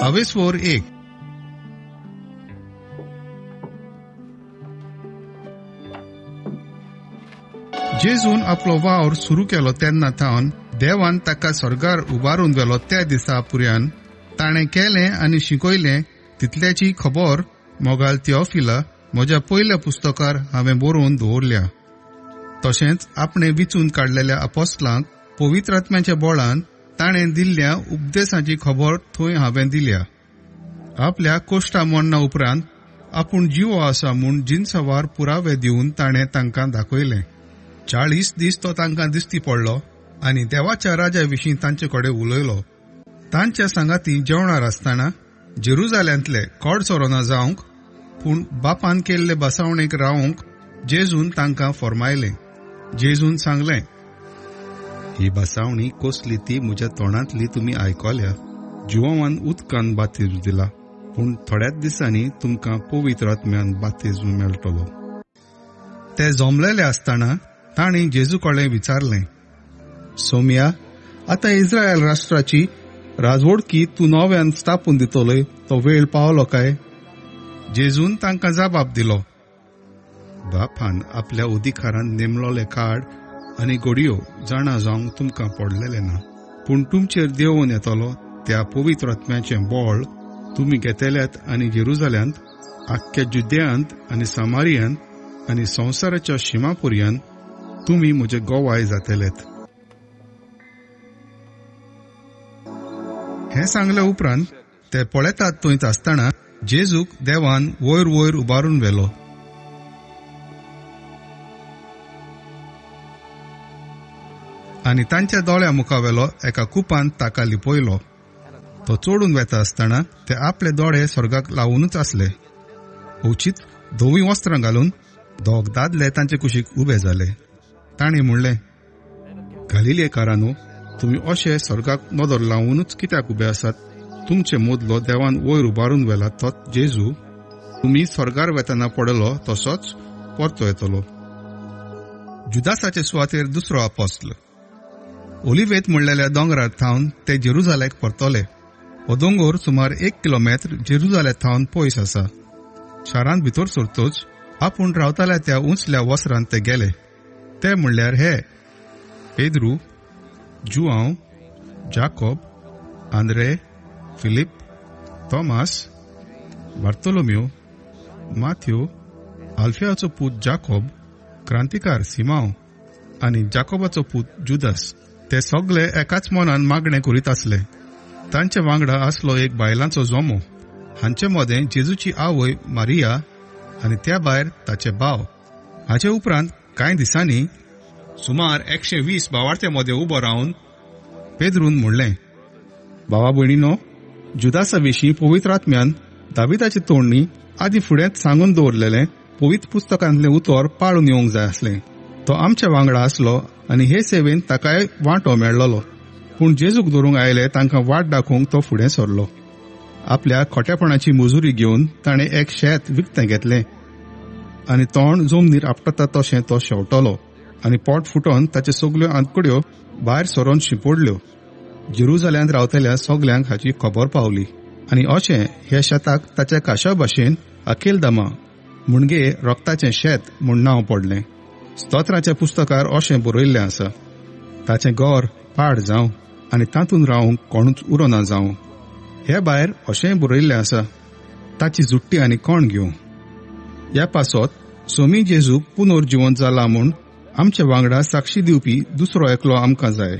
अवेस्वर 1. जेजून आपलो वावर सुरू केलो तेन्ना थावन देवान ताका स्वर्गार उबारून गेलो त्या दिसा पुर्यान ताणें केलें आनी शिकयलें तितल्याची खबर मोगाल थियोफिला म्हज्या पयल्या पुस्तकार हांवें बरोवन दवरल्या. तशेंच आपणे विचून काडलेल्या अपोस्तलांक पवित्र आत्म्याच्या बळान ताणें दिल्ल्या उपदेशाची खबर थंय हांवें दिल्या. आपल्या कोश्टा मरणा उपरांत आपूण जिवो आसा म्हूण जिनसवार पुरावे दिवन ताणें तांकां दाखयलें. 40 दीस तो तांकां दिश्टी पडलो आनी देवाच्या राजा विशीं तांचे कडेन उलयलो. तांच्या सांगाती जेवणार आसतना जेरुजाल्यांतले कोड सोरोना जावंक पूण बापान केल्ले बसावणेक रावंक जेजून तांकां फर्मायलें. जेजून सांगलें, ही बसावणी कसली ती म्हज्या तोंडांतली तुमी आयकल्या. जिवोवान उदकान बातिज्म दिला पूण थोड्याच दिसांनी तुमकां पवित्र आत्म्यान बातिज्म मेळटलो. ते जमलेले आसतना तांणी जेजू कडेन विचारलें, सोम्या, आतां इस्रायल राष्ट्राची राजवडकी तूं नव्यान स्थापून दितलो तो वेळ पावलो काय? जेजून तांकां जबाब दिलो, बापान आपल्या उदिकारान नेमलोले काळ आनी घडयो जाणा जावंक तुमकां पडलेले ना, पूण तुमचेर देंवून येतलो त्या पवित्र आत्म्याचें बळ तुमी घेतल्यात आनी जेरुजाल्यांत, आख्ख्या जुदेयांत आनी सामारियांत आनी संवसाराच्या शिमापुर्यांत तुमी म्हजे गोवाय जातलेत. हें सांगले उपरांत ते पळेतात थंयच आसतना जेजूक देवान वयर वयर उबारून व्हेलो. आनी तांच्या दोळ्या मुखावेलो एका कुपान ताका लिपयलो. तो चोडून वेता आसतना ते आपले दोळे स्वर्गाक लावूनच आसले. ओचीत धवी वस्त्रां घालून दोग दादले तांचे कुशीक उबे जाले. तांणी म्हणलें, गलिलेकारांनो, तुमी अशे स्वर्गाक नदर लावूनच कित्याक उबे आसात? तुमचे मदलो देवान वयर उबारून व्हेला तोच जेजू तुमी स्वर्गार वेतना पडलो तसोच परतो येतलो. जुदासाचे सुवातेर दुसरो अपोस्तल. ओलिवेत म्हणलेल्या दोंगरार थावन ते जेरुजालेक परतले. हो दोंगर सुमार 1 किलोमीटर जेरुजाले थावन पयस आसा. शारांत भितर सरतोच आपूण रावताल्या त्या उंचल्या वस्त्रांत ते गेले. ते म्हणल्यार हे पेद्रू, जुआंव, जाकोब, आंद्रे, फिलिप, तोमास, बार्तोलोम्यो, माथ्यो, आल्फियाचो पूत जाकोब, क्रांतिकार सिमांव आनी जाकोबाचो पूत जुदास. ते सगळे एकाच मनान मागणें करीत आसले. तांचे वांगडा आसलो एक बायलांचो जोमो. हांचे मदें जेजूची आवय मारिया आनी त्या भायर ताचे भाव. हाचे उपरांत कांय दिसांनी सुमार 120 भावार्थ्या मदें उबो रावन पेद्रून म्हणलें, भावा भयणीनो, जुदासा विशीं पवित्र आत्म्यान दाविदाची तोंडणी आदी फुडेंच सांगून दवरलेलें पवित्र पुस्तकांतलें उतर पाळून येवंक जाय आसलें. तो आमच्या वांगडा आसलो आनी हे सेवेन ताकाय वांटो मेळ्ळलो. पूण जेजूक धरूंक आयले तांकां वाट दाखोवंक तो फुडें सरलो. आपल्या खोटेपणाची मजुरी घेवन ताणें एक शेत विकतें घेतलें आनी तोंड जमनीर आपटता तशें तो शेवटलो आनी पोट फुटोवन ताच्यो सगल्यो आंतकड्यो भायर सरोन शिंपडल्यो. जेरुजाल्यांत रावतल्या सगल्यांक हाची खबर पावली आनी अशें हे शेताक ताच्या काशा भाशेन अकेलदामा म्हणजे रोगताचें शेत म्हूण नांव पडलें. स्तोत्राच्या पुस्तकार अशें बरयल्लें आसा, ताचें घर पाड जावं आनी तातूंत रावंक कोणूच उरो ना जावं. हे भायर अशेंय बरयल्लें आसा, ताची जुट्टी आनी कोण घेवं. ह्या पासत सोमी जेजूक पुनर्जिवंत जाला म्हूण आमच्या वांगडा साक्षी दिवपी दुसरो एकलो आमकां जाय.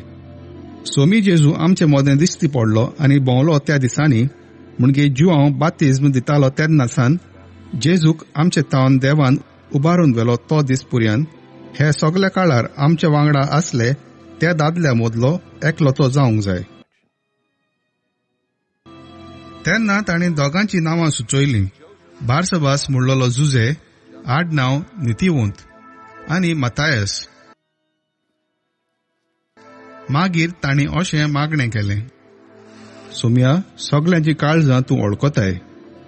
सोमी जेजू आमचे मदें दिश्टी पडलो आनी भोंवलो त्या दिसांनी म्हणजे जुआंव बातिज्म दितालो तेन्नासान जेजूक आमचे तावन देवान उबारून व्हेलो तो दीस पुर्यान हे सगल्या काळार आमच्या वांगडा आसले त्या दादल्या मदलो एकलो तो जावंक जाय. तेन्ना ताणें दोगांची नांवां सुचयलीं. बारसबास म्हणलोलो जुजे, आडनांव नितिवंत, आनी मतायस. मागीर तांणी अशें मागणें केलें, सोम्या, सगल्यांची काळजां तूं वळखताय,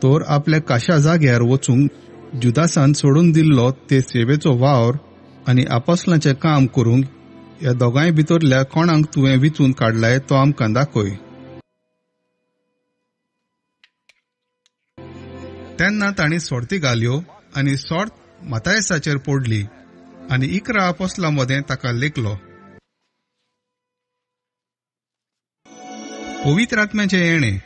तर आपल्या काशा जाग्यार वचूंक जुदासान सोडून दिल्लो ते सेवेचो वावर आनी आपोस्तलांचें काम करूंक ह्या दोगांय भितरल्या कोणाक तुवें विचून काडलाय तो आमकां दाखय. तेन्ना तांणी सोडती घाल्यो आनी सोर्त मातायसाचेर पडली आनी 11 आपोस्तलां मदें ताका लेखलो. पवित्र आत्म्याचें येणें.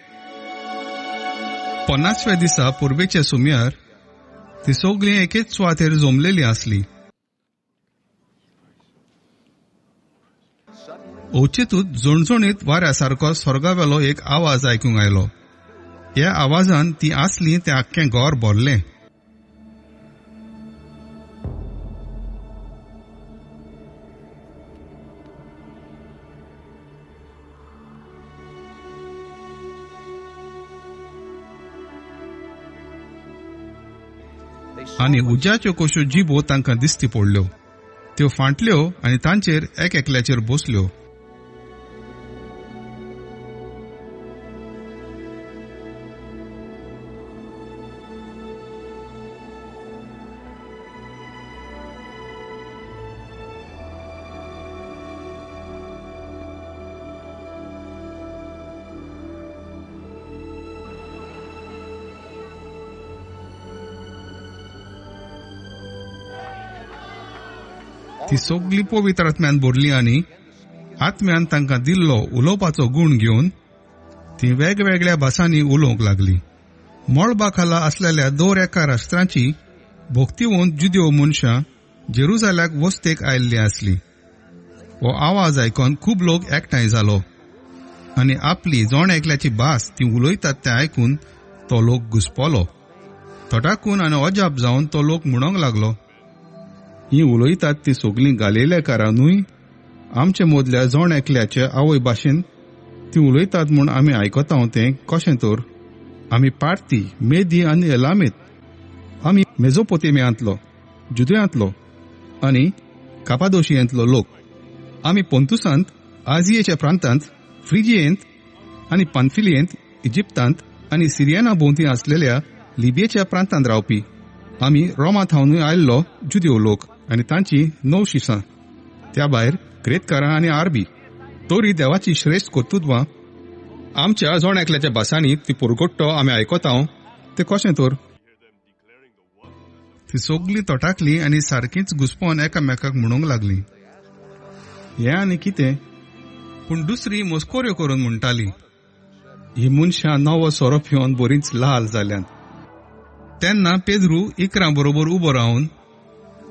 50व्या दिसा पुर्वेच्या सुमार ती सगळीं एकेच सुवातेर जमलेलीं आसलीं. ओचितूच झणझणीत वाऱ्यासारको स्वर्गावेलो एक आवाज आयकूंक आयलो. ह्या आवाजान ती आसलीं तें आख्खें घर भरलें. आनी उज्याच्यो कश्यो जिबो तांकां दिश्टी पडल्यो. त्यो फांटल्यो आनी तांचेर एकल्याचेर बसल्यो. ती सगळीं पवित्र आत्म्यान भरलीं आनी आत्म्यान तांकां दिल्लो उलोवपाचो गूण घेवन ती वेगवेगळ्या भासांनी उलोवंक लागलीं. मळबाखाला आसलेल्या दर एका राष्ट्रांची भोगतीवंत जुद्यो मनशां जेरुसाल्याक वस्तेक आयिल्लीं आसलीं. हो आवाज आयकून खूब लोक एकठांय जालो आनी आपली जण एकल्याची भास ती उलयतात तें आयकून तो लोक घुस्पलो. तटाकून आनी अजाप जावन तो लोक म्हणूंक लागलो, ही उलयतात ती सगळीं गालिलेकारांनूय आमचे मदल्या जण एकल्याचे आवय भाशेन ती उलयतात म्हूण आमी आयकतांव तें कशें तर? आमी पार्थी, मेदी आनी एलामीत, आमी मेजोपोतेमियांतलो, जुदेयांतलो आनी कापादोशियांतलो लोक, आमी पोंतुसांत, आजियेच्या प्रांतांत, फ्रिजियेंत आनी पांफिलियेंत, इजिप्तांत आनी सिरियाना भोंवती आसलेल्या लिबियेच्या प्रांतांत रावपी, आमी रोमांतावनूय आयिल्लो जुदेव लोक आनी तांची 9 शिसां, त्या भायर क्रेतकारां आनी आरबी. तोरी देवाची श्रेश्ठ कर्तुत्वां आमच्या जण एकल्याच्या भासांनी ती पुरगोट्टो आमी आयकतांव तें कशें तर? ती सगळीं तटाकलीं आनी सारकींच घुस्पोन एकामेकाक म्हणूंक लागलीं, हें आनी कितें? पूण दुसरी मस्कोऱ्यो करून म्हणटालीं, ही मनशां नवो सोरो पिवन बरींच लाल जाल्यात. तेन्ना पेद्रू 11 बरोबर उबो रावन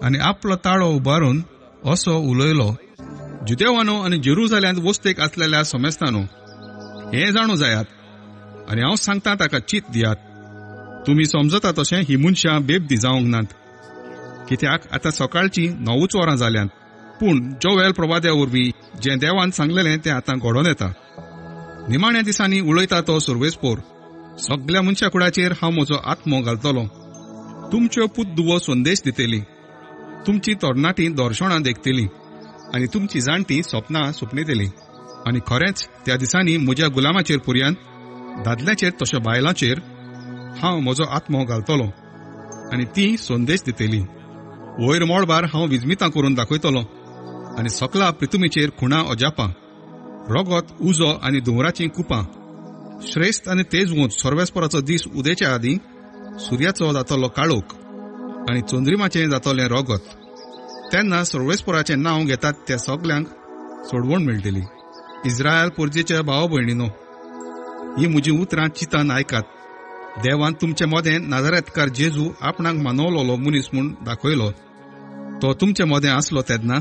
आनी आपलो ताळो उबारून असो उलयलो, जुदेवानो आनी जेरुसाल्यांत वस्तेक आसलेल्या सोमेस्तानो, हें जाणू जायात आनी हांव सांगतां ताका चीत दियात. तुमी समजता तशें ही मनशां बेबदी जावंक नात, कित्याक आतां सकाळची 9 वरां जाल्यात. पूण जोवेल प्रवाद्या वरवीं जें देवान सांगलेलें तें आतां घडोवन येता. निमाण्या दिसांनी उलयता तो सर्वेस्पोर, सगळ्या मनशा कुळाचेर हांव म्हजो आत्मो घालतलों. तुमच्यो पुद्दुवो संदेश दितेली, तुमची तरणाटीं दर्शनां देखतलीं आनी तुमची जाणटीं सपनां सुपणेतलीं. आनी खरेंच त्या दिसांनी म्हज्या गुलामाचेर पुर्यान, दादल्याचेर तशें बायलांचेर हांव म्हजो आत्मो घालतलों आनी ती संदेश दितेलीं. वयर मळबार हांव विजमितां करून दाखयतलों आनी सकला पृथ्वीचेर खुणां अजापां, रगत, उजो आनी दोंगराचीं कुपां. श्रेश्ठ आनी तेजवंत सर्वेस्पराचो दीस उदेच्या आदीं सुर्याचो जातलो काळोख आनी चंद्रिमाचें जातलें रगत. तेन्ना सर्वेस्पराचें नांव घेतात त्या सगल्यांक सोडवण मेळटली. इस्रायल पोरजेच्या भाव भयणीनो, ही म्हजीं उतरां चिंतन आयकात. देवान तुमचे मदें नाजारेतकार जेजू आपणाक मानवलोलो मनीस म्हूण दाखयलो. तो तुमचे मदें आसलो तेन्ना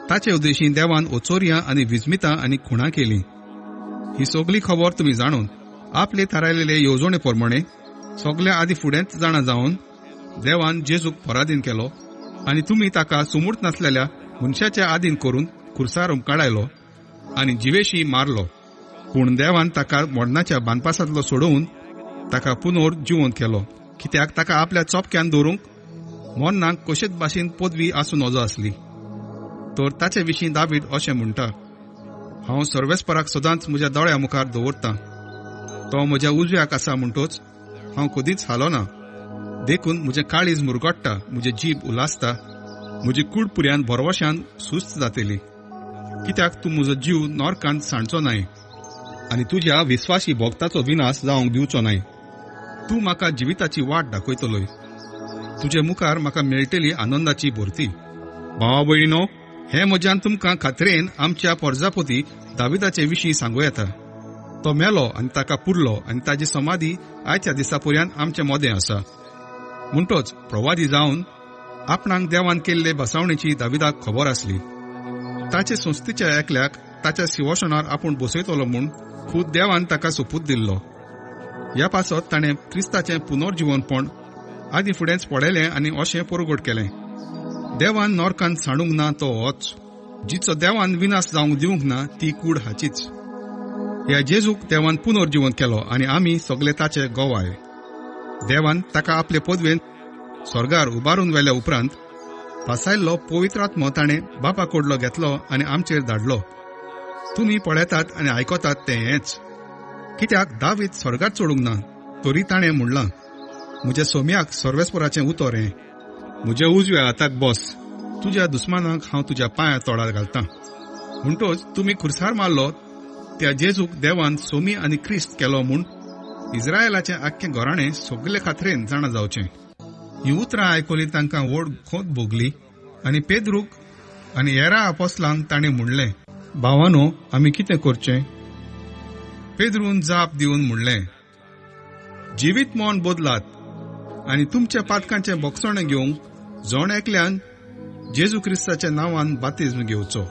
ताचे उद्देशीं देवान ओचोरियां आनी विजमितां आनी खुणां केलीं. ही सगळी खबर तुमी जाणून आपले थारायलेले येवजणे प्रमाणे सगळ्या आदी फुडेंच जाणा जावन देवान जेजूक पराधीन केलो आनी तुमी ताका सुमूर्त नासलेल्या मनशाच्या आदीन करून खुर्सार काडायलो आनी जिवेशी मारलो. पूण देवान ताका मोडनाच्या बानपासांतलो सोडवून ताका पुनोर जिवंत केलो, कित्याक ताका आपल्या चोपक्यान दवरूंक मोन्नाक कशेच भाशेन पदवी आसूं नजो आसली. तर ताचे विशीं दावीद अशें म्हणटा, हांव सर्वेस्पराक सदांच म्हज्या दोळ्या मुखार दवरतां. तो म्हज्या उजव्याक आसा म्हणटोच हांव कदींच हालोना. देखून म्हजें काळीज मुरगोडटा, म्हजें जीब उलासता, म्हजी कूड पुर्यान भरवशान सुस्त जातली. कित्याक तूं म्हजो जीव नॉर्कांत सांडचो न्हय आनी तुज्या विस्वासी भोगताचो विनाश जावंक दिवचो न्हय. तूं म्हाका जिविताची वाट दाखयतलोय. तुजे मुखार म्हाका मेळटली आनंदाची भरती. भावा भयणीनो, हे म्हज्यान तुमकां खात्रेन आमच्या पोरजापोती दाविदाचे विशीं सांगूं येता. तो मेलो आनी ताका पुरलो आनी ताची समाधी आयच्या दिसा पर्यंत आमचे मोदें आसा. म्हणटोच प्रवादी जावन आपणाक देवान केल्ले बसावणेची दाविदाक खबर आसली. ताचे संस्थेच्या एकल्याक ताच्या सिंहासनार आपूण बसयतलो म्हूण खूद देवान ताका सोपूत दिल्लो. ह्या पासत ताणें क्रिस्ताचें पुनर्जीवनपण आदी फुडेंच पडयलें आनी अशें परगट केलें. देवान नॉर्कांत सांडूंक ना तो होच. जिचो देवान विनाश जावंक दिवंक ना ती कूड हाचीच. ह्या जेजूक देवान पुनर्जीवन केलो आनी आमी सगळे ताचे गोवाय. देवान ताका आपले पदवेन स्वर्गार उबारून व्हेल्या उपरांत पासायल्लो पवित्र आत्मो ताणें बापा कडलो घेतलो आनी आमचेर धाडलो. तुमी पळयतात आनी आयकतात तें हेंच. कित्याक दावीद स्वर्गात चडूंक ना, तरी ताणें म्हणलां, म्हज्या सोम्याक सर्वेस्पराचें उतर हें, म्हज्या उजव्या हाताक बस, तुज्या दुस्मानाक हांव तुज्या पांयां तोडार घालतां. म्हणटोच तुमी खुर्सार मारलो त्या जेजूक देवान सोमी आनी क्रिस्त केलो म्हूण इस्रायलाचें आख्खें घराणें सगळे खात्रेन जाणा जावचें. ही उतरां आयकली तांकां व्हड खोंत भोगली आनी पेद्रूक आनी हेरा आपोस्तलांक ताणें म्हणलें, भावानो, आमी कितें करचें? पेद्रून जाप दिवन म्हणलें, जिवीत मोन बदलात आनी तुमच्या पातकांचें बोगसणें घेवंक जण एकल्यान जेजू क्रिस्ताच्या नांवान बातिज्म घेवचो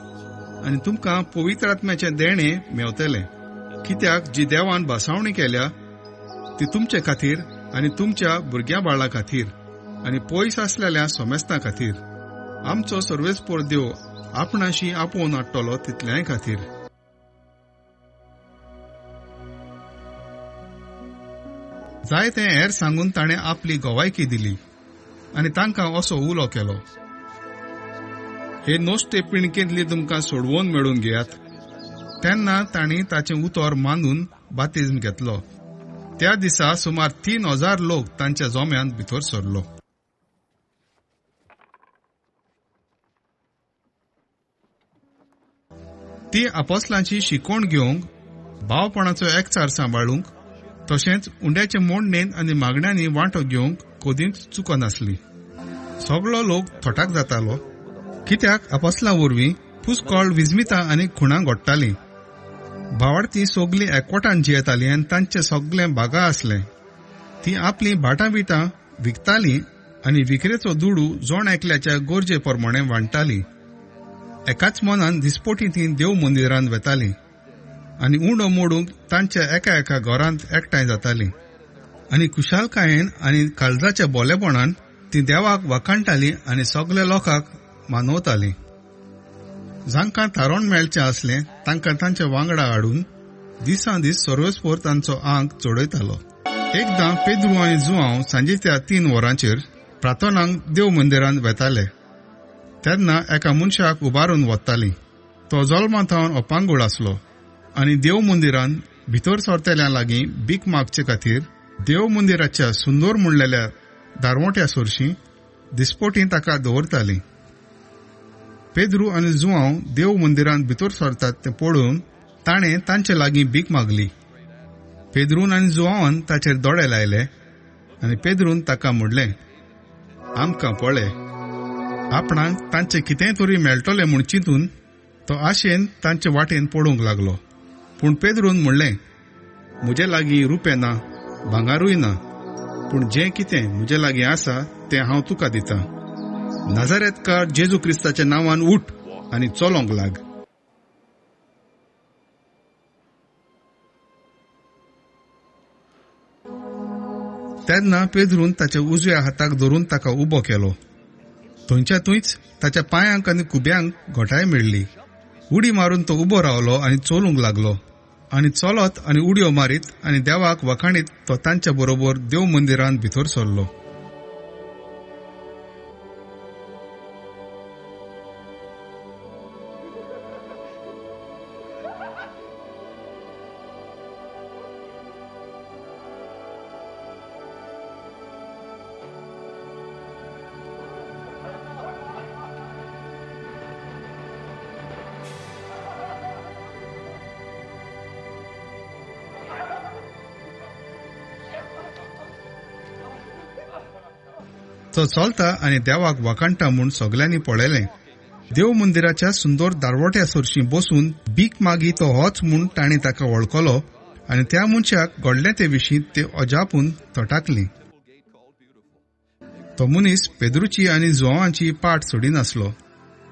आनी तुमकां पवित्र आत्म्याचें देणें मेवतलें. कित्याक जी देवान भासावणी केल्या ती तुमचे खातीर आनी तुमच्या भुरग्यां बाळां खातीर आनी पयस आसलेल्या सोमेस्तां खातीर. आमचो सर्वेस्पर देव आपणाशी आपोवन हाडटलो तितल्याय खातीर. जायते हेर सांगून ताणें आपली गोवायकी दिली आनी तांकां असो उलो केलो, हे नोस्ते पिणकेंतली तुमकां सोडवून मेळून घेयात. तेन्ना तांणी ताचें उतर मानून बातिज्म घेतलो. त्या दिसा सुमार 3000 लोक तांच्या जोम्यांत भितर सरलो. ती आपोस्तलांची शिकवण घेवंक, भावपणाचो एकचार सांबाळूंक, तशेंच उंड्याचे मोडणेन आनी मागण्यांनी वांटो घेवंक कदींच चुकनासली. सगळो लोक थोटाक जातालो. कित्याक आपोस्तलां वरवीं पुस्कळ विजमितां आनी खुणां घडटालीं. भावार्थी सगळीं एकवटान जियेतालीं आनी तांचें सगळें बागा आसलें. ती आपलीं भाटां बिटां विकतालीं आनी विक्रेचो दुडू जण एकल्याच्या गरजे प्रमाणें वांटतालीं. एकाच मनान दिसपोटी ती देव मंदिरांत वेतालीं आनी उंडो मोडूंक तांच्या एका एका घरांत एकठांय जातालीं. आनी कुशालकायेन आनी काळजाच्या बोलेपणान ती देवाक वखाणटालीं आनी सगळ्या लोकांक मानवतालीं. जांकां तारण मेळचें आसलें तांकां तांच्या वांगडा हाडून दिसान दीस सर्वेस्पर तांचो आंक चडयतालो. एकदां पेद्रू आनी जुआंव सांजेच्या 3 वरांचेर प्रार्थनांक देव मंदिरांत वेताले. तेन्ना एका मनशाक उबारून वतालीं. तो जल्मांतावन अपांगूळ आसलो आनी देव मंदिरांत भितर सरतल्यां लागीं भीक मागचे खातीर देव मंदिराच्या सुंदर म्हणलेल्या दारवोट्या सरशीं दिसपोटी ताका दवरतालीं. पेद्रू आनी जुआंव देव मंदिरांत भितर सरतात तें पळोवन ताणें तांचे लागीं भीक मागली. पेद्रून आनी जुआंवान ताचेर दोळे लायले आनी पेद्रून ताका म्हणलें, आमकां पळय. आपणाक तांचे कितेंय तरी मेळटलें म्हूण चिंतून तो आशेन तांचे वाटेन पळोवंक लागलो. पूण पेद्रून म्हणलें, म्हजे लागीं रुपें ना, भांगारूय ना, पूण जें कितें म्हजे लागीं आसा तें हांव तुका दितां. नाजारेतकार जेजू क्रिस्ताच्या नांवान उठ आनी चलोंक लाग. तेन्ना पेद्रून ताच्या उजव्या हाताक धरून ताका उबो केलो. थंयच्या थंयच ताच्या पांयांक आनी खुब्यांक घोटाय मेळ्ळी. उडी मारून तो उबो रावलो आनी चलूंक लागलो. आनी चलत आनी उडयो मारीत आनी देवाक वखाणीत तो तांच्या बरोबर देव मंदिरांत भितर सरलो. तो चलता आनी देवाक वाकाणटा म्हूण सगल्यांनी पळयलें. देव मंदिराच्या सुंदर दारवट्या सरशीं बसून भीक मागी तो होच म्हूण ताणें ताका वळखलो आनी त्या मनशाक घडलें ते विशीं ते अजापून तटाकलीं. तो मनीस पेद्रूची आनी जुआंवाची पाट सोडिनासलो.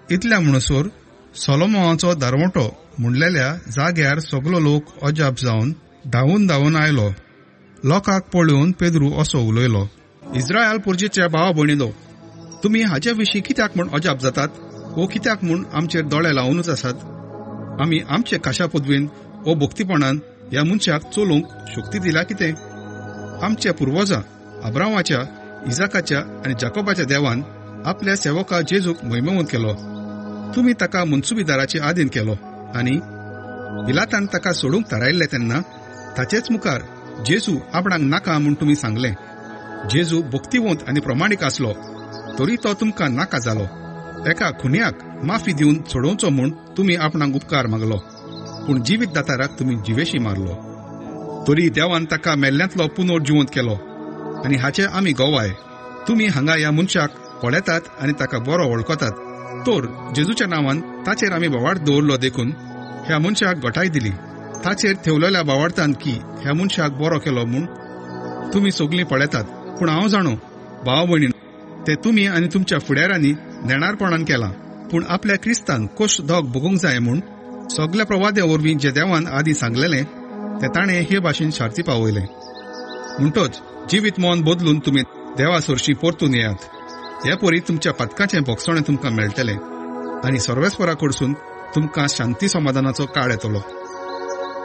इतल्या म्हणसर सोलोमोनाचो दारवटो म्हणलेल्या जाग्यार सगलो लोक अजाप जावन धांवून धांवून आयलो. लोकांक पळोवन पेद्रू असो उलयलो, इस्रायल पुर्जेच्या भावा भयणीलो, तुमी हाचे विशीं कित्याक म्हूण अजाप जातात? वो कित्याक म्हूण आमचेर दोळे लावूनच आसात? आमी आमचे खाशा पदवेन ओ भक्तीपणान ह्या मनशाक चलोवंक शक्ती दिला कितें? आमच्या पुर्वजां अब्रामाच्या, इजाकाच्या आनी जाकोबाच्या देवान आपल्या सेवका जेजूक महिमवंत केलो. तुमी ताका मनसुबीदाराचे आधीन केलो आनी पिलातान ताका सोडूंक थारायल्ले तेन्ना ताचेच मुखार जेजू आपणाक नाका म्हूण तुमी सांगले. जेजू भक्तिवंत आनी प्रमाणीक आसलो तरी तो तुमकां नाका जालो. एका खुन्याक माफी दिवन सोडोवचो म्हूण तुमी आपणाक उपकार मागलो, पूण जिवीत दाताराक तुमी जिवेशी मारलो. तरी देवान ताका मेल्ल्यांतलो पुनर्जिवंत केलो आनी हाचे आमी गोवाय. तुमी हांगा ह्या मनशाक पळयतात आनी ताका बरो वळखतात. तर जेजूच्या नांवान ताचेर आमी बोवाळ दवरलो देखून ह्या मनशाक घटाय दिली. ताचेर ठेवलेल्या बोवाळांत की ह्या मनशाक बरो केलो म्हूण तुमी सगळीं पळयतात. पूण हांव जाणो भाव भयणीन, ते तुमी आनी तुमच्या फुडाऱ्यांनी नेणारपणान केलां, पूण आपल्या क्रिस्तान कश दोग भोगूंक जाय म्हूण सगल्या प्रवाद्या वरवीं जे देवान आदी सांगलेलें ते ताणें हे भाशेन शार्ती पावयलें. म्हणटच जिवीत मन बदलून तुमी देवा सरशी परतून येयात. हे परी तुमच्या पदकाचें भोगसणें तुमकां मेळटलें आनी सर्वेस्परा कडसून तुमकां शांती समाधानाचो काळ येतलो.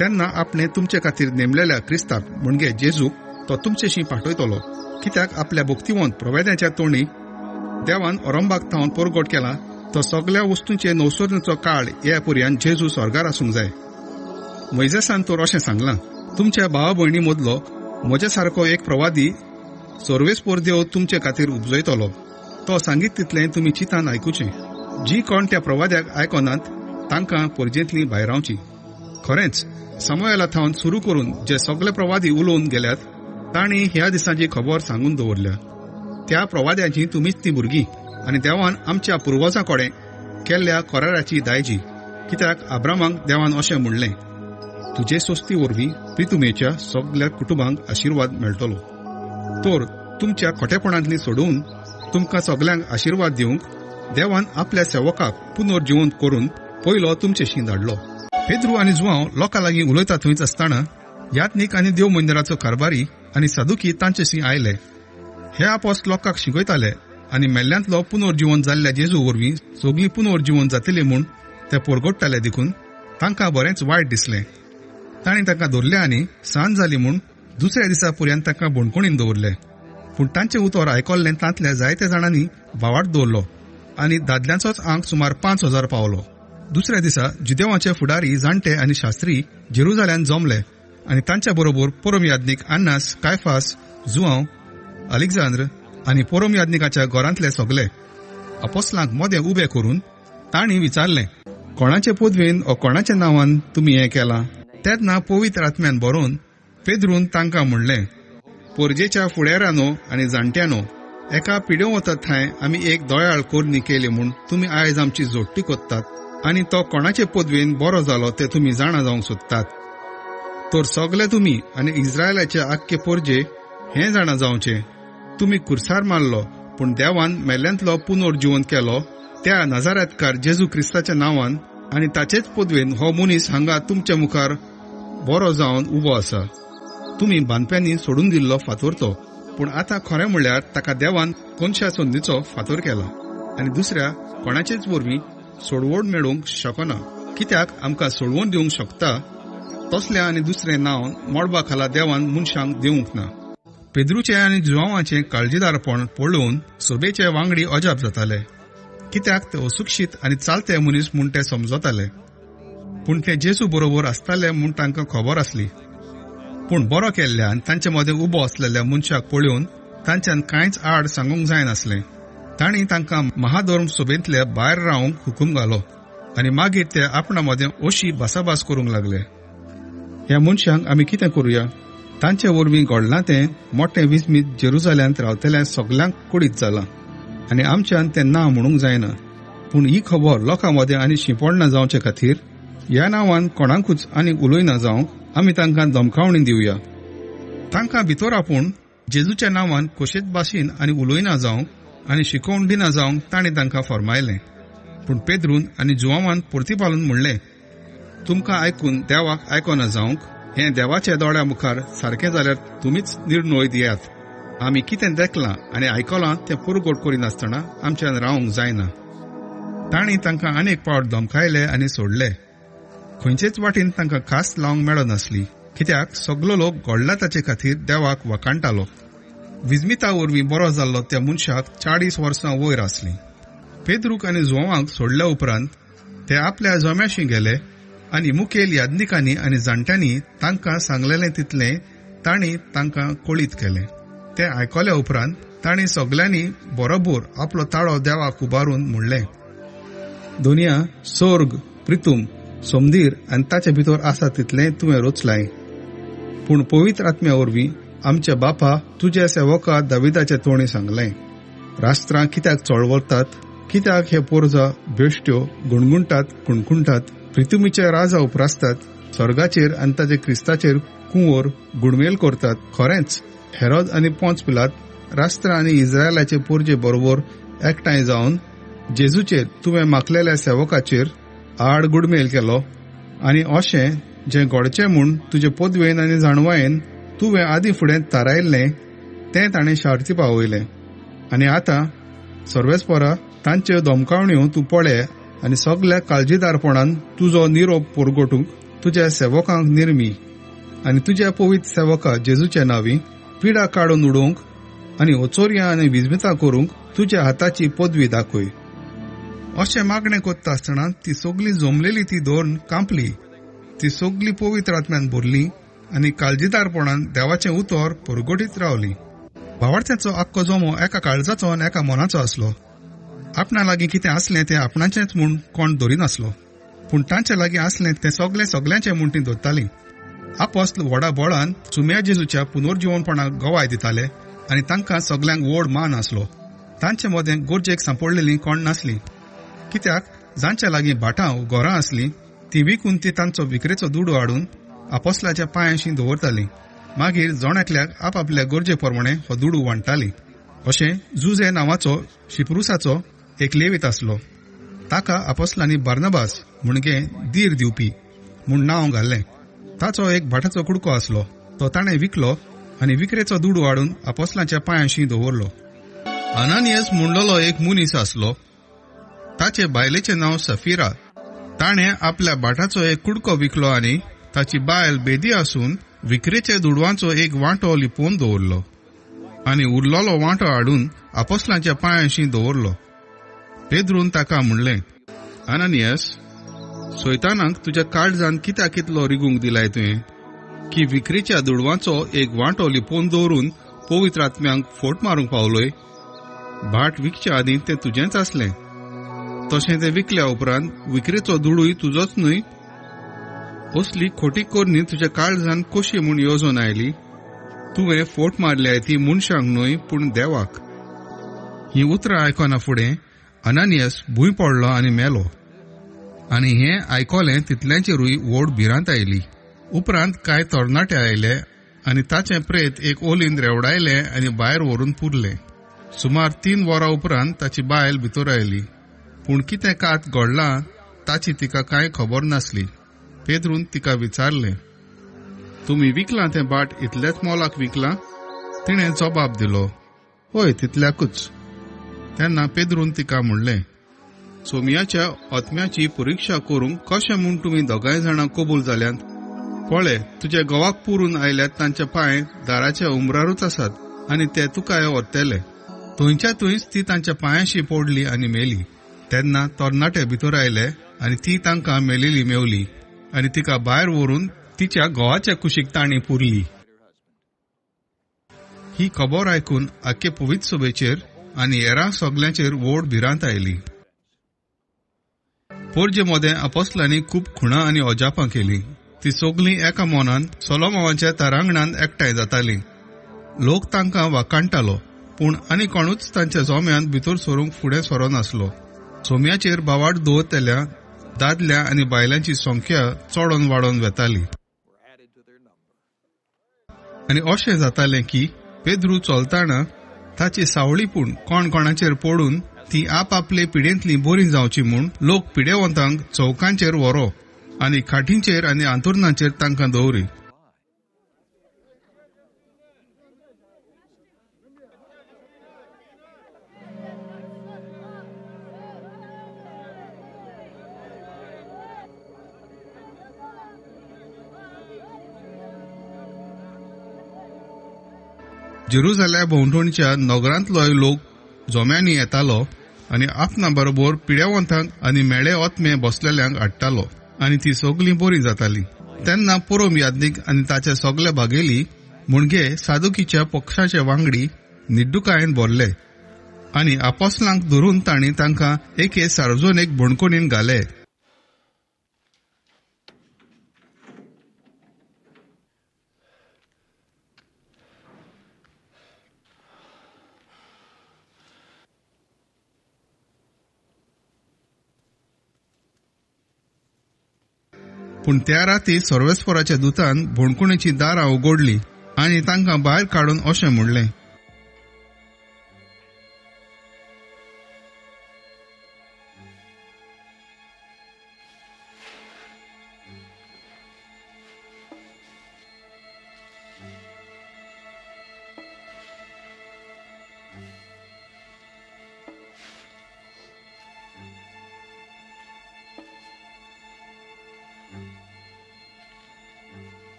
तेन्ना आपणे तुमचे खातीर नेमलेल्या क्रिस्ताक म्हणजे जेजूक तो तुमचेशी पाठयतलो. कित्याक आपल्या भक्तिवंत प्रवेद्याच्या तोंडी देवान अरंबाक थावन परगट केला तो सगळ्या वस्तूंचे नवसरणीचो काळ हे पर्यंत जेजू स्वर्गार आसूंक जाय. मोइजेसान तर अशें सांगलां, तुमच्या भावा भयणी मदलो म्हजे सारको एक प्रवादी सर्वेस्पर देव तुमचे खातीर उपजयतलो. तो सांगीत तितलें तुमी चितान आयकुचें. जी कोण त्या प्रवाद्याक आयकनात तांकां पर्जेंतली भायर रावची. खरेंच समयाला थावन सुरू करून जे सगळे प्रवादी उलोवन गेल्यात तांणी ह्या दिसाची खबर सांगून दवरल्या. त्या प्रवाद्याची तुमीच ती भुरगीं आनी देवान आमच्या पुर्वजां कडेन केल्ल्या कराराची दायजी. कित्याक अब्रामाक देवान अशें म्हणलें, तुजे सोस्ती वरवीं प्रितुमेच्या सगळ्या कुटुंबांक आशिर्वाद मेळटलो. तर तुमच्या खोटेपणांतली सोडून तुमकां सगल्यांक आशिर्वाद दिवंक देवान आपल्या सेवकाक पुनर्जिवंत करून पयलो तुमचेशी धाडलो. पेद्रू आनी जुआंव लोकां लागीं उलयता थंयच आसतना यात्नीक आनी देव मंदिराचो कारभारी आनी सादुकी तांचेशी आयले. हे आपोस्त लोकांक शिकयताले आनी मेल्ल्यांतलो पुनर्जिवंत जाल्ल्या जेजू वरवीं सगळीं पुनर्जिवंत जातली म्हूण ते परगडटाले देखून तांकां बरेंच वायट दिसलें. तांणी तांकां धरले आनी सांज जाली म्हूण दुसऱ्या दिसा पर्यंत तांकां बंदखणीन दवरले. पूण तांचें उतर आयकल्लें तांतल्या जायत्या जाणांनी वावाट दवरलो आनी दादल्यांचोच आंक सुमार 5,000 पावलो. दुसऱ्या दिसा जुदेवांचे फुडारी, जाणटे आनी शास्त्री जेरुजाल्यान जमले आनी तांच्या बरोबर परम याज्ञीक अन्नास, कायफास, जुआंव, अलेक्झांद्र आनी परम याज्ञीकाच्या घरांतले सगळे. अपोस्तलांक मोदें उबें करून तांणी विचारलें, कोणाचे पदवेन ओ कोणाच्या नांवान तुमी हें केलां? तेन्ना पवित्र आत्म्यान बरोवन पेद्रून तांकां म्हणलें, पोरजेच्या फुडाऱ्यानो आनी जाणट्यानो, एका पिड्यो वतात थंय आमी एक दयाळ कोरणी केली म्हूण तुमी आयज आमची जोडटी कोत्तात आनी तो कोणाचे पदवेन बरो जालो ते तुमी जाणा जावंक सोदतात. तर सगळे तुमी आनी इस्रायलाचे आख्खे पोरजे हें जाणा जावचें, तुमी कुर्सार मारलो पूण देवान मेल्ल्यांतलो पुनर्जिवंत केलो त्या नाजारेतकार जेजू क्रिस्ताच्या नांवान आनी ताचेच पदवेन हो मनीस हांगा तुमच्या मुखार बरो जावन उबो आसा. तुमी बांदप्यांनी सोडून दिल्लो फातर तो, पूण आतां खरें म्हणल्यार ताका देवान कोनशा संदीचो फातर केला आनी दुसऱ्या कोणाचेच वरवीं सोडवण मेळूंक शकना. कित्याक आमकां सोडवण दिवंक शकता तसलें आनी दुसरें नांव मोडबा खाला देवान मनशांक दिवंक ना. पेद्रूचे आनी जुआंवाचें काळजीदारपण पळोवन सोबेचे वांगडी अजाप जाताले. कित्याक ते असुक्षीत आनी चालते मनीस म्हूण ते समजताले, पूण ते जेजू बरोबर आसताले म्हूण तांकां खबर आसली. पूण बरो केल्ल्या आनी तांचे मदें उबो आसलेल्या मनशाक पळोवन तांच्यान कांयच आड सांगूंक जायनासलें. तांणी तांकां महाधर्म सोबेंतले भायर रावंक हुकूम घालो आनी मागीर ते आपणा मदें अशी भासाभास करूंक लागले, ह्या मनशांक आमी कितें करुया? तांचे वरवीं घडलां तें मोठें विस्मीत जेरुसालेमांत रावतल्या सगल्यांक कुडीत जालां आनी आमच्यान तें ना म्हणूंक जायना. पूण ही खबर लोकां मदें आनी शिंपडना जावचे खातीर ह्या नांवान कोणाकूच आनीक उलयना जावंक आमी तांकां धमकावणी दिवया. तांकां भितर आपूण जेजूच्या नांवान कशेच भाशेन आनी उलयना जावंक आनी शिकोवण दिना जावंक तांणी तांकां फरमायलें. पूण पेद्रून आनी जुवामान परतीपालून म्हणलें, तुमकां आयकून देवाक आयकोना जावंक हें देवाच्या दोळ्या मुखार सारकें जाल्यार तुमीच निर्णय दियात. आमी कितें देखलां आनी आयकलां तें पुरगोट करिनासतना आमच्यान रावंक जायना. तांणी तांकां आनीक पावट धमकायले आनी सोडले. खंयचेच वाटेन तांकां खास लावंक मेळनासली, कित्याक सगलो लोक घडला ताचे खातीर देवाक वखाणटालो. विजमिता वरवीं बरो जाल्लो त्या मनशाक 40 वर्सां वयर आसलीं. पेद्रूक आनी जुवांक सोडल्या उपरांत ते आपल्या जम्याशी गेले आनी मुखेल यादनिकांनी आनी जाणट्यांनी तांकां सांगलेलें तितलें तांणी तांकां कळीत केलें. तें आयकल्या उपरांत तांणी सगल्यांनी बरोबर आपलो ताळो देवाक उबारून म्हणलें, दोनिया, स्वर्ग, पृथ्वी, समधीर आनी ताचे भितर आसा तितलें तुवें रचलाय. पूण पवित्र आत्म्या वरवीं आमच्या बापा तुज्या सेवका दाविदाचे तोंडी सांगलें, राष्ट्रां कित्याक चळवळटात, कित्याक हे पोरजा बेश्ट्यो गुणगुणटात कुणकुणटात, पृथ्वीचे राजा उपरासतात, स्वर्गाचेर आनी ताचे क्रिस्ताचेर कुंवर गुणमेल करतात. खरेंच हेरोद आनी पोंच पिलात राष्ट्रां आनी इस्रायलाचे पोरजे बरोबर एकठांय जावन जेजूचेर तुवें मागलेल्या सेवकाचेर आड गुडमेल केलो आनी अशें जें घडचें म्हूण तुजे पदवेन आनी जाणवायेन तुवें आदीं फुडें थारायिल्लें तें ताणें शार्ती पावयलें. आनी आतां सर्वेस्परा तांच्यो धमकावण्यो तूं पळय आनी सगल्या काळजीदारपणान तुजो निरोप पुरगोटूंक तुज्या सेवकांक निर्मी आनी तुज्या पवित्र सेवका जेजूच्या नांवी पिडा काडून उडोवंक आनी ओचोरयां आनी विजमितां करूंक तुज्या हाताची पदवी दाखय. अशें मागणें कोत्ता आसतना ती सगळी जमलेली ती धोरण कांपली. ती सगळी पवित्र आत्म्यान भरली आनी काळजीदारपणान देवाचें उतर पुरगोटीत रावली. भावार्थ्याचो आख्खो जमो एका काळजाचो आनी एका मनाचो आसलो. आपणा लागीं कितें आसलें तें आपणाचेंच म्हूण कोण धरिनासलो, पूण तांचे लागीं आसलें तें सगळ्यांचें म्हूण तीं धरतालीं. आपोस्तल व्हडा बोळान सुम्या जेजूच्या पुनर्जीवनपणाक गवाय दिताले आनी तांकां सगल्यांक व्हड मान आसलो. तांचे मदें गरजेक सांपडलेलीं कोण नासलीं, कित्याक जांच्या लागीं भाटां घरां आसलीं ती विकून ती तांचो विक्रेचो दुडू हाडून आपोस्तलाच्या पांयाशीं दवरतालीं. मागीर जोणाकल्याक आपआपल्या गरजे प्रमाणे हो दुडू वांटतालीं. अशें जुजे नांवाचो शिप्रुसाचो एक लेवीत आसलो. ताका आपोस्तलांनी बार्नबास म्हणजे धीर दिवपी म्हूण नांव घाल्लें. ताचो एक भाटाचो कुडको आसलो. तो ताणें विकलो आनी विक्रेचो दुडू हाडून आपोस्तलांच्या पांयाशीं दवरलो. अनानियास म्हणलोलो एक मनीस आसलो. ताचे बायलेचें नांव सफिरा. ताणें आपल्या भाटाचो एक कुडको विकलो आनी ताची बायल बेदी आसून विक्रेच्या दुडवांचो एक वांटो लिपोवन दवरलो आनी उरलोलो वांटो हाडून आपोस्तलांच्या पांयाशीं दवरलो. पेद्रून ताका म्हणलें, अनानियास, सैतानाक तुज्या काळजान कित्याक इतलो रिगूंक दिलाय तुवें की विक्रेच्या दुडवांचो एक वांटो लिपोवन दवरून पवित्र आत्म्यांक फोट मारूंक पावलोय. भाट विकच्या आदीं तें तुजेंच आसलें. तशें तें विकल्या उपरांत विक्रेचो दुडूय तुजोच न्हय. असली खोटी कोरणी तुज्या काळजान कशी म्हूण येवजून आयली. तुवें फोट मारल्या ती मनशांक न्हय पूण देवाक. ही उतरां आयकना फुडें अनानियास भूंय पडलो आनी मेलो. आनी हें आयकलें तितल्यांचेरूय व्हड भिरांत आयली. उपरांत कांय तरणाटे आयले आनी ताचें प्रेत एक ओलीन रेवडायलें आनी भायर व्हरून पुरलें. सुमार 3 वरां उपरांत ताची बायल भितर आयली, पूण कितें कात घडलां ताची तिका कांय खबर नासली. पेद्रून तिका विचारलें, तुमी विकलां तें बाट इतलेच मोलाक विकलां? तिणें जबाब दिलो, हय, तितल्याकूच. तेन्ना पेद्रून तिका म्हणलें, सोमियाच्या आत्म्याची परिक्षा करूंक कशें म्हूण तुमी दोगांय जाणां कबूल जाल्यांत? पळय, तुजे घोवाक पुरून आयल्यात तांचे पांय दाराच्या उमरारूच आसात आनी ते तुका व्हरतले. थंयच्या थंयच ती तांच्या पांयाशी पडली आनी मेली. तेन्ना तरणाटे भितर आयले आनी ती तांकां मेलेली मेवली आनी तिका भायर व्हरून तिच्या घोवाच्या कुशीक तांणी पुरली. ही खबर आयकून आख्खे पवित्र सभेचेर आनी हेरां सगल्यांचेर व्हड भिरांत आयली. पोरजे मदें आपोस्तलांनी खूब खुणां आनी अजापां केली. ती सगळीं एका मोनान सोलोमोनाच्या तरांगणान एकठांय जातालीं. लोक तांकां वाकाणटालो, पूण आनी कोणूच तांच्या जोम्यान भितर सरूंक फुडें सरोनासलो. सोम्याचेर बावाड दवरतल्या दादल्या आनी बायलांची संख्या चडोन वाडोन वेताली. आनी अशें जातालें की पेद्रू चलताना ताची सावळीपूण कोण कोणाचेर पडून ती आपले पिडेंतली बरी जावची म्हूण लोक पिडेवंतांक चौकांचेर व्हरो आनी खाटींचेर आनी अंथरुणाचेर तांकां दवरी. जेरुसलेम भोंवतणच्या नगरांतलोय लोक जोम्यांनी येतालो आनी आपणा बरोबर पिडेवंतांक आनी मेळे ओतमे बसलेल्यांक हाडटालो आनी ती सगळीं बरी जाताली. तेन्ना पुरोम याज्ञीक आनी ताचे सगळे भागेली मुणगे सादुकीच्या पक्षाचे वांगडी निड्डुकायेन भरले आनी आपोस्तलांक धरून तांणी तांकां एके सार्वजनीक भोंडकुणीन घाले. पूण त्या राती सर्वेस्पराच्या दुतान भोंडकुणीची दारां उगडली आनी तांकां भायर काडून अशें म्हणलें,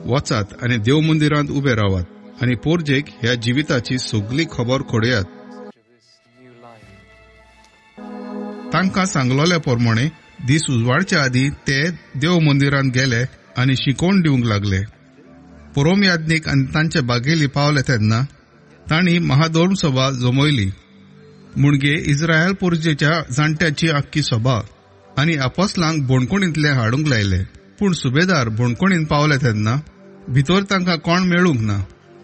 वचात आनी देव मंदिरांत उबे रावात आनी पोरजेक ह्या जिविताची सगळी खबर खोडयात. तांकां सांगलोले प्रमाणे दीस उजवाडच्या आदी ते देव मंदिरांत गेले आनी शिकोवन दिवंक लागले. पुरोम याज्ञीक आनी तांचे बागेली पावले तेन्ना तांणी महाधर्म सभा जमयली. मुणगे इस्रायल पुर्जेच्या जाणट्याची आख्खी सभा आनी आपोस्तलांक भोंडकुणींतले हाडूंक लायले. पूण सुबेदार भोंडकुणीन पावले तेन्ना भितर तांकां कोण मेळूंक ना.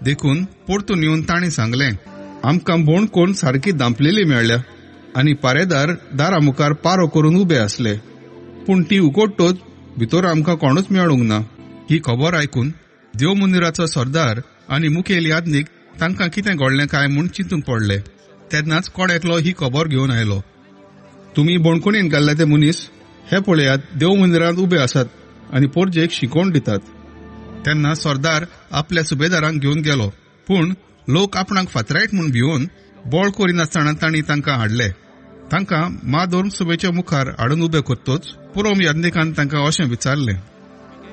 देखून परतून येवन तांणी सांगलें, आमकां भोंडकूण सारकी दांपलेली मेळ्ळ्या आनी पारेदार दारा मुखार पारो करून उबे आसले, पूण ती उगडटोच भितर आमकां कोणूच मेळूंक ना. ही खबर आयकून देव मंदिराचो सरदार आनी मुखेल याज्ञीक तांकां कितें घडलें काय म्हूण चिंतूंक पडले. तेन्नाच कोण एकलो ही खबर घेवन आयलो. तुमी भोंडकुणीन घाल्ले ते मनीस हे पळयात देव मंदिरांत उबे आसात आनी पोरजेक शिकोवन दितात. तेन्ना सरदार आपल्या सुबेदारांक घेवन गेलो, पूण लोक आपणाक फातरायत म्हूण भिवून बोळ करिनासतना तांणी तांकां हाडले. तांकां महाधर्म सभेच्या मुखार हाडून उबे करतोच पुरोम याज्ञीकान तांकां अशें विचारलें,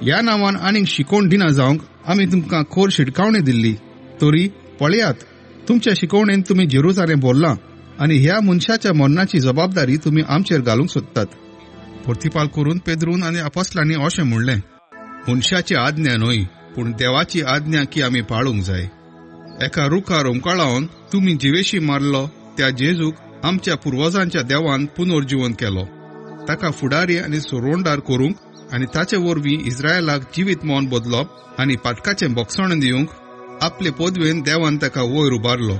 ह्या नांवान आनीक शिकोवन दिना जावंक आमी तुमकां खोर शिटकावणी दिल्ली, तरी पळयात तुमच्या शिकोवणेन तुमी जेरुसलेम भरलां आनी ह्या मनशाच्या मरणाची जबाबदारी तुमी आमचेर घालूंक सोदतात. प्रतिपाल करून पेद्रून आनी आपोस्तलांनी अशें म्हणलें, मनशाची आज्ञा न्हय, पूण देवाची आज्ञा की आमी पाळूंक जाय. एका रुखार ओंकाळावन तुमी जिवेशी मारलो त्या जेजूक आमच्या पुर्वजांच्या देवान पुनर्जीवन केलो. ताका फुडारी आनी सोरोंडार करूंक आनी ताचे वरवीं इस्रायलाक जिवीत मोन बदलप आनी पातकाचें बोगसण दिवंक आपले पदवेन देवान ताका वयर उबारलो.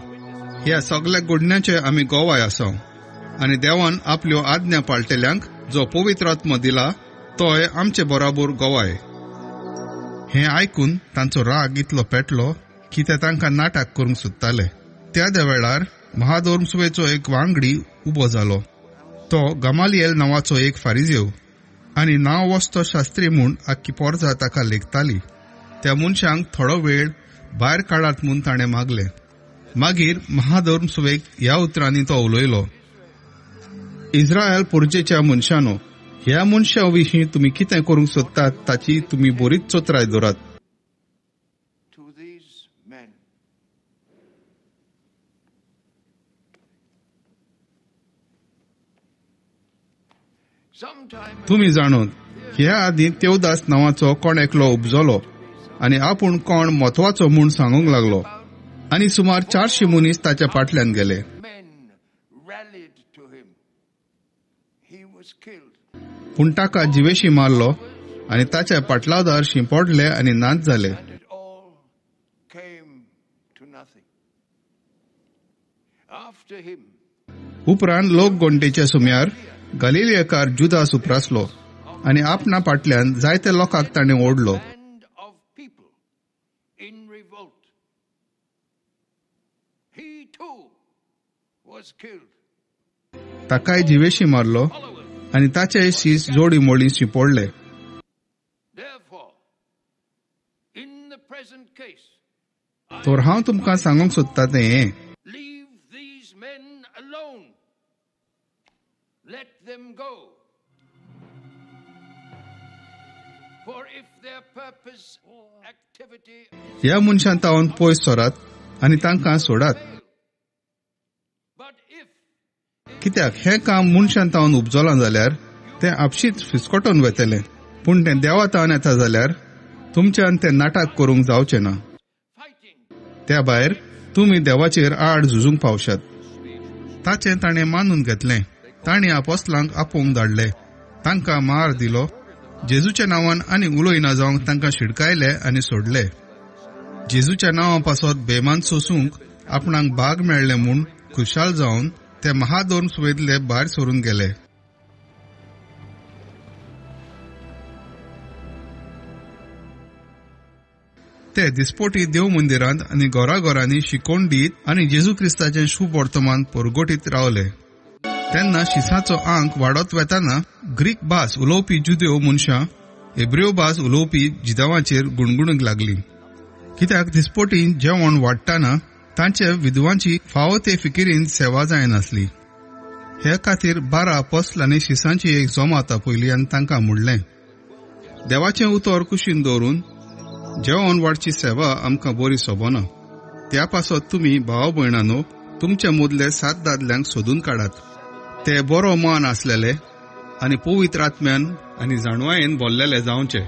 ह्या सगळ्या घडण्याचे आमी गोवाय आसां आनी देवान आपल्यो आज्ञा पाळटल्यांक जो पवित्र आत्मो दिला तोय आमचे बरोबर गोवाय. हें आयकून तांचो राग इतलो पेटलो की ते तांकां नाटक करूंक सोदताले. त्या वेळार महाधर्म सभेचो एक वांगडी उबो जालो. तो गमालिएल नांवाचो एक फारिजेव आनी नांव वस्तो शास्त्री म्हूण आख्खी पोरजा ताका लेखताली. त्या मनशांक थोडो वेळ भायर काडात म्हूण ताणें मागलें. मागीर महाधर्म सभेक ह्या उतरांनी तो उलयलो, इस्रायल पुर्जेच्या मनशांनो, ह्या मनशा विशीं तुमी कितें करूंक सोदतात ताची तुमी बरीच चोत्राय दवरात. तुमी जाणोत, ह्या आदी तेवदास नांवाचो कोण एकलो उपजलो आनी आपूण कोण म्हत्वाचो म्हूण सांगूंक लागलो आनी सुमार 400 मनीस ताच्या फाटल्यान गेले. Men rallied to him. He was killed. पूण ताका जिवेशी मारलो आनी ताचे पाटलावदार शिंपडले आनी नाच जाले. And it all came to nothing. After him, उपरांत लोक घोंटेच्या सुम्यार गलिलियेकार जुदास उप्रासलो आनी आपणा फाटल्यान जायते लोकांक ताणें ओडलो. band of people in revolt. He too was killed. ताकाय जिवेशी मारलो Followers. आनी ताचे शीस जोडी मोडी शिंपडले. Therefore, in the present case, तर हांव तुमकां सांगूंक सोदता तें हें, leave these men alone. Let them go. For if their purpose or activity is ह्या मनशां तावन पयस सोरात आनी तांकां सोडात. but if कित्याक हें काम मनशां तावन उपजलां जाल्यार तें आपशींच फिसकोटोन वेतलें. पूण तें देवा तावन येता जाल्यार तुमच्यान तें नाटक करूंक जावचें ना. fighting त्या भायर तुमी देवाचेर आड झुजूंक पावशात. ताचें ताणें मानून घेतलें. ताणें आपोस्तलांक आपोवंक धाडले. तांकां मार दिलो. जेजूच्या नांवान आनी उलोयना जावंक तांकां शिडकायले आनी सोडले. जेजूच्या नांवा पासत बेमान सोसूंक आपणाक भाग मेळ्ळे म्हूण खुशाल जावन ते महादोन सुवेदले भायर सरून गेले. ते दिसपोटी देव मंदिरांत आनी घोराघोरांनी शिकोवन दीत आनी जेजू क्रिस्ताचें शुभ वर्तमान परगोटीत रावले. तेन्ना शिसाचो आंक वाडत वेताना ग्रीक भास उलोवपी जुदेव मनशां हेब्रेव भास उलोवपी जिदावांचेर गुणगुणूंक लागली. कित्याक दिसपोटी जेवण वाडटाना तांचे विधवांची फावो ते फिकिरीन सेवा जायनासली. हे खातीर 12 अपोस्तलांनी शिसांची एक जमात आपयली आनी तांकां म्हणलें, देवाचें उतर कुशीन दवरून जेवण वाडची सेवा आमकां बरी सोबना. त्या पासत तुमी भाव भयणांनो तुमचे मदले 7 दादल्यांक सोदून काडात. ते बरो मान आसलेले आनी पवित्र आत्म्यान आनी जाणवायेन भरलेले जावचे.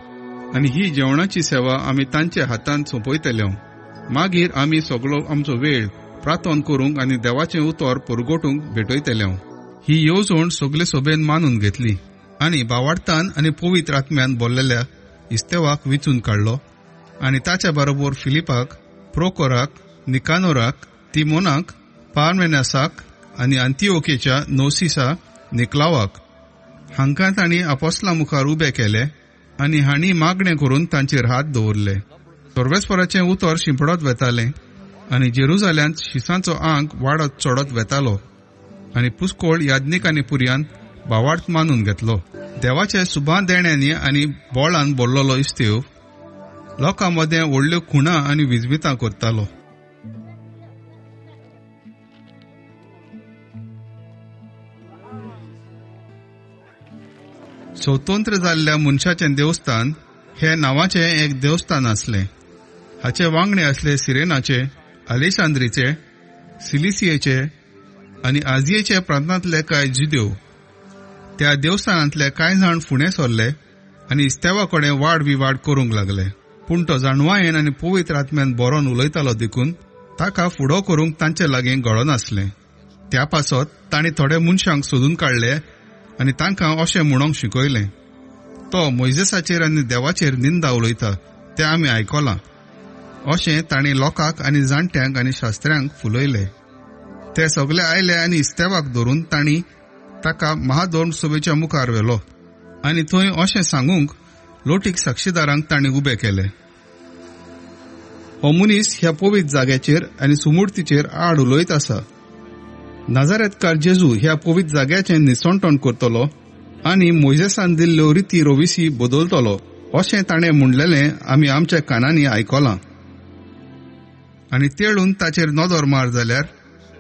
आनी ही जेवणाची सेवा आमी तांच्या हातांत सोंपयतल्यो. मागीर आमी सगळो आमचो वेळ प्रार्थना करूंक आनी देवाचें उतर परगोटूंक भेटयतल्यो. ही येवजण सगळे सोबेन मानून घेतली आनी भावार्थान आनी पवित्र आत्म्यान भरलेल्या इस्तेवाक विचून काडलो आनी ताच्या बरोबर फिलिपाक, प्रोकोराक, निकानोराक, तिमोनाक, पार्मेनासाक आनी अंतिओकेच्या नोसिसा निकलावाक हांकां तांणी अपोस्तलां मुखार उबे केले आनी हांणी मागणें करून तांचेर हात दवरले. सर्वेस्पराचें उतर शिंपडत वेतालें आनी जेरुजाल्यांत शिसांचो आंक वाडत चडत वेतालो आनी पुस्कोळ याज्ञीक आनी पुर्यान भावार्थ मानून घेतलो. देवाचे सुभां देण्यांनी आनी बोळान भरलोलो इस्तेव लोकां मदें व्हडल्यो खुणां आनी विजवितां करतालो. स्वतंत्र जाल्ल्या मनशाचें देवस्थान हे नांवाचें एक देवस्थान आसलें. हाचे वांगडे आसले सिरेनाचे, अलेसांद्रीचे, सिलिसियेचे आनी आजियेचे प्रांतांतले कांय जुदेव. त्या देवस्थानांतले कांय जाण फुडें सरले आनी इस्तेवा कडेन वाड विवाड करूंक लागले. पूण तो जाणवायेन आनी पवित्र आत्म्यान बरोवन उलयतालो देखून ताका फुडो करूंक तांचे लागीं घडनासलें. त्या पासत तांणी थोडे मनशांक सोदून काडले आनी तांकां अशें म्हणोंक शिकयलें, तो मोइजेसाचेर आनी देवाचेर निंदा उलयता तें आमी आयकलां. अशें तांणी लोकांक आनी जाणट्यांक आनी शास्त्र्यांक फुलयलें. ते सगळे आयले आनी इस्तेवाक धरून तांणी ताका महादोन सभेच्या मुखार व्हेलो आनी थंय अशें सांगूंक लोटीक साक्षीदारांक तांणी उबे केले. हो मनीस ह्या पवित्र जाग्याचेर आनी सुमूर्तीचेर आड उलयत आसा. नाजारेतकार जेजू ह्या पवित्र जाग्याचें निसंटण करतलो आनी मोइजेसान दिल्ल्यो रिती रोविसी बदलतलो अशें ताणें म्हणलेलें आमी आमच्या कानांनी आयकलां. आनी तेळून ताचेर नदर मार जाल्यार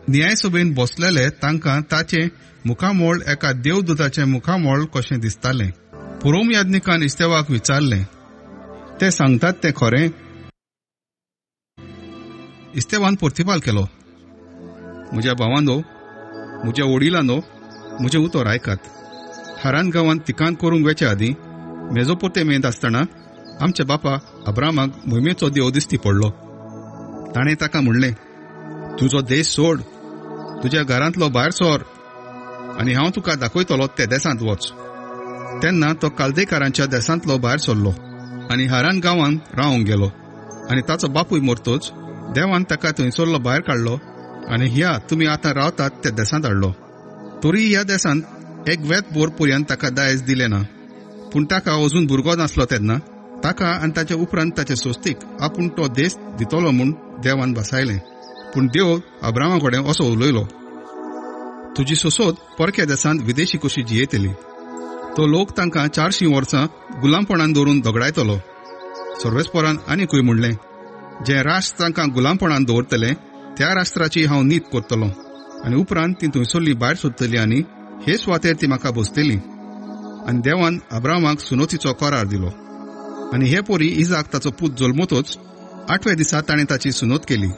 न्यायसभेन बसलेले तांकां ताचें मुखामोळ एका देवदूताचें मुखामोळ कशें दिसतालें. पुरोम याज्ञिकान इस्तेवाक विचारलें, ते सांगतात तें खरें? इस्तेवान प्रतिपाल केलो, म्हज्या भावांनो, म्हज्या वडिलांनो, म्हजें उतर आयकात. हारान गांवांत तिकान करूंक वेचे आदीं मेजोपोतेमियेंत आसतना आमच्या बापा अब्रामाक मोहिमेचो देव दिश्टी पडलो. ताणें ताका म्हणलें, तुजो देश सोड, तुज्या घरांतलो भायर सोर, आनी हांव तुका दाखयतलो ते देसांत वच. तेन्ना तो काल्देकारांच्या देसांतलो भायर सरलो आनी हारान गांवांत रावंक गेलो. आनी ताचो बापूय मरतोच देवान ताका थंयसरलो भायर काडलो आनी ह्या तुमी आतां रावतात त्या देसांत हाडलो. तरी ह्या देसांत एक वेत भर पर्यंत ताका दायज दिलें ना. पूण ताका अजून भुरगो नासलो तेन्ना ताका आनी ताचे उपरांत ताचे सोस्तीक आपूण तो देश दितलो म्हूण देवान बसायलें. पूण देव अब्रामा कडेन असो उलयलो, तुजी सोसोद परक्या देसांत विदेशी कशी जियेतली. तो लोक तांकां 400 वर्सां गुलामपणान दवरून दोगडायतलो. सर्वेस्परान आनीकूय म्हणलें, जे राष्ट्र तांकां गुलामपणान दवरतले त्या राष्ट्राची हांव नीत करतलों आनी उपरांत ती थंयसरली भायर सोदतली आनी हे सुवातेर ती म्हाका बसतली. आनी देवान अब्रामाक सुनोतीचो करार दिलो. आनी हे पोरी इजाक ताचो पूत जल्मतोच 8व्या दिसा ताणें ताची सुनोत केली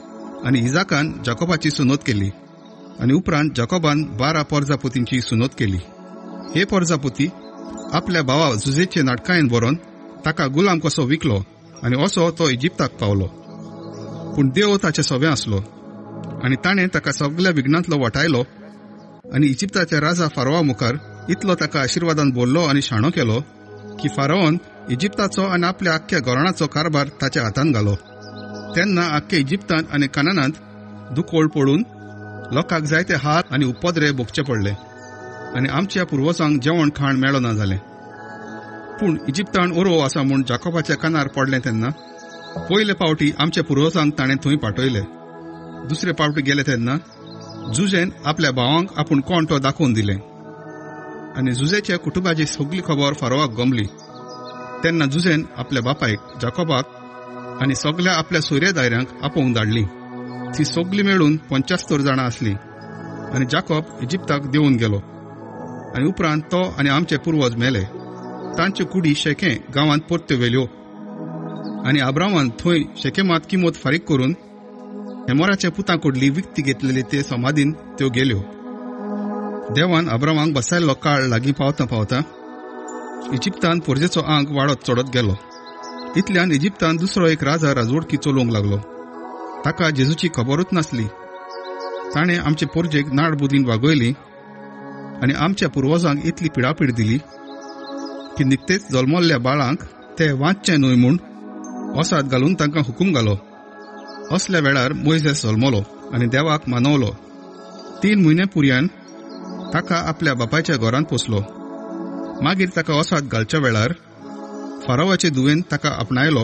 आनी इजाकान जाकोबाची सुनोत केली. आनी उपरांत जाकोबान 12 पोरजापुतींची सुनोत केली. हे पोरजापुती आपल्या भावा जुजेचे नाटकायेन बरोवन ताका गुलाम कसो विकलो आनी असो तो इजिप्ताक पावलो. पूण देव ताचे सोबे आसलो आनी ताणें ताका सगळ्या विघ्नांतलो वटायलो. आनी इजिप्ताच्या राजा फारोवा मुखार इतलो ताका आशिर्वादान बोल्लो आनी शाणो केलो की फारोवान इजिप्ताचो आनी आपल्या आख्ख्या घराण्याचो कारभार ताच्या हातान घालो. तेन्ना आख्ख्या इजिप्तांत आनी कानानांत दुखोळ पडून लोकांक जायते हात आनी उपद्रे भोगचे पडले आनी आमच्या पुर्वजांक जेवण खाण मेळो ना जालें. पूण इजिप्तान ओरो आसा म्हूण जाकोबाच्या कानार पडलें तेन्ना पयले पावटी आमच्या पुर्वजांक ताणें थंय पाठयले. दुसरे पावटी गेले तेन्ना जुजेन आपल्या भावांक आपूण कोण तो दाखोवन दिलें. आनी जुजेच्या कुटुंबाची सगळी खबर फारोवाक गमली. तेन्ना जुजेन आपल्या बापायक जाकोबाक आनी सगळ्या आपल्या सोयरेदायऱ्यांक आपोवंक धाडली. ती सगळी मेळून 75 जाणां आसली. आनी जाकोब इजिप्ताक देंवन गेलो आनी उपरांत तो आनी आमचे पुर्वज मेले. तांच्यो कुडी शेके गांवांत परत्यो व्हेल्यो आनी अब्रामान थंय शेकेमात किंमत फारीक करून हेमोराच्या पुतां कडली विकती घेतलेली ते समाधीन त्यो गेल्यो. देवान अब्रामाक बसायल्लो काळ लागीं पावता पावता इजिप्तान पोरजेचो आंग वाडत चडत गेलो. इतल्यान इजिप्तान दुसरो एक राजा राजवडकी चलोवंक लागलो. ताका जेजूची खबरूच नासली. ताणें आमचे पोरजेक नाड बुदीन वागयली आनी आमच्या पुर्वजांक इतली पिडापीड दिली की निकतेच जल्मल्ल्या बाळांक ते वाचचें न्हय म्हूण ओसाद घालून तांकां हुकूम घालो. असल्या वेळार मोइसेस जल्मलो आनी देवाक मानवलो. 3 म्हयने पुर्यान ताका आपल्या बापायच्या घरांत पोसलो. मागीर ताका ओसाद घालच्या वेळार फारोवाचे धुवेन ताका आपणायलो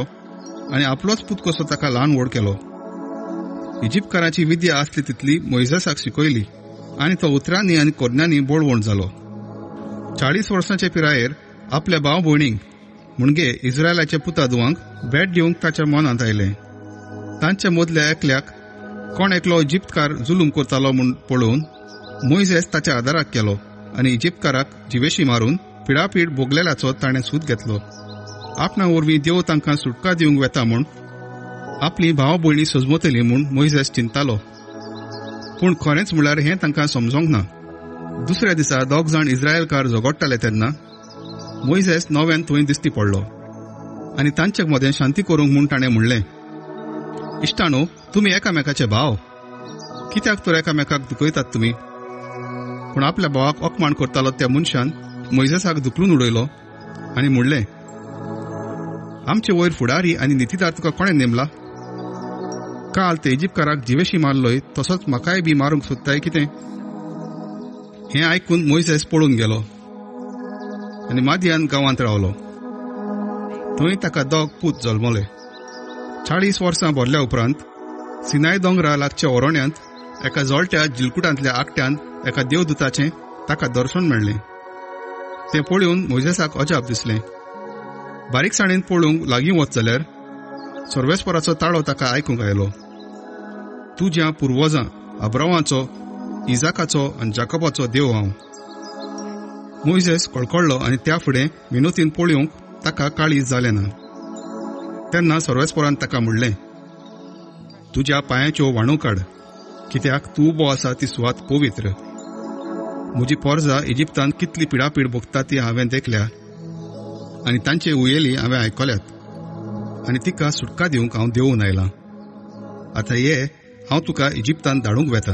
आनी आपलोच पूत कसो ताका ल्हान व्हड केलो. इजिप्तकारांची विद्या आसली तितली मोइसेसाक शिकयली आनी तो उतरांनी आनी कोरण्यांनी बोळवण जालो. 40 वर्सांचे पिरायेर आपल्या भाव भयणींक म्हणजे इस्रायलाच्या पुता धुवांक भेट दिवंक ताच्या मनांत आयलें. तांच्या मदल्या एकल्याक कोण एकलो इजिप्तकार जुलूम करतालो म्हूण पळोवन मोइसेस ताच्या आदाराक केलो आनी इजिप्तकाराक जिवेशी मारून पिडापीड भोगलेल्याचो ताणें सूद घेतलो. आपणा वरवीं देव तांकां सुटका दिवंक वेता म्हूण आपली भाव भयणी सजमतली म्हूण मोइसेस चिंतालो. पूण खरेंच म्हळ्यार हें तांकां समजोंक ना. दुसऱ्या दिसा 2 जाण इस्रायलकार झगडटाले तेन्ना मोइसेस नव्यान थंय दिश्टी पडलो आनी तांचे मदें शांती करूंक म्हूण ताणें म्हणलें, इश्टानो, तुमी एकामेकाचे भाव, कित्याक तर एकामेकाक दुखयतात तुमी? पूण आपल्या भावाक अपमान करतालो त्या मनशान मोइसेसाक दुखलून उडयलो आनी म्हणलें, आमचे वयर फुडारी आनी नितीदार तुका कोणें नेमला? काल ते इजिप्तकाराक जिवेशी मारलोय तसोच म्हाकाय बी मारूंक सोदताय कितें? हें आयकून मोइसेस पळून गेलो आनी मादियान गांवांत रावलो. थंय ताका 2 पूत जल्मले. 40 वर्सां भरल्या उपरांत सिनाय दोंगरा लागच्या ओरोण्यांत एका जोळट्या जिलकुटांतल्या आकट्यान एका देवदूताचें ताका दर्शन मेळ्ळें. तें पळोवन मोइसेसाक अजाप दिसलें. बारीकसाणेन पळोवंक लागीं वच जाल्यार सर्वेस्पराचो ताळो ताका आयकूंक आयलो. तुज्या पुर्वजां अब्रामाचो, इजाकाचो आनी जाकोबाचो देव हांव. मोइसेस कळकळ्ळो आनी त्या फुडें मिनोतीन पळोवंक ताका काळीज जालें ना. तेन्ना सर्वेस्परान ताका म्हणलें, तुज्या पांयाच्यो वाणू काड, कित्याक तूं उबो आसा ती सुवात पवित्र. म्हजी पोरजां इजिप्तांत कितली पिडापीड भोगता ती हांवें देखल्या आनी तांचे उयेली हांवें आयकल्यात आनी तिका सुटका दिवंक हांव देंवून आयलां. आतां ये हांव तुका इजिप्तांत धाडूंक वेता.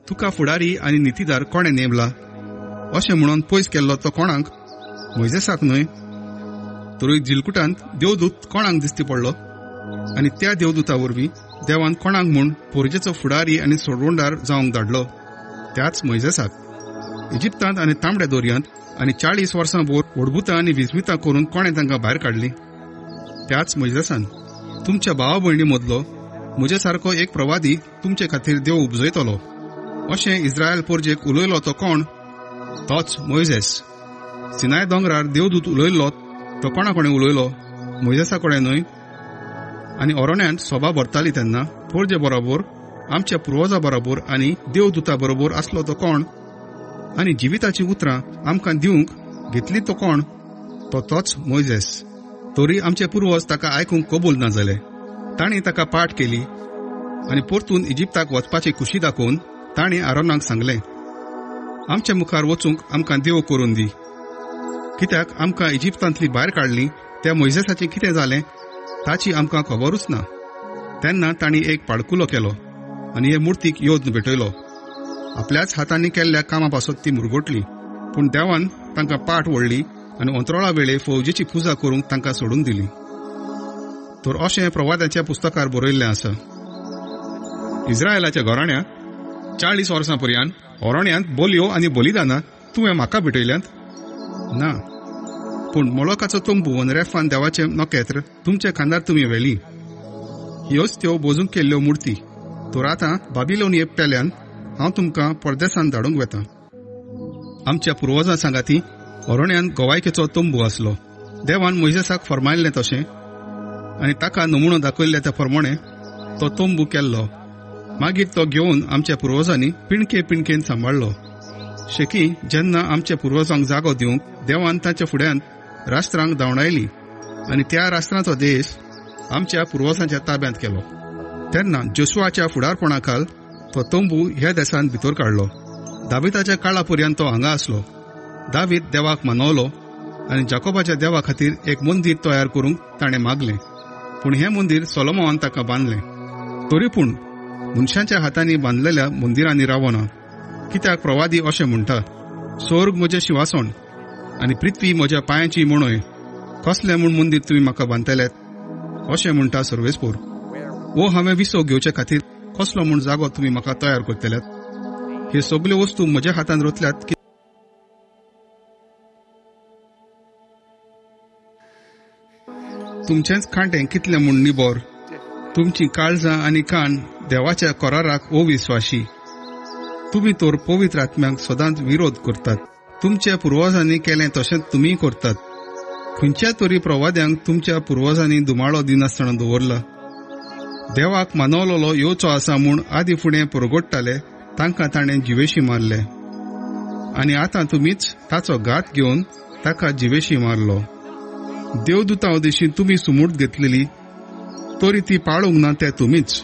तुका फुडारी आनी नितीदार कोणें नेमला अशें म्हणून पयस केल्लो तो कोणाक? मोइजेसाक न्हय. तरी जिलकुटांत देवदूत कोणाक दिश्टी पडलो आनी त्या देवदूता वरवीं देवान कोणाक म्हूण पोरजेचो फुडारी आनी सोडवणदार जावंक धाडलो? त्याच मोइजेसाक. इजिप्तांत आनी तांबड्या दर्यांत आनी 40 वर्सां भोर वडभुतां आनी विस्वितां करून कोणें तांकां भायर काडली? त्याच मोइजेसान. तुमच्या भावा भयणी मदलो म्हजे सारको एक प्रवादी तुमचे खातीर देव उपजयतलो अशें इस्रायल पोरजेक उलयलो तो कोण? तोच मोइजेस. सिनाय दोंगरार देवदूत उलयल्लो तो कोणा कोणें उलयलो? मोइजेसा कडेन न्हय. आनी अरोण्यांत सभा भरताली तेन्ना पोरजे बरोबर, आमच्या पुर्वजां बरोबर आनी देवदूता बरोबर आसलो तो कोण? आनी जिविताची उतरां आमकां दिवंक घेतली तो कोण? तो तोच मोइजेस. तरी आमचे पुर्वज ताका आयकूंक कबूल ना जाले. तांणी ताका पाट केली आनी परतून इजिप्ताक वचपाची खुशी दाखोवन तांणी आरोनाक सांगलें, आमच्या मुखार वचूंक आमकां देव करून दी. कित्याक आमकां इजिप्तांतली भायर काडली त्या मोइजेसाचें कितें जालें ताची आमकां खबरूच ना. तेन्ना तांणी एक पाडकुलो केलो आनी हे मुर्तीक योद्न भेटयलो. आपल्याच हातांनी केल्ल्या कामा पासत ती मुरगोटली. पूण देवान तांकां पाट व्हडली आनी अंतरोळा वेळे फौजेची पुजा करूंक तांकां सोडून दिली. तर अशें प्रवाद्याच्या पुस्तकार बरयल्लें आसा. इस्रायलाच्या घराण्या 40 वर्सां पर्यंत अरोण्यांत बोलयो आनी बलिदानां तुवें म्हाका भेटयल्यांत? ना. पूण मोलोकाचो तंबू आनी रेफान देवाचें नखेत्र तुमच्या खांदार तुमी व्हेली. ह्योच त्यो बोजूंक केल्ल्यो मुर्ती. तर आतां बाबिलोनी एकट्याल्यान हांव तुमकां परदेसांत धाडूंक वेता. आमच्या पुर्वजां सांगाती अरोण्यांत गोवायकेचो तंबू आसलो. देवान मोइजेसाक फरमायल्लें तशें आनी ताका नमुनो दाखयल्ले त्या प्रमाणे तो तंबू केल्लो. मागीर तो घेवन आमच्या पुर्वजांनी पिणके पिणकेन सांबाळलो. शेकी जेन्ना आमच्या पुर्वजांक जागो दिवंक देवान तांच्या फुड्यांत राष्ट्रांक धांवडायली आनी त्या राष्ट्रांचो देश आमच्या पुर्वजांच्या ताब्यांत केलो, तेन्ना जोशुआच्या फुडारपणाखाल तो तंबू ह्या देशांत भितर काडलो. दाविदाच्या काळा पर्यंत तो हांगा आसलो. दावीद देवाक मानवलो आनी जाकोबाच्या देवा खातीर एक मंदीर तयार करूंक ताणें मागलें. पूण हें मंदीर सोलोमोन ताका बांदलें. तरी पूण मनशांच्या हातांनी बांदलेल्या मंदिरांनी रावना. कित्याक प्रवादी अशें म्हणटा, स्वर्ग म्हजें शिवासण आनी पृथ्वी म्हज्या पांयाची मणय. कसलें म्हूण मंदीर तुमी म्हाका बांदतलेत? अशें म्हणटा सर्वेस्पोर. वो हांवें विसो घेवचे खातीर कसलो म्हूण जागो तुमी म्हाका तयार करतल्यात? हे सगल्यो वस्तू म्हज्या हातांत रोतल्यात. तुमचेंच खांटें कितलें म्हूण निबोर. तुमची काळजां आनी कान देवाच्या कराराक अविस्वाशी. तुमी तर पवित्र आत्म्याक सदांच विरोध करतात. तुमच्या पुर्वजांनी केलें तशेंच तुमी करतात. खंयच्या तरी प्रवाद्यांक तुमच्या पुर्वजांनी दुमाळो दिनासतना दवरला. देवाक मानवलेलो येवचो आसा म्हूण आदी फुडें परगोडटाले तांकां ताणें जिवेशी मारले आनी आतां तुमीच ताचो घात घेवन ताका जिवेशी मारलो. देवदूतां उदेशी तुमी सुमूट घेतलेली तरी ती पाळूंक ना ते तुमीच.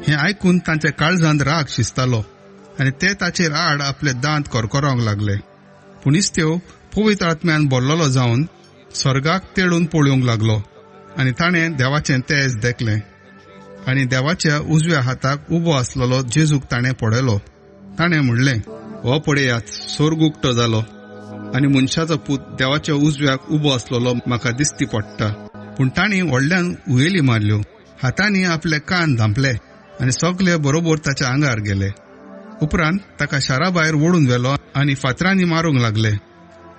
हें आयकून तांच्या काळजांत राग शिजतालो आनी ते ताचेर आड आपले दांत करकोरोंक लागले. पूण इस्त्यो पवित्र आत्म्यान भरलेलो जावन स्वर्गाक तेडून पळोवंक लागलो आनी ताणें देवाचें तेज देखलें आनी देवाच्या उजव्या हाताक उबो आसलेलो जेजूक ताणें पळयलो. ताणें म्हणलें, हो पळयात, स्वर्ग उक्तो जालो आनी मनशाचो पूत देवाच्या उजव्याक उबो आसलेलो म्हाका दिसती पडटा. पूण तांणी व्हडल्यान उयेली मारल्यो, हातांनी आपले कान धांपले आनी सगळे बरोबर ताच्या आंगार गेले. उपरांत ताका शारा भायर ओडून व्हेलो आनी फातरांनी मारूंक लागले.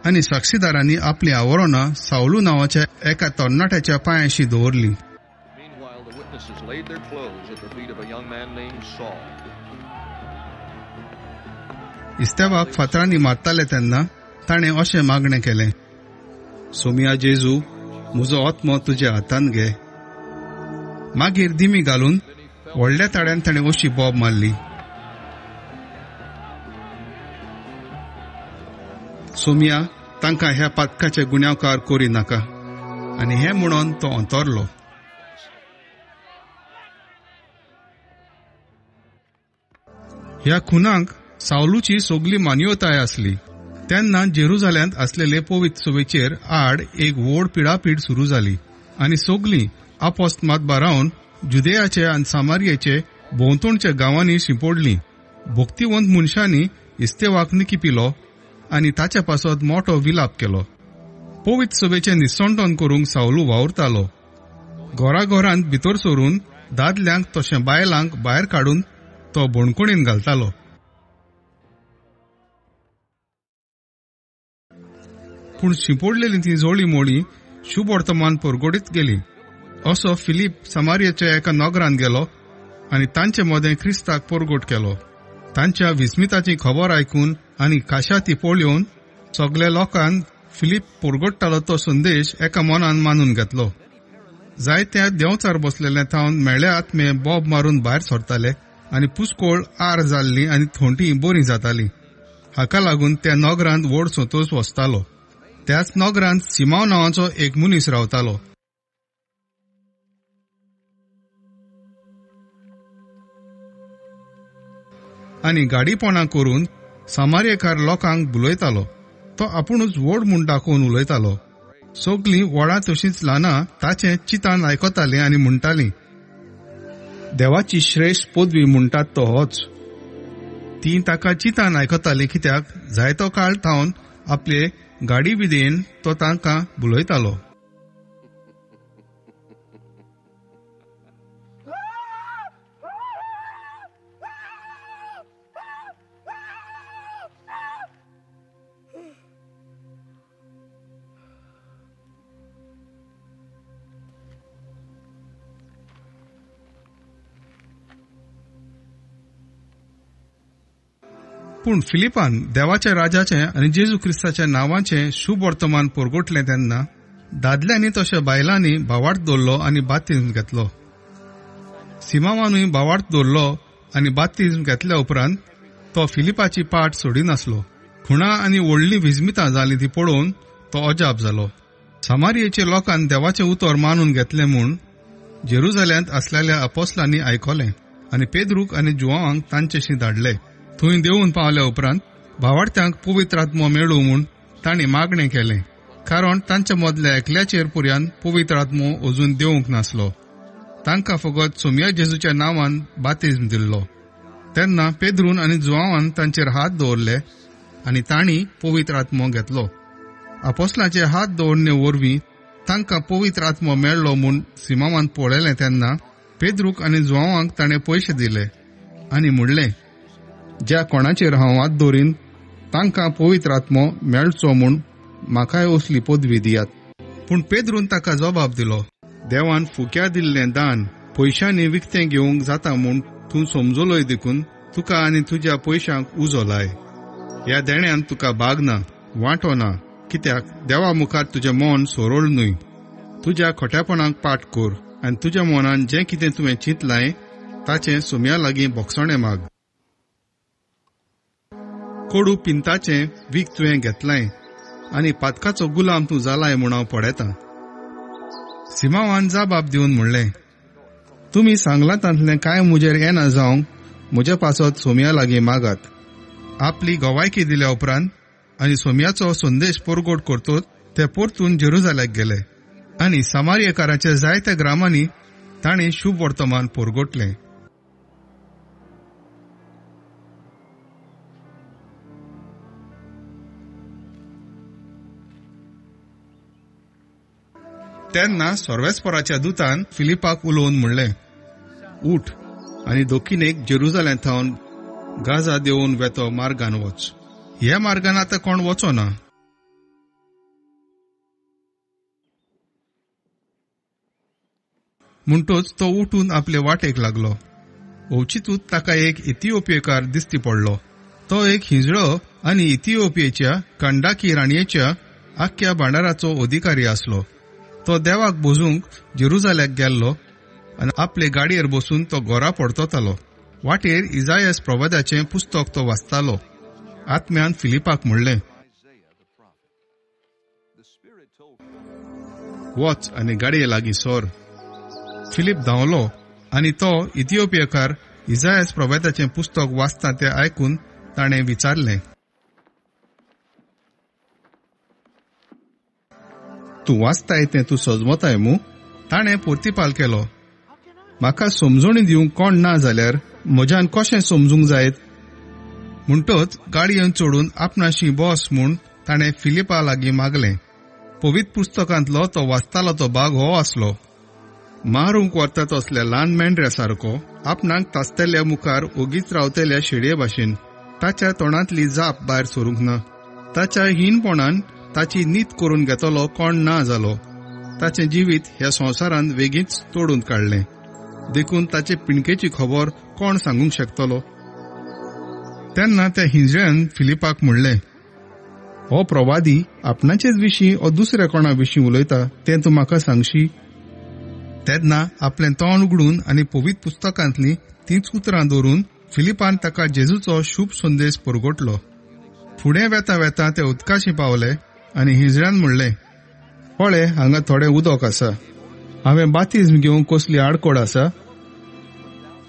आनी साक्षीदारांनी आपली आवरणां सावलू नांवाच्या एका तरणाट्याच्या पांयाशी दवरली. इस्तेवाक फातरांनी मारताले तेन्ना ताणें अशें मागणें केलें, सोमिया जेजू, म्हजो आत्मो तुज्या हातांत घे. मागीर दिमी घालून व्हडल्या ताड्यान ताणें अशी बोब मारली. सोमिया, तांकां ह्या पातकाचे गुन्यांवकार करी नाका. आनी हें म्हणून तो अंतरलो. ह्या खुनाक सावलूची सगली मान्यताय आसली. तेन्ना जेरुजाल्यांत आसलेले पवित्र सभेचेर आड एक व्हड पिडापीड सुरू जाली आनी सगलीं आपोस्त मातबा रावन जुदेयाचे आनी सामारियेचे भोंवतणच्या गांवांनी शिंपोडली. भोक्तिवंत मनशांनी इस्तेवाक निकी पिलो आनी ताचे पासत मोठो विलाप केलो. पवित्र सभेचे निसंतोन करूंक सावलू वावुरतालो. घरांत भितर सरून दादल्यांक तशें बायलांक भायर काडून तो बोणकुणीन घालतालो. पूण शिंपोडलेली ती जोळी मोळी शुभ वर्तमान परगोडीत गेली. असो फिलीप समारियाच्या एका नगरांत गेलो आनी तांचे मदें क्रिस्ताक परगोट केलो. तांच्या विस्मिताची खबर आयकून आनी काशा ती पळोवन सगल्या लोकांन फिलीप परगोडटालो तो संदेश एका मनान मानून घेतलो. जायत्या देंवचार बसलेले थावन मेळ्ळे आत्मे बोब मारून भायर सरताले आनी पुस्कोळ आर जाल्ली आनी थोंटी बरी जाताली. हाका लागून त्या नगरांत व्हड सोतोस वसतालो. त्याच नगरांत सिमाव नांवाचो एक मनीस रावतालो. आनी गाडीपणां करून सामारियेकार लोकांक बुलयतालो. तो आपुणूच व्हड म्हूण दाखोवन उलयतालो. सगलीं व्हडा तशींच ल्हानां ताचें चितान आयकतालीं आनी म्हणटालीं, देवाची श्रेश्ठ पदवी म्हणटात तो होच. तीं ताका चितान आयकतालीं कित्याक जायतो काळ थावन आपले गाडी विदेन तो तांकां बुलयतालो. पूण फिलिपान देवाच्या राजाचे आनी जेजू क्रिस्ताच्या नांवाचे शुभ वर्तमान परगोटले तेन्ना दादल्यांनी तशा बायलांनी भावार्थ दवरलो आनी बाप्तिस्म घेतलो. सिमावानूय भावार्थ दवरलो आनी बाप्तिस्म घेतल्या उपरांत तो फिलिपाची पाट सोडिनासलो. खुणा आनी व्हडली विस्मितां जाली ती पळोवन तो अजाप जालो. सामारियेच्या लोकांन देवाचें उतर मानून घेतलें म्हूण जेरुजाल्यांत आसलेल्या अपोस्तलांनी आयकलें आनी पेद्रूक आनी जुवांक तांचेशी धाडले. थंय देवून पावल्या उपरांत भावार्थ्यांक पवित्र आत्मो मेळ्ळो म्हूण तांणी मागणें केलें, कारण तांच्या मदल्या एकल्याचेर पुर्यान पवित्र आत्मो अजून देवूंक नासलो. तांकां फकत सोमया जेजूच्या नांवान बाप्तिस्म दिल्लो. तेन्ना पेद्रून आनी जुवावान तांचेर हात दवरले आनी तांणी पवित्र आत्मो घेतलो. अपोस्तलांचे हात दवरणे वरवीं तांकां पवित्र आत्मो मेळ्ळो म्हूण सिमावान पळयलें तेन्ना पेद्रूक आनी जुवावांक ताणें पयशे दिले आनी म्हणलें, ज्या कोणाचेर हांव हात दवरीन तांकां पवित्र आत्मो मेळचो म्हूण म्हाकाय असली पदवी दियात. पूण पेद्रून ताका जबाब दिलो, देवान फुक्या दिल्लें दान पयशांनी विकतें घेवंक जाता म्हूण तूं समजलोय देखून तुका आनी तुज्या पयशांक उजो लाय. ह्या देण्यांत तुका भाग ना, वांटो ना, कित्याक देवा मुखार तुजें मन सोरोळ न्हय. तुज्या खोट्यापणाक पाट कर आनी तुज्या मनान जें कितें तुवें चिंतलां ताचें सोम्या लागीं बोगसणे माग. कोडू पिंताचें वीख तुवें घेतलां आनी पातकाचो गुलाम तूं जालाय म्हूण हांव पळयतां. सिमावान जबाब दिवन म्हणलें, तुमी सांगलातांतलें कांय मुजेर येना जावंक म्हज्या पासत सोम्या लागीं मागात. आपली गवायकी दिल्या उपरांत आनी सोम्याचो संदेश परगोट करतोच ते परतून जेरुजाल्याक गेले आनी सामारियेकारांच्या जायत्या ग्रामांनी तांणी शुभ वर्तमान परगोटलें. तेन्ना सर्वेस्पराच्या दुतान फिलिपाक उलोवन म्हणलें, उठ आनी दोखीनेक जेरुजालेम थावन गाजा देवून वेतो मार्गान वच. ह्या मार्गान आतां कोण वचो ना. म्हणटूच तो उठून आपले वाटेक लागलो. ओचितूच ताका एक इथिओपियेकार दिश्टी पडलो. तो एक हिंजळो आनी इथिओपियेच्या कंडाकी राणयेच्या आख्या भांडाराचो अधिकारी आसलो. तो देवाक भोजूंक जेरुजाल्याक गेल्लो आनी आपले गाडयेर बसून तो घरा पडतलो. वाटेर इजायास प्रवाद्याचें पुस्तक तो वाचतालो. आत्म्यान फिलिपाक म्हणलें, वच आनी गाडये लागीं सोर. फिलीप धांवलो आनी तो इथिओपियेकार इजायास प्रवाद्याचें पुस्तक वाचता तें आयकून ताणें विचारलें, तूं वाचताय तें तूं सजमताय मू? ताणें प्रतिपाल केलो, म्हाका समजणी दिवंक कोण ना जाल्यार म्हज्यान कशें समजूंक जायत? म्हणटच गाडयेन चडून आपणाशी बस म्हूण ताणें फिलिपा लागीं मागलें. पवित्र पुस्तकांतलो तो वाचतालो तो भाग हो आसलो. मारूंक व्हरता तसल्या ल्हान मेंढऱ्या सारको आपणाक तासतेल्या मुखार ओगीच रावतेल्या शेडये भाशेन ताच्या तोंडांतली जाप भायर सरूंक ना. ताच्या हीनपणान ताची नीत करून घेतलो कोण ना जालो. ताचें जिवीत ह्या संवसारांत वेगीच तोडून काडलें. देखून ताचे पिणकेची खबर कोण सांगूंक शकतलो? तेन्ना त्या हिंजळ्यान फिलिपाक म्हणलें, हो प्रवादी आपणाचेच विशीं ओ दुसऱ्या कोणा विशीं उलयता तें तूं म्हाका सांगशी? तेन्ना आपलें तोंड उगडून आनी पवित्र पुस्तकांतलीं तींच उतरां दवरून फिलिपान ताका जेजूचो शुभ संदेश परगटलो. फुडें वेता वेता ते उदकाशी पावले आनी हिंजळ्यान म्हणलें, पळय हांगा थोडें उदक आसा. हांवें बातिज्म घेवंक कसली आडकोड आसा?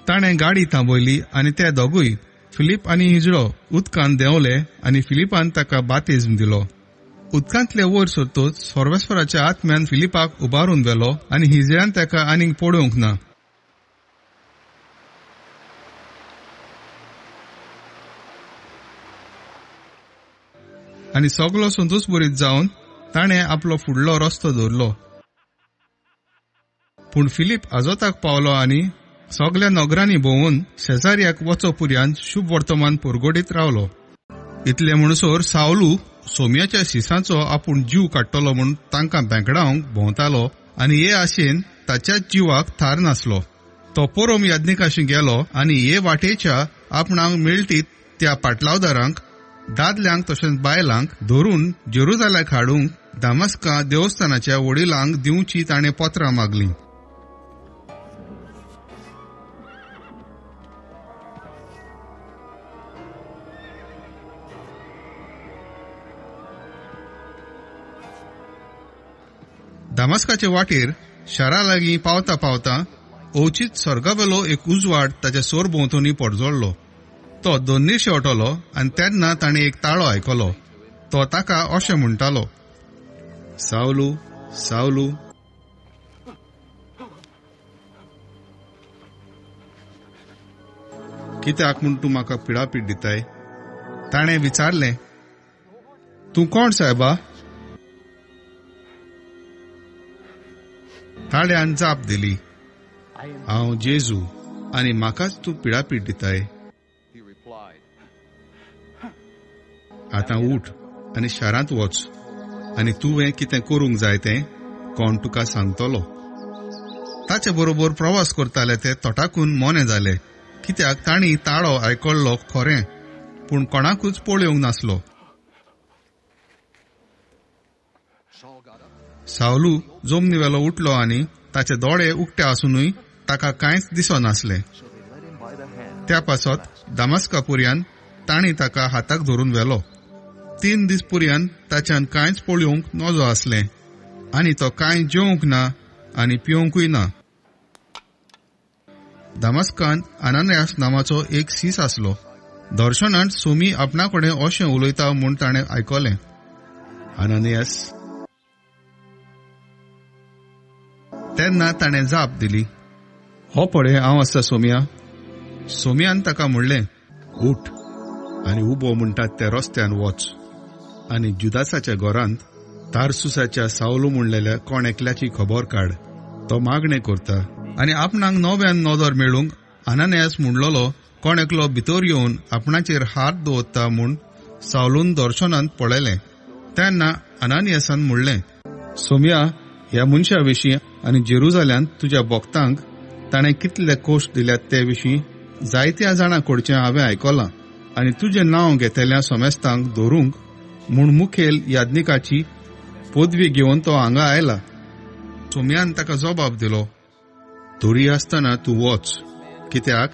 ताणें गाडी थांबयली आनी ते दोगूय फिलिप आनी हिंजळो उदकांत देंवले आनी फिलिपान ताका बातिज्म दिलो. उदकांतले वयर सरतूच सर्वेस्वराच्या आत्म्यान फिलिपाक उबारून व्हेलो आनी हिंजळ्यान ताका आनीक पळोवंक ना. आनी सगलो संतोष भरीत जावन ताणें आपलो फुडलो रस्तो धरलो. पूण फिलिप आजोताक पावलो आनी सगल्या नगरांनी भोंवून शेजाऱ्याक वचोपर्यंत शुभ वर्तमान परगडीत रावलो. इतले म्हणसर सावलू सोम्याच्या शिसांचो आपूण जीव काडटलो म्हूण तांकां भेंकडावंक भोंवतालो आनी हे आशेन ताच्याच जिवाक थार नासलो. तो पोरोम याज्ञिकाशी गेलो आनी हे वाटेच्या आपणाक मेळटीत त्या पाटलावदारांक, दादल्यांक तशेंच बायलांक धरून जेरुजाल्याक हाडूंक दामस्का देवस्थानाच्या वडिलांक दिवची ताणें पत्रां मागलीं. दामस्काचे वाटेर शारा लागीं पावता पावता ओचित स्वर्गावेलो एक उजवाड ताच्या सोर भोंवतणी पडजोडलो. तो दोन्ही शेवटलो आनी तेन्ना ताणें एक ताळो आयकलो. तो ताका अशें म्हणटालो, सावलू सावलू, कित्याक म्हूण तूं म्हाका पिडापीड दिताय? ताणें विचारलें, तूं कोण सायबा? ताळ्यान जाप दिली, हांव जेजू आनी म्हाकाच तूं पिडापीड दिताय. आतां उठ आनी शारांत वच आनी तुवें कितें करूंक जाय तें कोण तुका सांगतलो. ताचे बरोबर प्रवास करताले ते तोटाकून मोने जाले, कित्याक तांणी ताळो आयकल्लो खरें पूण कोणाकूच पळोवंक नासलो. सावलू जमनीवेलो उठलो आनी ताचे दोळे उक्ते आसूनय ताका कांयच दिसनासलें. त्या पासत दामस्कापर्यंत तांणी ताका हाताक धरून व्हेलो. 3 दीस पर्यंत ताच्यान कांयच पळोवंक नजो आसलें आनी तो कांय जेवंक ना आनी पिवंकूय ना. दामस्कांत अनानियास नांवाचो एक सीस आसलो. दर्शनांत सोमी आपणा कडेन अशें उलयता म्हूण ताणें आयकलें. अनानियास. तेन्ना ताणें जाप दिली, हो पळय हांव आसा सोम्या. सोम्यान ताका म्हणलें, उठ आनी उबो म्हणटात त्या रस्त्यान वच आनी जुदासाच्या घरांत तारसुसाच्या सावलू म्हणलेल्या कोण एकल्याची खबर काड. तो मागणें करता आनी आपणाक नव्यान नदर मेळूंक अनानियास म्हणलोलो कोण एकलो भितर येवन आपणाचेर हात दवरता म्हूण सावलून दर्शनांत पळयलें. तेन्ना अनानियासान म्हणलें, सोम्या, ह्या मनशा विशीं आनी जेरुजाल्यांत तुज्या भक्तांक ताणें कितले कोश्ट दिल्यात ते विशीं जायत्या जाणां कडचें हांवें आयकलां आनी तुजें नांव घेतल्या सोमेस्तांक धरूंक म्हूण मुखेल याज्ञिकाची पदवी घेवन तो हांगा आयला. सोम्यान ताका जबाब दिलो, थोडी आसतना तूं वच, कित्याक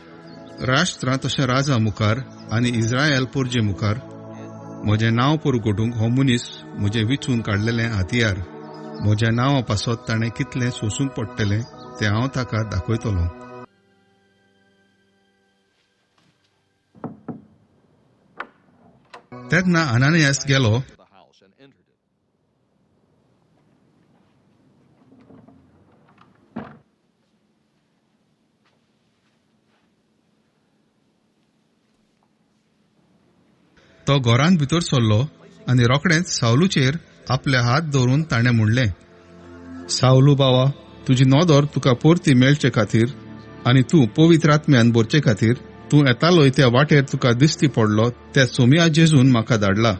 राष्ट्रां तशें राजा मुखार आनी इस्रायल परजे मुखार म्हजें नांव परगटूंक हो मनीस म्हजें विचून काडलेलें हातियार. म्हज्या नांवा पासत ताणें कितलें सोसूंक पडटलें तें हांव ताका दाखयतलों. तेन्ना अनानियास गेलो तो घरांत भितर सरलो आनी रोखडेंच सावलूचेर आपले हात दवरून ताणें म्हणलें, सावलू बावा, तुजी नोदर तुका परती मेळचे खातीर आनी तूं पवित्र आत्म्यान भरचे खातीर तूं येतालोय त्या वाटेर तुका दिश्टी पडलो त्या सोमया जेजून म्हाका धाडला.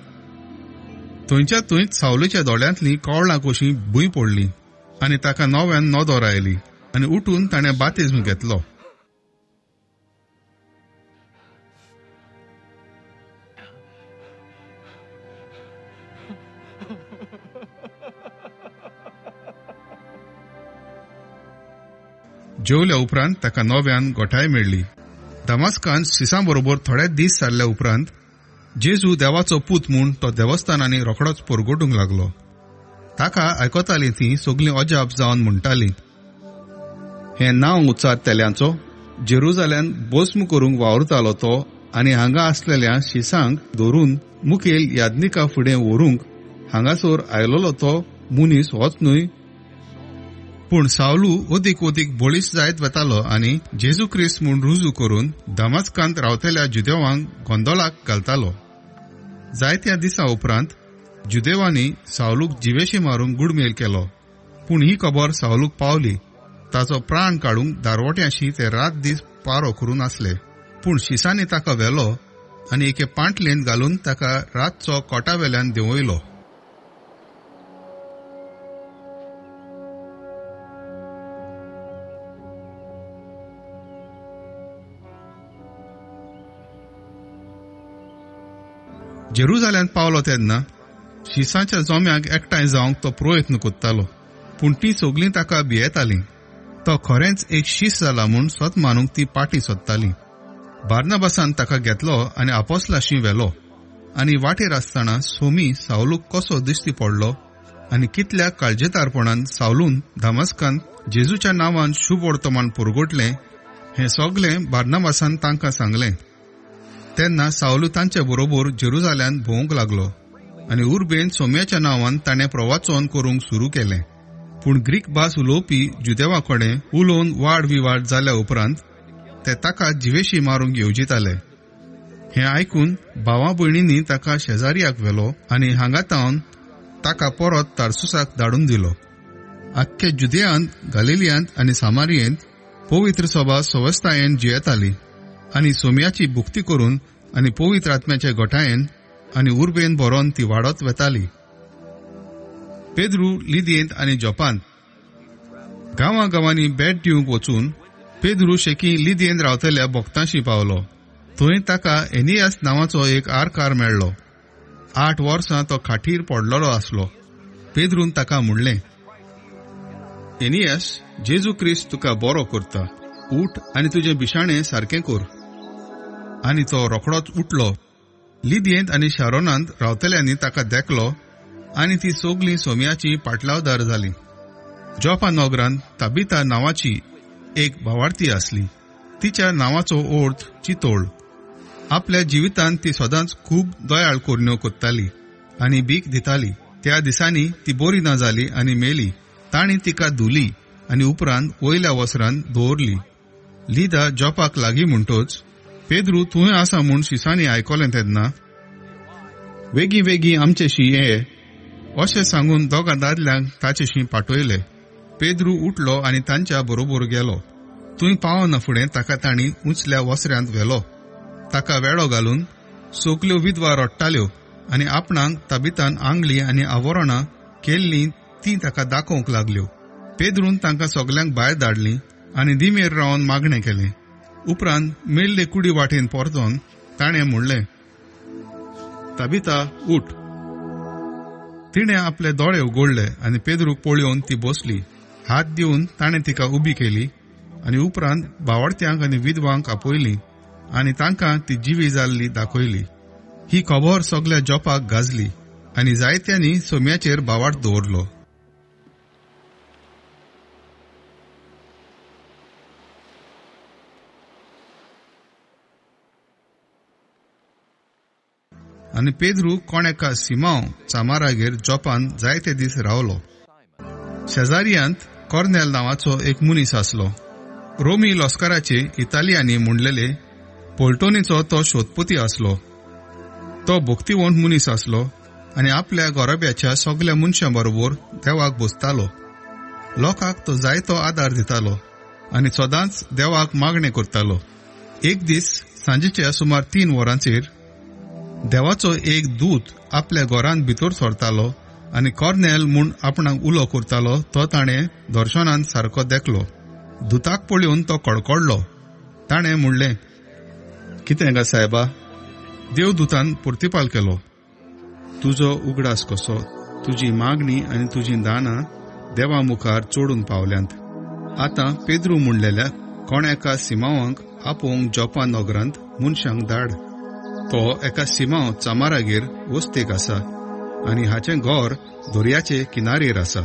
थंयच्या थंयच सावलूच्या दोळ्यांतलीं कवळां कशीं भुंय पडली आनी ताका नव्यान नोदर आयली आनी उठून ताणें बातिज्म घेतलो. जेवल्या उपरांत ताका नव्यान गोठाय मेळ्ळी. दमास्कान शिसां बरोबर थोडे दीस जाल्ल्या उपरांत जेजू देवाचो पूत म्हूण तो देवस्थानांनी रोखडोच परगटूंक लागलो. ताका आयकतालीं ती सगळीं अजाप जावन म्हणटालीं, हें नांव उच्चारतल्यांचो, जेरुजाल्यान भस्म करूंक वावुरतालो तो आनी हांगा आसलेल्या शिसांक धरून मुखेल याज्ञिका फुडें व्हरूंक हांगासर आयलोलो तो मनीस होच न्हय. पूण सावलू ओदीक ओदीक बळीश जायत वतालो आनी जेजू क्रिस्त म्हूण रुजू करून दमास्कांत रावतल्या जुदेवांक गोंदळाक घालतालो. जायत्या दिसां उपरांत जुदेवांनी सावलूक जिवेशी मारूंक गुडमेल केलो. पूण ही खबर सावलूक पावली. ताचो प्राण काडूंक दारवट्यांशी ते रात दीस पारो करून आसले. पूण शिसांनी ताका व्हेलो आनी एके पांटलेंत घालून ताका रातचो कोटावेल्यान देंवयलो. जेरुजाल्यान पावलो तेन्ना शिसांच्या जोम्याक एकठांय जावंक तो प्रयत्न कोत्तालो, पूण ती सगळीं ताका भियेतालीं. तो खरेंच एक शीस जाला म्हूण स्वत मानूंक ती पाटी सोदतालीं. बार्नबासान ताका घेतलो आनी आपोस्तलांशी व्हेलो आनी वाटेर आसतना सोमी सावलूक कसो दिश्टी पडलो आनी कितल्या काळजेतारपणान सावलून दमास्कांत जेजूच्या नांवान शुभ वर्तमान पुरगटलें हें सगळें बार्नबासान तांकां सांगलें. तेन्ना सावलू तांचे बरोबर जेरुजाल्यान भोवंक लागलो आनी उर्बेन सोम्याच्या नांवान ताणें प्रवाचन करूंक सुरू केलें. पूण ग्रीक भास उलोवपी जुदेवाकडेन उलोवन वाड विवाद जाल्या उपरांत ते ताका जिवेशी मारूंक येवजिताले. हें आयकून भावां भयणींनी ताका शेजारियाक व्हेलो आनी हांगातावन ताका परत तार्सुसाक धाडून दिलो. आख्खे जुदेयांत, गलिलियांत आनी सामारियेंत पवित्र सभा सवस्थायेन जियेताली आनी सोम्याची भुक्ती करून आनी पवित्र आत्म्याचे गोठायेन आनी उर्बेन भरोन ती वाडत वेताली. पेद्रू लिदियेंत आनी जोपांत गांवांनी भेट दिवंक वचून पेद्रू शेकी लिदियेंत रावतल्या भक्तांशी पावलो. थंय ताका एनियास नांवाचो एक आरकार मेळ्ळो. 8 वर्सां तो खाटीर पडलोलो आसलो. पेद्रून ताका म्हणलें, एनियास, जेजू क्रिस्त तुका बरो करता. उठ आनी तुजें बिशाणें सारकें कर. आनी तो रोखडोच उठलो. लिदियेंत आनी शारोनांत रावतल्यांनी ताका देखलो आनी ती सगळीं सोम्याची पाटलावदार जालीं. जोपा नोगरांत ताबिता नांवाची एक भावार्थी आसली. तिच्या नांवाचो अर्थ चितोळ. आपल्या जिवितांत ती सदांच खूब दयाळ कोरण्यो कोत्ताली आनी भीक दिताली. त्या दिसांनी ती बरी ना जाली आनी मेली. तांणी तिका धुली आनी उपरांत वयल्या वस्त्रांत दवरली. लिदा जोपाक लागीं म्हणटोच पेद्रू थंय आसा म्हूण शिसांनी आयकलें तेन्ना वेगी आमचेशी ये अशें सांगून दोगां दादल्यांक ताचेशी पाठयले. पेद्रू उठलो आनी तांच्या बरोबर गेलो. थंय पावना फुडें ताका तांणी उंचल्या वस्त्र्यांत व्हेलो. ताका वेळो घालून सगल्यो विधवा रडटाल्यो आनी आपणाक ताबितान आंगली आनी आवरणां केल्लीं ती ताका दाखोवंक लागल्यो. पेद्रून तांकां सगल्यांक भायर धाडलीं आनी दिमेर रावन मागणें केलें. उपरांत मेल्ले कुडी वाटेन परतोन ताणें म्हणलें, ताबिता उठ. तिणें आपले दोळे उगडले आनी पेद्रूक पळयोवन ती बसली. हात दिवन ताणें तिका उबी केली आनी उपरांत भावार्थ्यांक आनी विधवांक आपयली आनी तांकां ती जिवी जाल्ली दाखयली. ही खबर सगल्या जोपाक गाजली आनी जायत्यांनी सोम्याचेर भावार्थ दवरलो. आनी पेद्रू कोणेका सिमांव चामारागेर जोपान जायते दीस रावलो. शेजारियांत कॉर्नेल नांवाचो एक मनीस आसलो. रोमी लश्कराचे इतालियांनी म्हणलेले पोल्टोनीचो तो शोधपती आसलो. तो तो भक्तिवंत मनीस आसलो आनी आपल्या घोराब्याच्या सगल्या मनशां बरोबर देवाक बसतालो. लोकांक तो जायतो आदार दितालो आनी सदांच देवाक मागणें करतालो. एक दीस सांजेच्या सुमार 3 वरांचेर देवाचो एक दूत आपल्या घरांत भितर सरतालो आनी कॉर्नेल म्हूण आपणाक उलो करतालो तो ताणें दर्शनांत सारको देखलो. दुताक पळोवन तो कडकडलो. ताणें म्हणलें, कितें गा सायबा? देवदूतान प्रतिपाल केलो, तुजो उगडास कसो, तुजी मागणी आनी तुजी दानां देवा मुखार चोडून पावल्यांत. आतां पेद्रू म्हणलेल्या कोण एका सिमावांक आपोवंक जोपा नगरांत मनशांक धाड. तो एका सिमाव चामारागेर वस्तेक आसा आनी हाचें घर दर्याचे किनारेर आसा.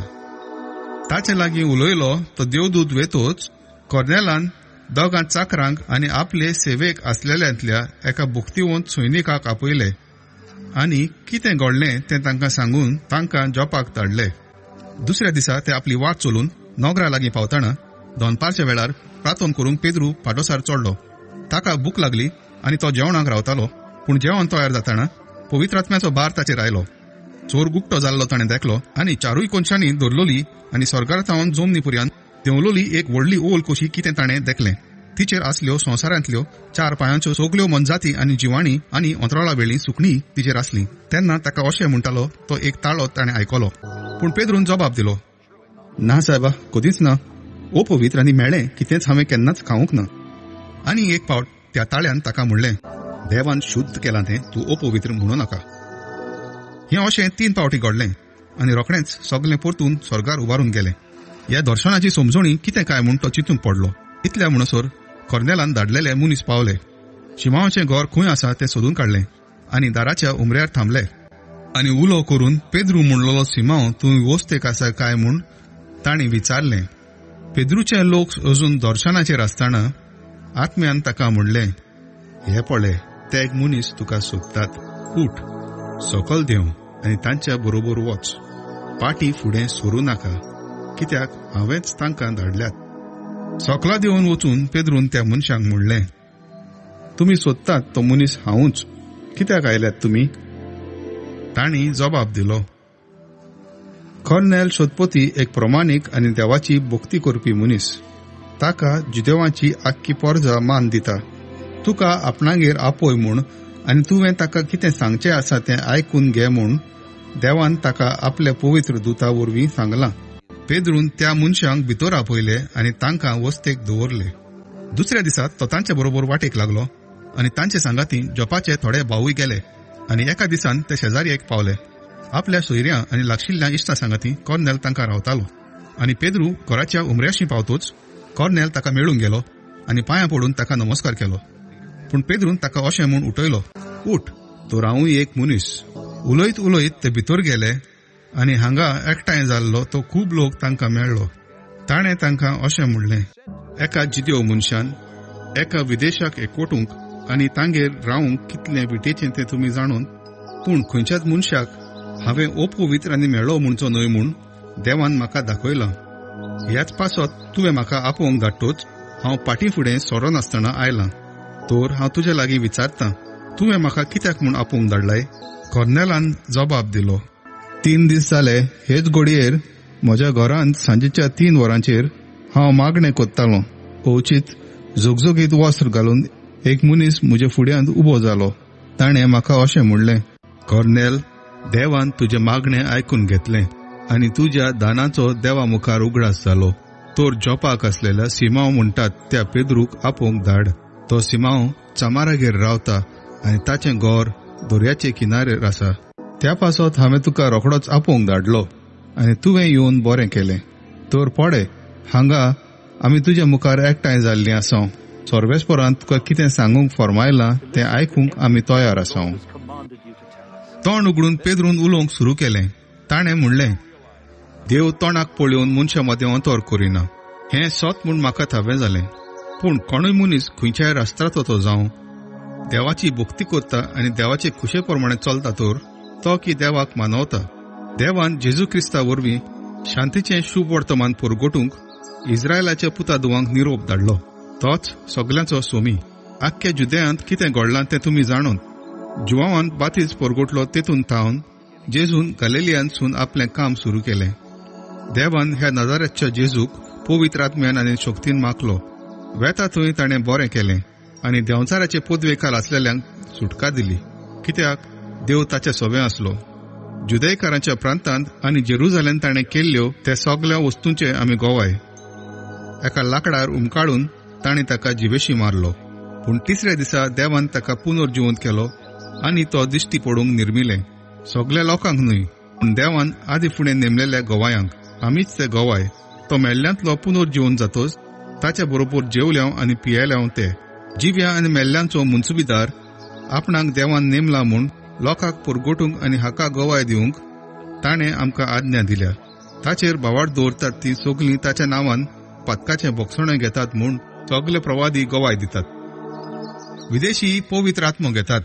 ताचे लागीं उलयलो तो देवदूत वेतोच कॉर्नेलान दोगां चाकरांक आनी आपले सेवेक आसलेल्यांतल्या एका भक्तिवंत सैनिकाक आपयले आनी कितें घडलें तें तांकां सांगून तांकां जोपाक धाडले. दुसऱ्या दिसा ते आपली वाट चलून नगरा लागीं पावतना दनपारच्या वेळार प्रार्थना करूंक पेद्रू पाडोसार चडलो. ताका भूक लागली आनी तो जेवणाक रावतालो. पूण जेवण तयार जाताना पवित्र आत्म्याचो भार ताचेर आयलो. चोर गुप्तो जाल्लो ताणें देखलो आनी चारूय कोनशांनी धरलोली आनी स्वर्गांतावन जमनी पर्यंत देंवलोली एक व्हडली ओल कशी कितें ताणें देखलें. तिचेर आसल्यो संवसारांतल्यो 4 पांयांच्यो सगल्यो मनजाती आनी जिवाणी आनी अंतराळा वेळी सुकणी तिचेर आसली. तेन्ना ताका अशें म्हणटालो तो एक ताळो ताणें आयकलो. पूण पेद्रून जबाब दिलो, ना सायबा, कधीच ना. ओ पवित्र आनी मेळ्ळें कितेंच हांवें केन्नाच खावंक ना. आनी एक फावट त्या ताळ्यान ताका म्हणलें, देवान शुद्ध केलां तें तूं अपवित्र म्हणू नाका. हें अशें 3 फावटी घडलें आनी रोखडेंच सगलें परतून स्वर्गार उबारून गेलें. ह्या दर्शनाची समजणी कितें काय म्हूण तो चिंतून पडलो. इतल्या म्हणसर कॉर्नेलान धाडलेले मनीस पावले. शिमावाचें घर खंय आसा तें सोदून काडलें आनी दाराच्या उमऱ्यार थांबले आनी उलो करून पेद्रू म्हणलोलो सिमाव तूं वस्तेक आसा काय म्हूण ताणीं विचारलें. पेद्रूचे लोक अजून दर्शनाचेर आसतना आत्म्यान ताका म्हणलें, हे पळय, ते एक मनीस तुका सोदतात. उठ, सकल देंव आनी तांच्या बरोबर वच. पाटी फुडें सरूं नाका, कित्याक हांवेंच तांकां धाडल्यात. सकला देंवन वचून पेद्रून त्या मनशाक म्हणलें, तुमी सोदतात तो मनीस हांवूच. कित्याक आयल्यात तुमी? तांणी जबाब दिलो, कॉर्नेल सोदपती एक प्रमाणीक आनी देवाची भक्ती करपी मनीस. ताका जुदेवांची आख्खी परजा मान दिता. तुका आपणागेर आपय म्हूण आनी तुवें ताका कितें सांगचें आसा तें आयकून घे म्हूण देवान ताका आपल्या पवित्र दुता वरवीं सांगलां. पेद्रून त्या मनशांक भितर आपयले आनी तांकां वस्तेक दवरले. दुसऱ्या दिसा तो तांचे बरोबर वाटेक लागलो आनी तांचे सांगाती जोपाचे थोडे भावूय गेले आनी एका दिसान ते शेजारी पावले. आपल्या सोयऱ्यां आनी लागशिल्ल्या इश्टा सांगाती कॉर्नेल तांकां रावतालो. आनी पेद्रू घराच्या उमऱ्याशी पावतोच कॉर्नेल ताका मेळून गेलो आनी पांयां पडून ताका नमस्कार केलो. पूण पेद्रून ताका अशें म्हूण उठयलो, उठ, तो हांवूय एक मनीस. उलयत उलयत ते भितर गेले आनी हांगा एकठांय जाल्लो तो खूब लोक तांकां मेळ्ळो. ताणें तांकां अशें म्हणलें, एका जिदेव मनशान एका विदेशाक एकवटूंक आनी तांगेर रावूंक कितलें विटेचें तें तुमी जाणून, पूण खंयच्याच मनशाक हांवें अपवित्र आनी मेळ्ळो म्हणचो न्हय म्हूण देवान म्हाका दाखयलां. ह्याच पासत तुवें म्हाका आपोवंक धाडटोच हांव पाटी फुडें सरो नासतना आयलां. तर हांव तुजे लागीं विचारतां, तुवें म्हाका कित्याक म्हूण आपोवंक धाडलाय? कॉर्नेलान जबाब दिलो, 3 दीस जाले हेच घडयेर म्हज्या घरांत सांजेच्या 3 वरांचेर हांव मागणें कोत्तालों. ओचित जोगजोगीत वस्त्र घालून एक मनीस म्हजे फुड्यांत उबो जालो. ताणें म्हाका अशें म्हणलें, कॉर्नेल, देवान तुजें मागणें आयकून घेतलें आनी तुज्या दानाचो देवा मुखार उगडास जालो. तर जोपाक आसलेल्या सिमाव म्हणटात त्या पेद्रूक आपोवंक धाड. तो सिमाव चामारागेर रावता आनी ताचें घर दर्याचे किनारेर आसा. त्या पासत हांवें तुका रोखडोच आपोवंक धाडलो आनी तुवें येवन बरें केलें. तर पळय, हांगा आमी तुज्या मुखार एकठांय जाल्लीं आसा. सर्वेस्परान तुका कितें सांगूंक फरमायलां तें आयकूंक आमी तयार आसा. तोंड उगडून पेद्रून उलोवंक सुरू केलें. ताणें म्हणलें, देव तोंडाक पळोवन मनशा मदें अंतर करिना. हें सत म्हूण म्हाका थावें जालें. पूण कोणूय मनीस खंयच्याय राष्ट्राचो तो जावं देवाची भक्ती करता आनी देवाचे खुशे प्रमाणे चलता तर तो की देवाक मानवता. देवान जेजू क्रिस्ता वरवीं शांतीचें शुभ वर्तमान परगटूंक इस्रायलाच्या पुतादुवांक निरोप धाडलो. तोच सगल्यांचो सोमी. आख्ख्या जुदेयांत कितें घडलां तें तुमी जाणून जुवावान बातीज परगोटलो तेतून थावन जेजून गलिलियांतसून आपलें काम सुरू केलें. देवान ह्या नजारेतच्या जेजूक पवित्र आत्म्यान आनी शक्तीन माखलो. वेता थंय ताणें बरें केलें आनी देंवचाराचे पदवेखाल आसलेल्यांक सुटका दिली, कित्याक देव ताचे सोबे आसलो. जुदैकारांच्या प्रांतांत आनी जेरुजालेम ताणें केल्ल्यो त्या सगळ्या वस्तूंचे आमी गोवाय. एका लाकडार उमकाळून ताणें ताका जिवेशी मारलो, पूण तिसऱ्या दिसा देवान ताका पुनर्जिवंत केलो आनी तो दिश्टी पडूंक निर्मिलें. सगळ्या लोकांक न्हय, पूण देवान आदी फुडें नेमलेल्या गोवायांक. आमीच ते गोवाय. तो मेल्ल्यांतलो पुनर्जिवंत जातोच ताचे बरोबर जेवल्याव आनी पियेल्याव ते. जिव्या आनी मेल्ल्यांचो मुन्सुबीदार आपणाक देवान नेमला म्हूण लोकांक परगोटूंक आनी हाका गोवाय दिवंक ताणें आमकां आज्ञा दिल्या. ताचेर बावाड दवरतात ती सगळीं ताच्या नांवान पदकाचें बोगसणें घेतात म्हूण सगळे प्रवादी गोवाय दितात. विदेशी पवित्र आत्मो घेतात.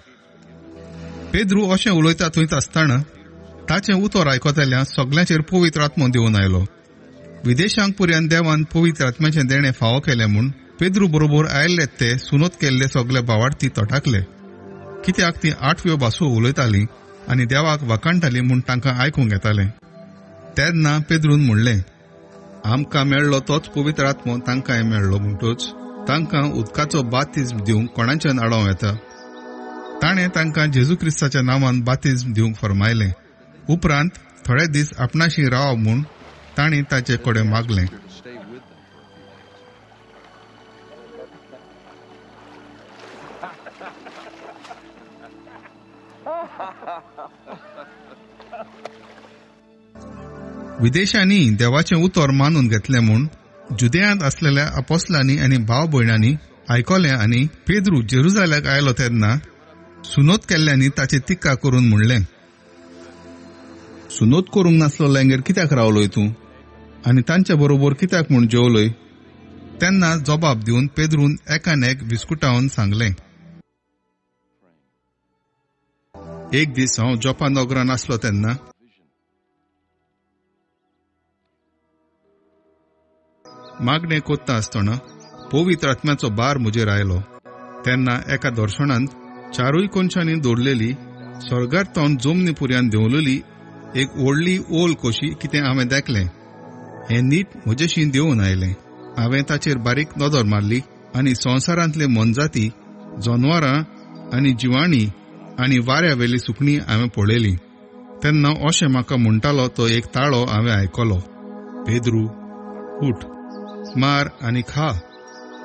पेद्रू अशें उलयता थंयच आसतना ताचें उतर आयकतल्या सगळ्यांचेर पवित्र आत्मो देऊन आयलो. विदेशांक पर्यंत देवान पवित्र आत्म्याचें देणें फावो केलें म्हूण पेद्रू बरोबर आयिल्ले ते सुनोत केल्ले सगळे बावाडती तोटाकले, कित्याक ती 8व्यो भासो उलयतालीं आनी देवाक वखाणटालीं म्हूण तांकां आयकूंक येतालें. तेन्ना पेद्रून म्हणलें, आमकां मेळ्ळो तोच पवित्र आत्मो तांकांय मेळ्ळो म्हणटूच तांकां उदकाचो बातिज्म दिवंक कोणाच्यान आडों येता. ताणें तांकां जेजू क्रिस्ताच्या नांवान बातिज्म दिवंक फरमायलें. उपरांत थोडे दीस आपणाशी राव म्हूण तांणी ताचे कडेन मागलें. विदेशांनी देवाचें उतर मानून घेतलें म्हूण जुदेयांत असलेल्या अपोस्तलांनी आनी भाव भयणांनी आयकलें आनी पेद्रू जेरुजालेमाक आयलो तेन्ना सुनोत केल्ल्यांनी ताची तिका करून म्हणलें, सुनोत करूंक नासलो लँगेर कित्याक रावलोय तूं आनी तांच्या बरोबर कित्याक म्हूण जेवलोय? तेन्ना जबाब दिवन पेद्रून एकान एक विस्कुटावन सांगलें, एक दीस हांव जोपा नगरान आसलो तेन्ना मागणें कोत्ता आसतना पवित्र आत्म्याचो बार म्हजेर आयलो. तेन्ना एका दर्शनांत 4 कोनशांनी दवरलेली स्वर्गांतल्यान जमनी पुर्यान देंवलेली एक व्हडली ओल कोशी कितें हांवें देखलें. हें नीट म्हजेशी देंवन आयलें. हांवें ताचेर बारीक नदर मारली आनी संवसारांतले मनजाती, जनवरां आनी जिवाणी आनी वाऱ्यावेली सुकणीं हांवें पळयलीं. तेन्ना अशें म्हाका म्हणटालो तो एक ताळो हांवें आयकलो, पेद्रू, उठ, मार आनी खा.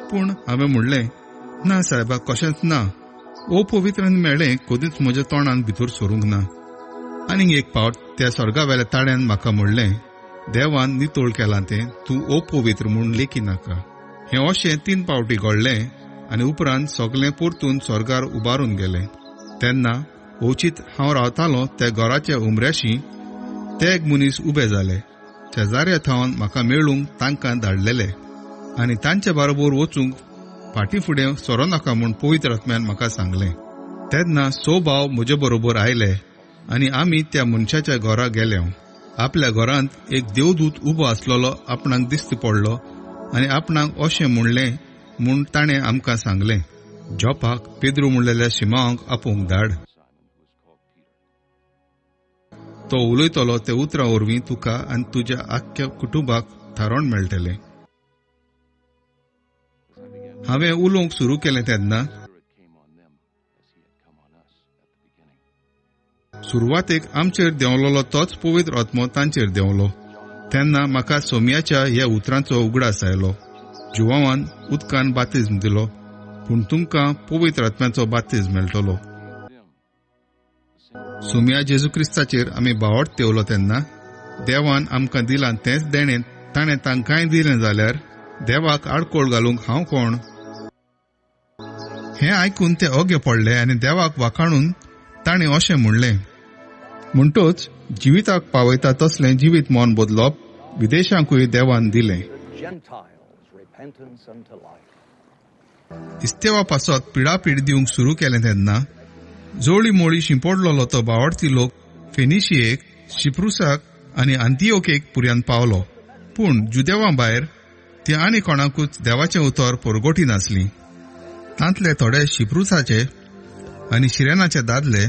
पूण हांवें म्हणलें, ना सायबा, कशेंच ना. ओ पवित्रान मेळ्ळें कदींच म्हज्या तोंडान भितर सरूंक ना. आनीक एक पावट त्या स्वर्गावेल्या ताळ्यान म्हाका म्हणलें, देवान नितोळ केलां तें तूं ओ पवित्र म्हूण लेखी नाका. हें अशें 3 पावटी घडलें आनी उपरांत सगळें परतून स्वर्गार उबारून गेलें. तेन्ना ओचीत हांव रावतालों त्या घराच्या उमऱ्याशी ते एक मनीस उबे जाले. शेजाऱ्या थावन म्हाका मेळूंक तांकां धाडलेले आनी तांचे बरोबर वचूंक फाटीं फुडें सरो नाका म्हूण पवित्र आत्म्यान म्हाका सांगलें. तेन्ना 6 भाव म्हजे बरोबर आयले आनी आमी त्या मनशाच्या घरा गेले. आपल्या घरांत एक देवदूत उबो आसलेलो आपणाक दिश्टी पडलो आनी आपणाक अशें म्हणलें म्हूण ताणें आमकां सांगलें, जोपाक पेद्रू म्हणलेल्या शिमांक आपोवंक धाड. तो उलयतलो ते उतरां वरवीं तुका आनी तुज्या आख्ख्या कुटुंबाक थारोन मेळटलें. हांवें उलोवंक सुरू केलें तेन्ना सुरवातेक आमचेर देंवलोलो तोच पवित्र आत्मो तांचेर देंवलो. तेन्ना म्हाका सोम्याच्या ह्या उतरांचो उगडास आयलो. जुवावान उदकान बातिज्म दिलो, पूण तुमकां पवित्र आत्म्याचो बातिज्म मेळटलो. सोम्या जेजू क्रिस्ताचेर आमी बावट तेवलो तेन्ना देवान आमकां दिलां तेंच देणें ताणें तांकांय दिलें जाल्यार देवाक आडकोळ घालूंक हांव कोण? हें आयकून ते ओगे पडले आनी देवाक वाखाणून ताणें अशें म्हणलें, म्हणटूच जिविताक पावयता तसलें जिवीत मोन बदलप विदेशांकूय देवान दिलें. इस्तेवा पासत पिडापीड दिवंक सुरू केलें तेन्ना जोळी मोळी शिंपडलोलो तो बावडती लोक फेनिशियेक, शिप्रुसाक आनी अंतियोकेक पुर्यान पावलो. पूण जुदेवां भायर ती आनी कोणाकूच देवाचें उतर परगोटी नासलीं. तांतले थोडे शिप्रुसाचे आनी शिरेनाचे दादले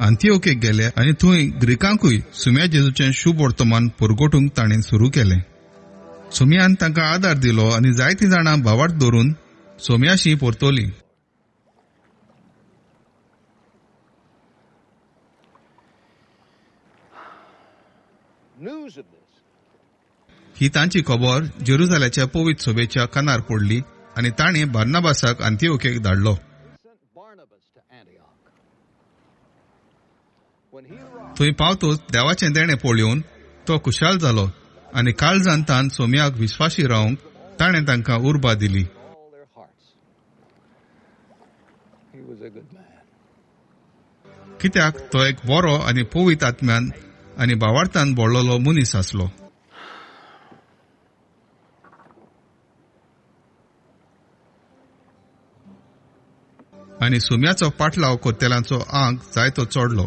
अंतिओकेक गेले आनी थंय ग्रीकांकूय सुम्या जेजूचें शुभ वर्तमान पुरगोटूंक ताणें सुरू केलें. सोमयान तांकां आदार दिलो आनी जायतीं जाणां भावार्थ दवरून सोमयाशी परतोली. ही तांची खबर जेरुजाल्याच्या पवित्र सभेच्या कानार पडली आनी ताणें बार्नाबासाक अंतिओकेक धाडलो. थंय पावतच देवाचें देणें पळोवन तो खुशाल जालो आनी काळजान तान सोमयाक विस्वासी रावंक ताणें तांकां उर्बा दिली. कित्याक तो एक बरो आनी पवित्र आत्म्यान आनी भावार्थान बोळ्ळलो मनीस आसलो. आनी सोम्याचो पाटलाव करतेल्यांचो आंक जायतो चडलो.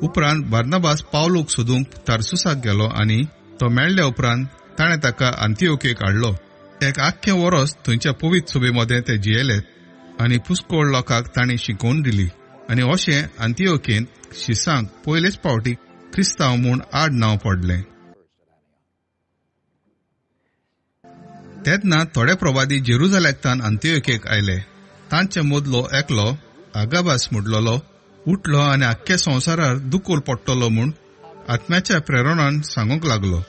उपरांत बार्नाबास पावलूक सोदूंक तार्सुसाक गेलो आनी तो मेळ्ळ्या उपरांत ताणें ताका अंतिओकेक हाडलो. एक आख्खें वरस थंयच्या पवित्र सभेमध्ये ते जियेलेत आनी पुस्कोळ लोकांक ताणें शिकोवन दिली. आनी अशें अंतिओकेंत शिसांक पयलेच फावटी क्रिस्तांव म्हूण आड नांव पडलें. तेन्ना थोडे प्रवादी जेरुजाल्याकतान अंतिओकेक आयले. तांचे मदलो एकलो आगाबास म्हणलोलो उठलो आनी आख्ख्या संवसारार दुखोल पडटलो म्हूण आत्म्याच्या प्रेरणान सांगूंक लागलो.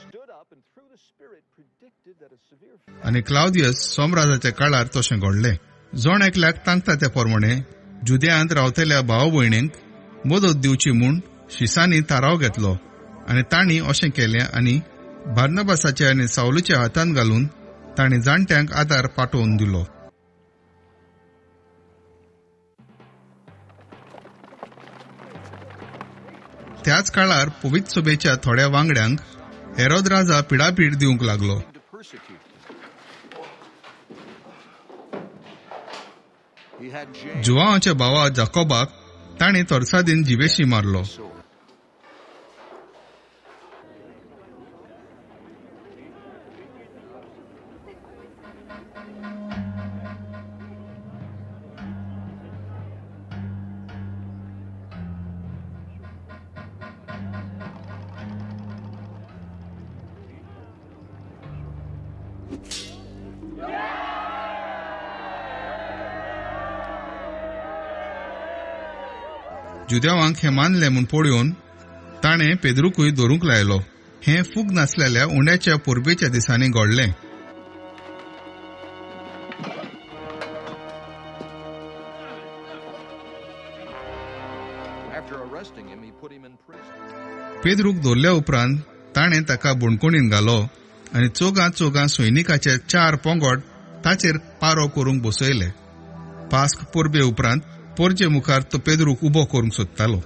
आनी क्लाउदियस सोमराजाच्या काळार तशें घडलें. जोण एकल्याक तांकता ते प्रमाणे जुदेयांत रावतल्या भाव भयणींक मदत दिवची म्हूण शिसांनी थाराव घेतलो आनी तांणी अशें केलें आनी बार्नाबासाच्या आनी सावलीच्या हातांत घालून तांणी जाणट्यांक आदार पाठोवन दिलो. त्याच काळार पवित्र सभेच्या थोड्या वांगड्यांक हेरोद राजा पिडापीड दिवंक लागलो. जुआवाच्या भावा जाकोबाक ताणें तोर्सादीन जिवेशी मारलो. जुदेवांक हें मानलें म्हूण पळोवन ताणें पेद्रूकूय धरूंक लायलो. हें फूग नासलेल्या उंड्याच्या पुर्बेच्या दिसांनी घडलें. पेद्रूक धरल्या उपरांत ताणें ताका बुणकुणीन घालो आनी चोगां सैनिकाचे 4 पोंगड ताचेर पारो करूंक बसयले. पास्क परबे उपरांत पोरचे मुखार तो पेद्रूक उबो करूंक सोदतालो.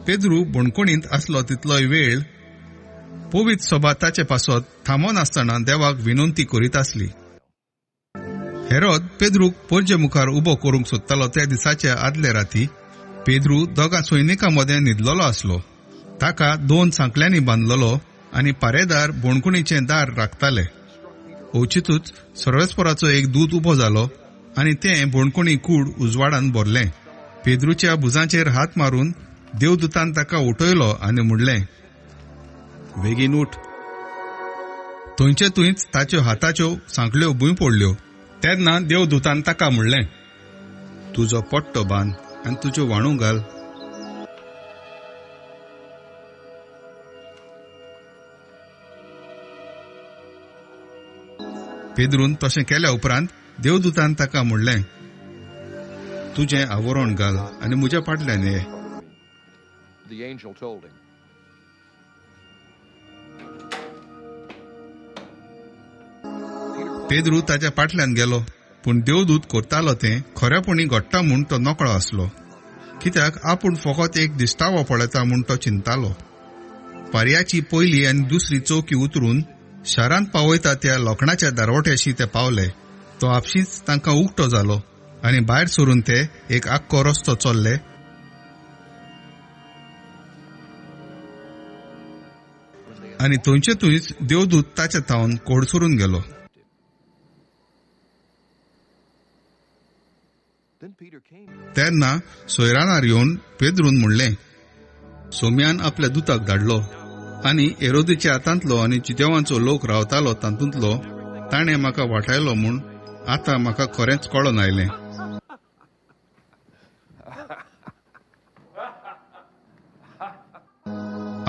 पेद्रू बुणकुणींत आसलो तितलोय वेळ पवित्र सभा ताचे पासत थांबो नासतना देवाक विनंती करीत आसली. हेरोद पेद्रूक पोरचे मुखार उबो करूंक सोदतालो त्या दिसाच्या आदले राती पेद्रू दोगां सैनिकां मदें न्हिदलोलो आसलो. ताका 2 सांकल्यांनी बांदलोलो आनी पारेदार बुणकुणीचें दार राखताले. ओचितूच सर्वेस्पराचो एक दूत उबो जालो आनी तें बुणकुणी कूड उजवाडान भरलें. पेद्रूच्या भुजांचेर हात मारून देवदूतान ताका उठयलो आनी म्हणलें, बेगीन उठ. थंयचे थंयच ताच्यो हाताच्यो सांकल्यो भूंय पडल्यो. तेन्ना देवदूतान ताका म्हणलें, तुजो पट्टो बांद आनी तुज्यो वाणू घाल. पेद्रून तशें केल्या उपरांत देवदूतान ताका म्हणलें, तुजें आवरण घाल आनी म्हज्या फाटल्यान ये. पेद्रू ताच्या फाटल्यान गेलो, पूण देवदूत करतालो तें खरेपणी घडटा म्हूण तो नकळो आसलो. कित्याक आपूण फकत एक दिश्टावो पळयता म्हूण तो चिंतालो. पर्याची पयली आनी दुसरी चौकी उतरून शारांत पावयता त्या लोखणाच्या दारवट्याशी ते पावले. तो आपशीच तांकां उक्तो जालो आनी भायर सरून ते एक आख्खो रस्तो चल्ले. आनी थंयचे थंयच देवदूत ताचे थावन कोडसरून गेलो. तेन्ना सोयरानार येवन पेद्रून म्हणलें, सोम्यान आपल्या दुताक धाडलो आनी हेरोदेच्या हातांतलो आनी जिदेवांचो लोक रावतालो तातूंतलो ताणें म्हाका वाटायलो म्हूण आतां म्हाका खरेंच कळोन आयलें.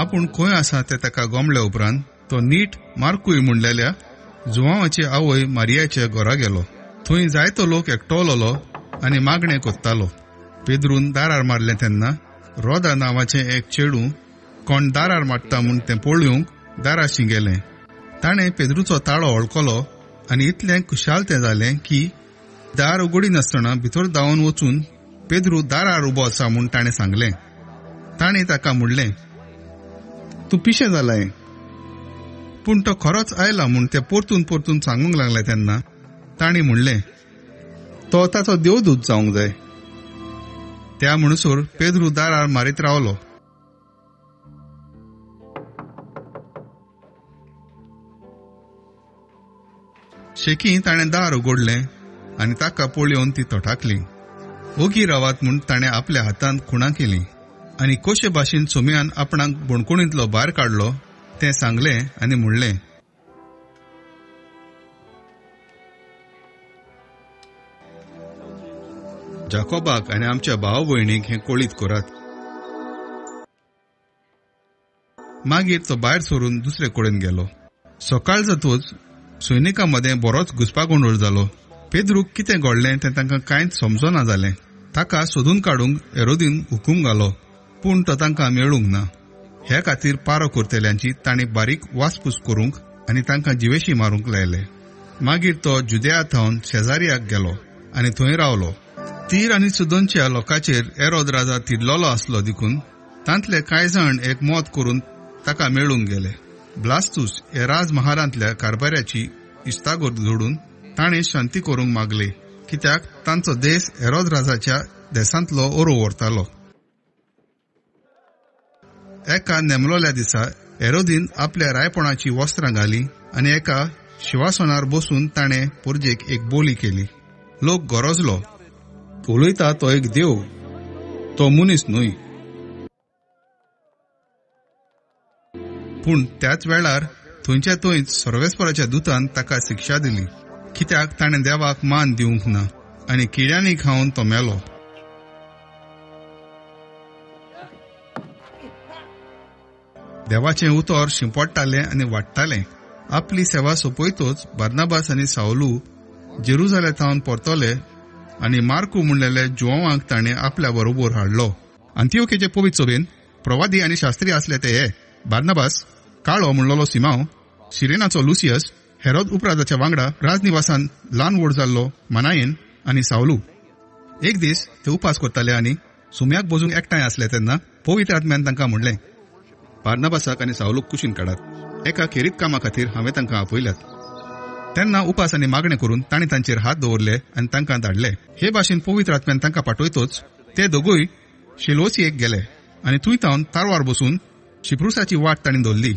आपूण खंय आसा तें ताका गमल्या उपरांत तो नीट मार्कूय म्हणलेल्या जुवांवाचे आवय मारियाच्या घरा गेलो. थंय जायतो लोक एकटवलोलो आनी मागणें कोत्तालो. पेद्रून दारार मारलें तेन्ना रोदा नांवाचें एक चेडूं कोण दारार मारता म्हूण तें पळोवंक दाराशी गेलें. ताणें पेद्रूचो ताळो वळखलो आनी इतलें खुशालतें जालें की दार उगडी भितर धांवन वचून पेद्रू दारार उबो आसा म्हूण ताणें सांगलें. ताणें ताका म्हणलें, तूं पिशें जालाय. पूण तो खरोच आयला म्हूण ते परतून सांगूंक लागले तेन्ना ताणें म्हणलें, तो ताचो देवदूत जावंक जाय. त्या म्हणसर पेद्रू दारार मारीत रावलो. शेकी ताणें दार उगडलें आनी ताका पळयोवन ती तोठाकली. ओगी रावात म्हूण ताणें आपल्या हातांत खुणां केली आनी कशे भाशेन सोम्यान आपणाक बोणकुणींतलो भायर काडलो तें सांगलें आनी म्हणलें, जाकोबाक आनी आमच्या भाव भयणीक हें कळीत करात. मागीर तो भायर सरून दुसरे कडेन गेलो. सकाळ जातूच सैनिकां मदें बरोच घुसपागोंडोळ जालो. पेद्रूक कितें घडलें तें तांकां कांयच समजना जालें. ताका सोदून काडूंक हेरोदीन हुकूम घालो, पूण तो तांकां मेळूंक ना. हे खातीर पारो करतेल्यांची तांणी बारीक वासपूस करूंक आनी तांकां जिवेशी मारूंक लायले. मागीर तो जुदेयांतावन शेजारियाक गेलो आनी थंय रावलो. तीर आनी सिदोनच्या लोकांचेर हेरोद राजा तिडलोलो आसलो देखून तांतले कांय जाण एक मोत करून ताका मेळूंक गेले. ब्लास्तूस हे राजमहालांतल्या कारभाऱ्याची इश्तागोर जोडून ताणें शांती करूंक मागली, कित्याक तांचो देश हेरोद राजाच्या देसांतलो ओरो व्हरतालो. एका नेमलोल्या दिसा हेरोदीन आपल्या रायपणाची वस्त्रां घाली आनी एका शिवासनार बसून ताणें पुर्जेक एक बोली केली. लोक गरजलो, उलयता तो एक देव, तो मनीस न्हय. पूण त्याच वेळार थंयच्या थंयच सर्वेस्पराच्या दुतान ताका शिक्षा दिली, कित्याक ताणें देवाक मान दिवंक ना आनी किड्यांनी खावन तो मेलो. देवाचें उतर शिंपडटालें आनी वाडटालें. आपली सेवा सोंपयतच बार्नाबास आनी सावलू जेरुजालेमांत परतले आनी मार्कू म्हणलेले जुवांवाक ताणें आपल्या बरोबर हाडलो. अंतियोकेचे पवित्र सभेन प्रवादी आनी शास्त्री आसले ते हे बार्नाबास, काळो म्हणलोलो सिमाव, सिरेनाचो लुसियस, हेरोद उपराजाच्या वांगडा राजनिवासान ल्हान व्हड जाल्लो मानायेन आनी सावलू. एक दीस ते उपास करताले आनी सुम्याक बसूंक एकठांय आसले तेन्ना पवित्र आत्म्यान तांकां म्हणलें, बार्नाबासाक आनी सावलूक कुशीन काडात. एका खेरीत कामा खातीर हांवें तांकां आपयल्यात. तेन्ना उपास आनी मागणें करून तांणी तांचेर हात दवरले आनी तांकां धाडले. हे भाशेन पवित्र आत्म्यान तांकां पाठयतच ते दोगूय शिलोसियेक गेले आनी थंय तावन तारवार बसून शिप्रुसाची वाट तांणी धरली.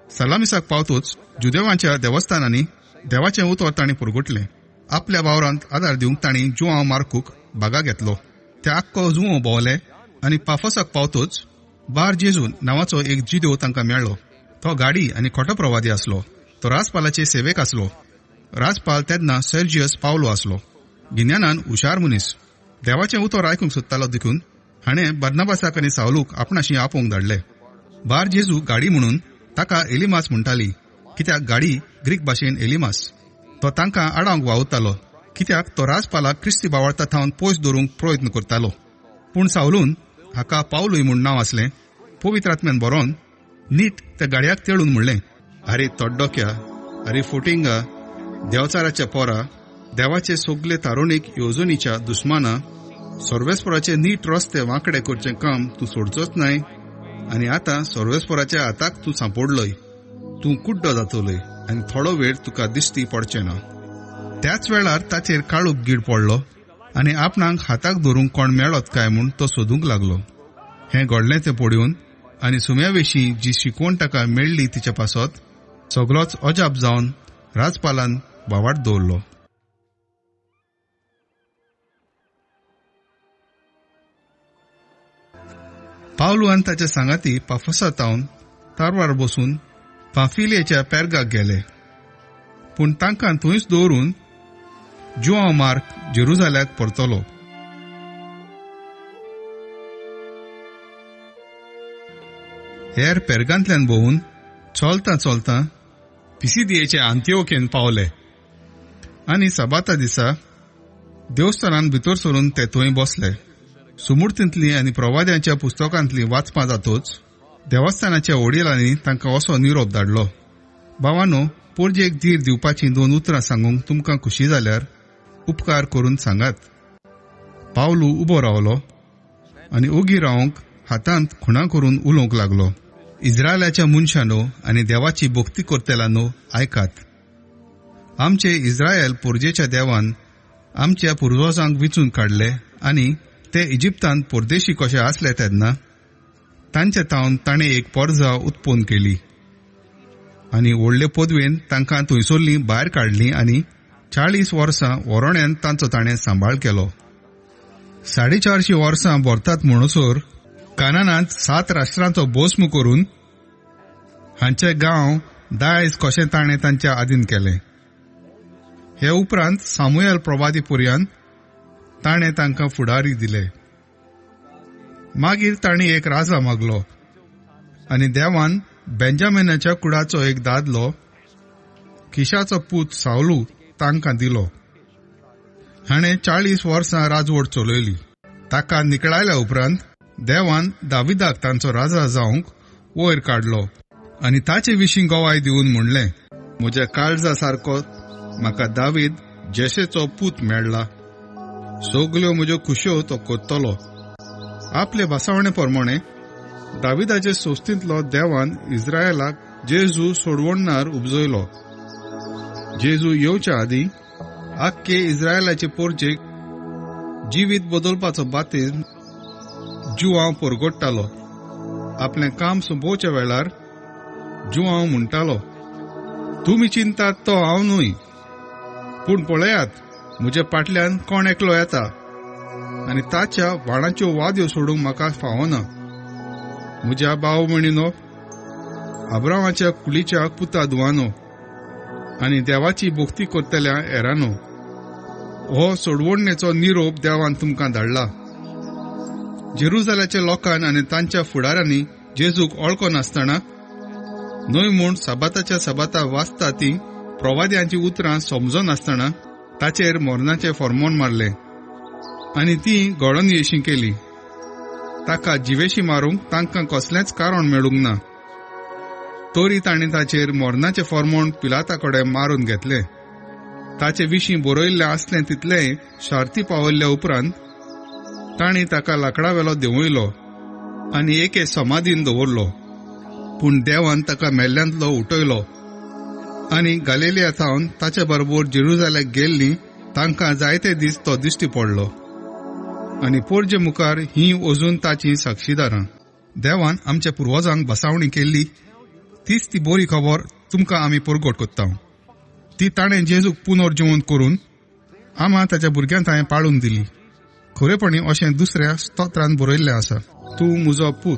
सलामिसाक पावतच जुदेवांच्या देवस्थानांनी देवाचें उतर तांणी पुरगुटलें. आपल्या वावरांत आदार दिवंक तांणी जुवांव मार्कूक बागा घेतलो. ते आख्खो जुवो भोंवले आनी पाफोसाक पावतच बार जेजू नांवाचो एक जिदेव तांकां मेळ्ळो. तो गाडी आनी खोटो प्रवादी आसलो. तो राजपालाचे सेवेक आसलो. राजपाल तेन्ना सर्जियस पावलो आसलो. गिन्यानान हुशार मनीस. देवाचें उतर आयकूंक सोदतालो देखून हाणें बार्नाबासाक आनी सावलूक आपणाशी आपोवंक धाडले. बार जेजू गाडी म्हणून ताका एलिमास म्हणटाली, कित्याक गाडी ग्रीक भाशेन एलिमास. तो तांकां आडावंक वावुरतालो, कित्याक तो राजपालाक क्रिस्ती बावळता थावन पयस दवरूंक प्रयत्न करतालो. पूण सावलून, हाका पावलूय म्हूण नांव आसलें, पवित्र आत्म्यान बरोवन नीट त्या गाडयाक तेळून म्हणलें, आरे तोड्डोक्या, आरे फोटिंगा, देवचाराच्या पोरा, देवाचे सोगले तारुणीक येवजणीच्या दुस्माना, सर्वेस्पराचे नीट रस्ते वांकडे करचें काम तूं सोडचोच नाय. आनी आतां सर्वेस्पराच्या हाताक तूं सांपडलोय. तूं कुड्डो जातलोय आनी थोडो वेळ तुका दिश्टी पडचें ना. त्याच वेळार ताचेर काळूक गीड पडलो आनी आपणाक हाताक धरूंक कोण मेळत काय म्हूण तो सोदूंक लागलो. हें घडलें तें पळोवन आनी सुम्याविशीं जी शिकवण ताका मेळ्ळी तिच्या पासत सगळोच अजाप जावन राजपालान बावाट दवरलो. पावलू आनी ताचे सांगाती पाफोसांतावन तारवार बसून पांफिलियेच्या पेर्गाक गेले, पूण तांकां थंयच दवरून जुआंव मार्क जेरुसाल्याक परतलो. हेर पेर्गांतल्यान भोवून चलता चलता पिसिदियेचे आंतिओकेन पावले आनी सबाता दिसा देवस्थानांत भितर सरून ते थंय बसले. सुमूर्तींतली आनी प्रवाद्यांच्या पुस्तकांतली वाचपां जातूच देवस्थानाच्या वडिलांनी तांकां असो निरोप धाडलो. भावांनो, पोरजेक धीर दिवपाची 2 उतरां सांगूंक तुमकां खुशी जाल्यार उपकार करून सांगात. पावलू उबो रावलो आनी ओगी रावंक हातांत खुणां करून उलोवंक लागलो. इस्रायलाच्या मनशांनो आनी देवाची भक्ती करतेल्यांनो, आयकात. आमचे इस्रायल पोरजेच्या देवान आमच्या पुर्वजांक विचून काडले आनी ते इजिप्तांत परदेशी कशे आसले तेन्ना तांचे तावन ताणें एक परजा उत्पन्न केली आनी व्हडले पदवेन तांकां थंयसरली भायर काडली आनी 40 वर्सां वरोण्यान तांचो ताणें सांबाळ केलो. 450 वर्सां भरतात म्हणसर कानानांत 7 राष्ट्रांचो भस्म करून हांचे गांव दायज कशें ताणें तांच्या आधीन केले. हे उपरांत सामुएल प्रवादी पर्यंत ताणें तांकां फुडारी दिले. मागीर ताणें एक राजा मागलो आनी देवान बेंजामिनाच्या कुळाचो एक दादलो किशाचो पूत सावलू तांकां दिलो. हाणें 40 वर्सां राजवट चलयली. ताका निकळायल्या उपरांत देवान दाविदाक तांचो राजा जावंक वयर काडलो आनी ताचे विशीं गवाय दिवन म्हणलें, म्हज्या काळजा सारको म्हाका दावीद जेशेचो पूत मेळ्ळा. सगल्यो म्हज्यो खुश्यो तो कोत्तलो. आपले भासावणे प्रमाणे दाविदाचे सोस्तींतलो देवान इस्रायलाक जेजू सोडवणणार उपजयलो. जेजू येवच्या आदीं आख्खे इस्रायलाचे पोरचेक जिवीत बदलपाचो बातेन जुआंव परगडटालो. आपलें काम सोंपोवच्या वेळार जुआंव म्हणटालो, तुमी चिंतात तो हांव न्हय, पूण पळयात, म्हज्या फाटल्यान कोण एकलो येता आनी ताच्या व्हाळांच्यो वाद्यो सोडूंक म्हाका फावना. म्हज्या भाव भयणीनो, अब्रामाच्या कुळीच्या पुतादुवानो आनी देवाची भक्ती करतल्या हेरांनो, हो सोडवणेचो निरोप देवान तुमकां धाडला. जेरुसाल्याच्या लोकांन आनी तांच्या फुडाऱ्यांनी जेजूक वळखो नासतना न्हय म्हूण सबाताच्या सबाता वाचता ती प्रवाद्यांची उतरां समजो नासतना ताचेर मरणाचें फर्मोन मारलें आनी ती घडोवन येशी केली. ताका जिवेशी मारूंक तांकां कसलेंच कारण मेळूंक ना. तरी ताणें ताचेर मरणाचें फर्मोन पिलाता कडेन मारून घेतलें. ताचे विशीं बरयल्लें आसलें तितलेंय शार्ती पावयल्ल्या उपरांत तांणी ताका लाकडावेलो देंवयलो आनी एके समाधीन दवरलो. पूण देवान ताका मेल्ल्यांतलो उठयलो आनी गलिलिया सावन ताचे बरोबर जेरुसाल्याक गेल्लीं तांकां जायते दीस तो दिश्टी पडलो आनी पोरजे मुखार ही अजून ताची साक्षीदारां. देवान आमच्या पुर्वजांक बसावणी केल्ली तीच ती बरी खबर तुमकां आमी परगट कोत्ता. ती ताणें जेजूक पुनर्जिवंत करून आमां ताच्या भुरग्यांक हांवें पाळून दिली. खरेपणी अशें दुसऱ्या स्तोत्रांत बरयल्लें आसा, तूं म्हजो पूत,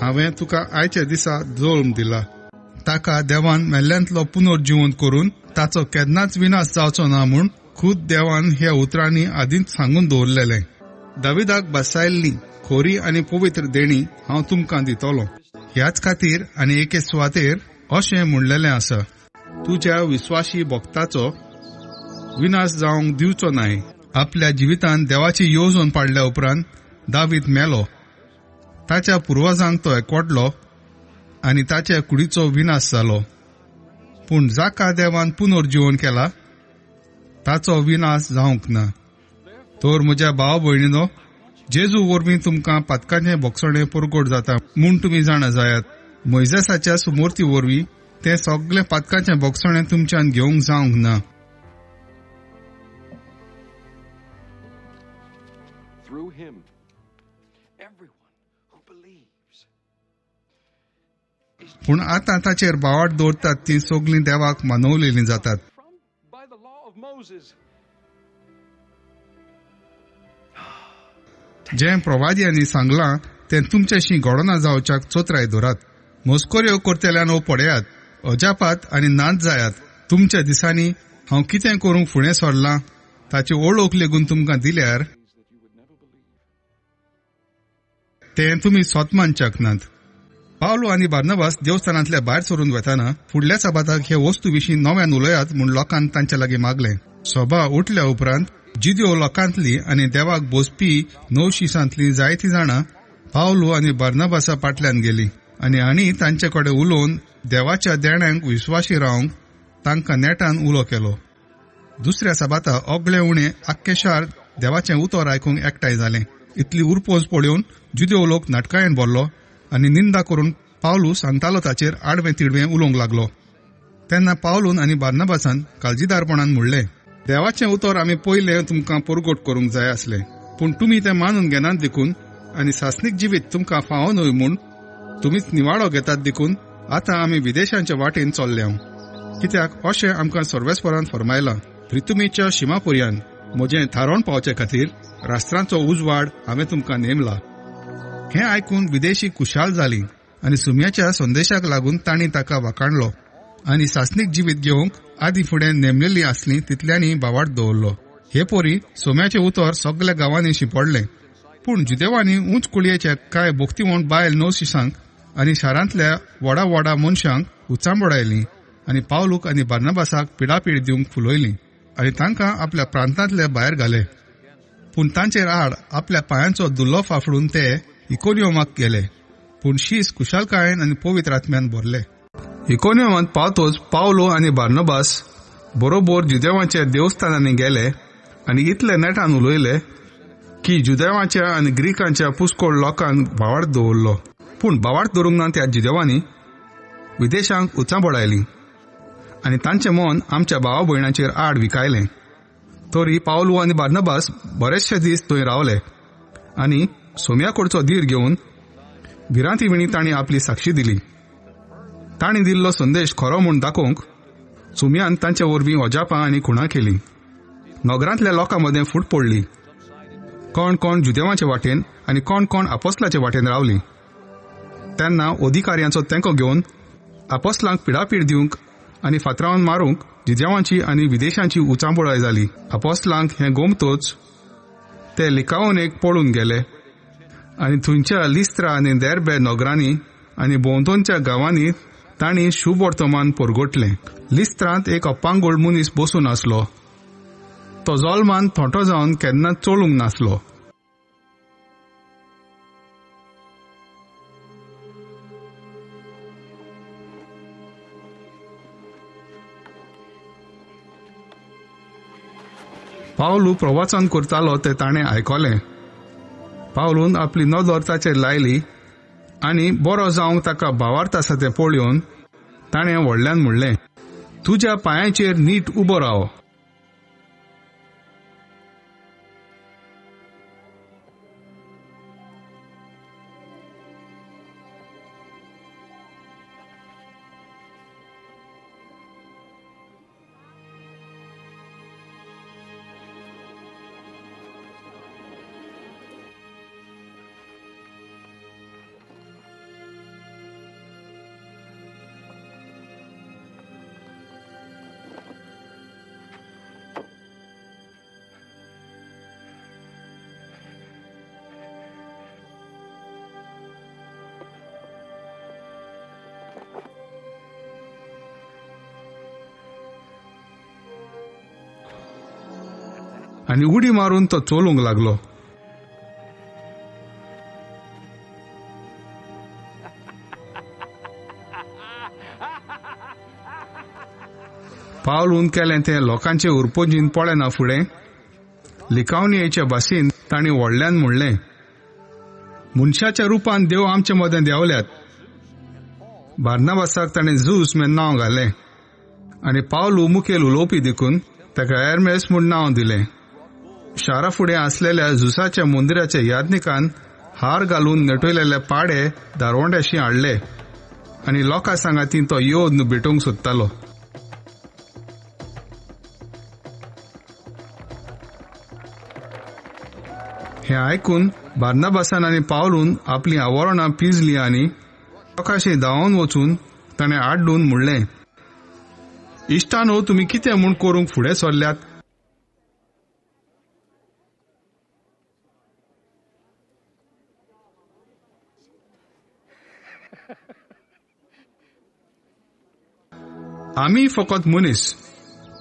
हांवें तुका आयच्या दिसा जल्म दिला. ताका देवान मेल्ल्यांतलो पुनर्जिवंत करून ताचो केन्नाच विनाश जावचो ना म्हूण खुद देवान ह्या उतरांनी आदींच सांगून दवरलेलें. दाविदाक बसायल्ली खोरी आनी पवित्र देणी हांव तुमकां दितलो. ह्याच खातीर आनी एके सुवातेर अशें म्हणलेलें आसा, तुज्या विस्वासी भक्ताचो विनाश जावंक दिवचो न्हय. आपल्या जिवितांत देवाची येवजण पाडल्या उपरांत दावीद मेलो. ताच्या पुर्वजांक तो एकवटलो आनी ताच्या कुडीचो विनाश जालो. पूण जाका देवान पुनर्जीवन केला ताचो विनाश जावंक ना. तर म्हज्या भाव भयणीनो, जेजू वरवीं तुमकां पातकाचें भोगसणें परगट जाता म्हूण तुमी जाणा जायात. मोइसेसाच्या सुमोर्ती वरवीं तें सगळें पातकाचें भोगसणें तुमच्यान घेवंक जावंक ना. पूण आतां ताचेर बावाट दवरतात ती सगळीं देवाक मानवलेलीं जातात. जें प्रवाद्यांनी सांगलां ते तुमच्याशी घडोना जावच्याक चोत्राय दवरात. मस्कोऱ्यो करतल्यान पडयात, अजापात आनी नाच जायात. तुमच्या दिसांनी हांव कितें करूंक फुडें सरलां ताची ओळख लेगून तुमकां दिल्यार तें तुमी स्वतमानच्याक नात. पावलो आनी बार्नबास देवस्थानांतल्या भायर सरून वेताना फुडल्या सबाताक हे वस्तू विशीं नव्यान उलयात म्हूण लोकांन तांच्या लागीं मागलें. सभा उठल्या उपरांत जिद्यो लोकांतली आनी देवाक बोसपी नवशिसांतली जायतीं जाणां पावलो आनी बार्नबासा फाटल्यान गेलीं आनी तांचे कडेन उलोवन देवाच्या देण्यांक विस्वासी रावंक तांकां नेटान उलो केलो. दुसऱ्या सबाता ओगले उणें आख्खे शार देवाचें उतर आयकूंक एकठांय जालें. इतली उरपोज पळोवन जुदेव लोक नाटकायेन भरलो आनी निंदा करून पावलू सांगतालो ताचेर आडवें तिडवें उलोवंक लागलो. तेन्ना पावलून आनी बार्नबासान काळजीदारपणान म्हणलें, देवाचें उतर आमी पयलें तुमकां परगट करूंक जाय आसलें, पूण तुमी तें मानून घेनात देखून आनी सासणीक जिवीत तुमकां फावो न्हय म्हूण तुमीच निवाडो घेतात देखून आतां आमी विदेशांच्या वाटेन चल्ल्या. कित्याक अशें आमकां सर्वेस्परान फरमायलां, प्रितुमेच्या शिमापर्यंत म्हजें थारोवन पावचे खातीर राष्ट्रांचो उजवाड हांवें तुमकां नेमला. हें आयकून विदेशी खुशाल जालीं आनी सुम्याच्या संदेशाक लागून तांणी ताका वाखाणलो आनी सासणीक जिवीत घेवंक आदीं फुडें नेमलेलीं आसलीं तितल्यांनी बावार्थ दवरलो. हे पोरी सोम्याचें उतर सगल्या गांवांनी शिंपडलें. पूण जुदेवांनी उंच कुळयेच्या कांय भोक्तिवंत बायल नवशिसांक आनी शारांतल्या व्हडा व्हडा मनशांक उचांबडायलीं आनी पावलूक आनी बार्नबासाक पिडापीड दिवंक फुलयलीं आनी तांकां आपल्या प्रांतांतले भायर घाले. पूण तांचेर आड आपल्या पांयांचो दुल्लो फाफडून ते इकोनियोमाक गेले. पूण शीस कुशालकायेन आनी पवित्र आत्म्यान भरले. इकोनियोमांत पावतोच पावलो आनी बार्नबास बरोबर जुदेवांच्या देवस्थानांनी गेले आनी इतले नेटान उलयले की जुदेवांच्या आनी ग्रीकांच्या पुष्कळ लोकांक भावार्थ दवरलो. पूण भावार्थ दवरूंक ना त्या जुदेवांनी विदेशांक उचांबडायलीं आनी तांचें मन आमच्या भावा भयणांचेर आड विकायलें. तरी पावलो आनी बार्नबास बरेचशे दीस थंय रावले आनी सोम्या कडचो धीर घेवन भिरांती विणी तांणी आपली साक्षी दिली. तांणी दिल्लो संदेश खरो म्हूण दाखोवंक सुम्यान तांचे वरवीं अजापां आनी खुणां केलीं. नगरांतल्या लोकां मदें फूट पडली. कोण कोण जुदेवांचे वाटेन आनी कोण कोण आपोस्तलाचे वाटेन रावलीं. तेन्ना अधिकाऱ्यांचो तेंको घेवन आपोस्तलांक पिडापीड दिवंक आनी फातरावन मारूंक जुदेवांची आनी विदेशांची उचांबडाय जाली. आपोस्तलांक हें गोमतोच ते लिकाओनेक पळून गेले आनी थंयच्या लिस्त्रा आनी देर्बे नगरांनी आनी भोंवतणच्या गांवांनी तांणी शुभ वर्तमान परगटलें. लिस्त्रांत एक अपांगूळ मनीस बसून आसलो. तो जल्मान थोटो जावन केन्नाच चलूंक नासलो. पावलू प्रवचन करतालो ते ताणें आयकलें. पावलून आपली नदर ताचेर लायली आनी बरो जावंक ताका भावार्थ आसा तें पळोवन ताणें व्हडल्यान म्हणलें, तुज्या पांयांचेर नीट उबो राव. आनी उडी मारून तो चलूंक लागलो. पावलून केलें तें लोकांचे उरपोजीन पळेना फुडें लिकावनियेच्या भाशेन तांणी व्हडल्यान म्हणलें, मनशाच्या रुपान देव आमचे मदें देंवल्यात. बार्नबासाक ताणें झूस म्हण नांव घालें आनी पावलू मुखेल उलोवपी देखून ताका हेर्मेस म्हूण नांव दिलें. शारा फुडें आसलेल्या झुसाच्या मंदिराच्या यादनिकान हार घालून नटयलेले पाडे दारवंड्याशी हाडले आनी लोकां सांगाती तो येवन भेटोवंक सोदतालो. हे आयकून बार्नाबासान आनी पावलून आपली आवरणां पिंजलीं आनी लोकांशी धांवून वचून ताणें आड्डून म्हणलें, इश्टानो, तुमी कितें म्हूण करूंक फुडें सरल्यात? आमी फकत मनीस,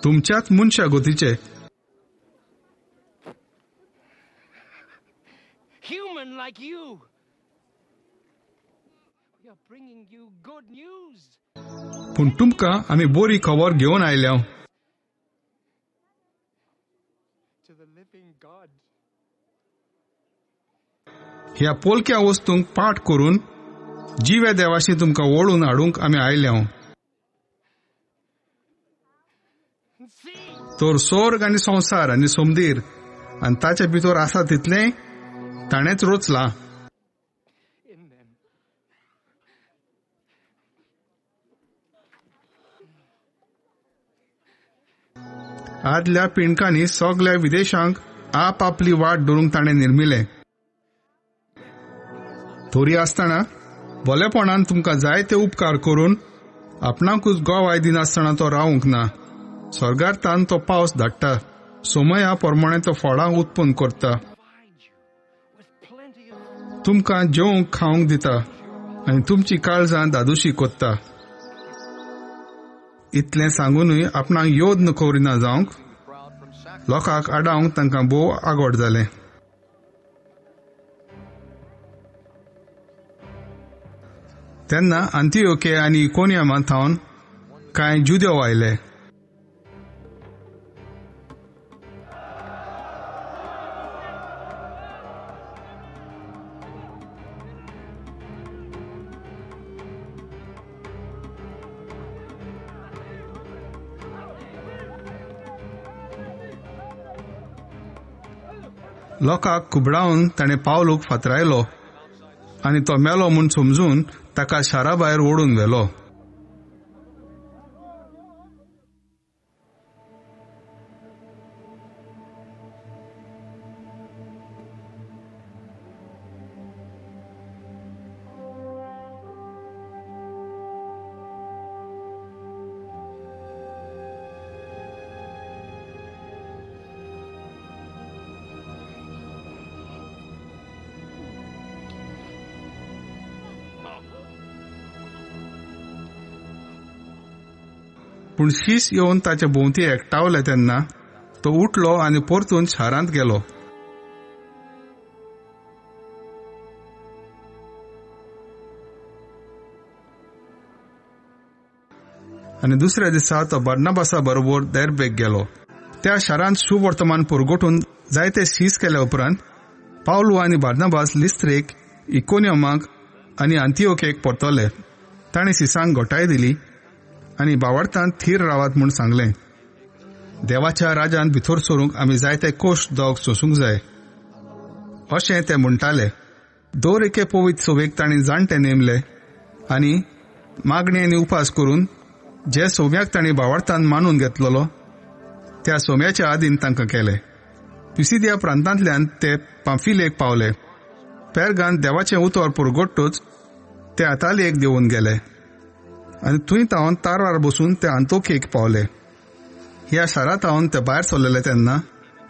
तुमच्याच मनशा गतीचे. Human like you. We are bringing you good news. पूण तुमकां आमी बरी खबर घेवन आयल्या. To the living God. ह्या पोलक्या वस्तूंक पाठ करून जिवे देवाशी तुमकां वळून हाडूंक आमी आयल्या. See, तर स्वर्ग आनी संवसार आनी समदीर आनी ताचे भितर आसा तितलें ताणेंच रचलां. in them. आदल्या पिणकांनी सगल्या विदेशांक आपली वाट धरूंक ताणें निर्मिलें. तोरी आसतना भलेपणान तुमकां जाय ते उपकार करून आपणाकूच गोवाय दिनासतना तो रावूंक ना. स्वर्गांतल्यान तो पावस धाडटा, सोमया प्रमाणे तो फळां उत्पन्न करता, Provide you with plenty of तुमकां जेवंक खावंक दिता आनी तुमची काळजां दादोशी कोत्ता. इतलें सांगूनय आपणाक योद्न करिना जावंक लोकांक आडावंक तांकां भोव आगोड जालें. तेन्ना अंतियोके आनी इकोनियमांत थावन कांय जुदेव आयले. लोकांक खुबडावन ताणें पावलूक फातरायलो आनी तो मेलो म्हूण समजून ताका शारा भायर ओडून व्हेलो. पूण शीस येवन ताचे भोवती एकटावले तेन्ना तो उठलो आनी परतून शारांत गेलो. आनी दुसऱ्या दिसा तो बार्नाबासा बरोबर देर्बेक गेलो. त्या शारांत शुभ वर्तमान पुरगोटून जायते शीस केल्या उपरांत पावलो आनी बार्नाबास लिस्त्रेक, इकोनियमाक आनी अंतियोकेक परतले. ताणें शिसांक घोटाय दिली आनी बावार्थांत थीर रावात म्हूण सांगलें. देवाच्या राजांत भितर सरूंक आमी जायते कोश्ट दोग सोंसूंक जाय अशें ते म्हणटाले. दर एके पवित्र सभेक तांणी जाणटे नेमले आनी मागणी आनी उपास करून जे सोम्याक तांणी बावार्थांत मानून घेतलेलो त्या सोम्याच्या आदीन तांकां केले. पिसिदिया प्रांतांतल्यान ते पांफिलेक पावले. पेर्गांत देवाचें उतर पुरगोट्टूच ते आतालियेक देंवून गेले आनी थंय तावन तारवार बसून ते अंतोखेक पावले. ह्या शारांत तावन ते भायर सरलेले तेन्ना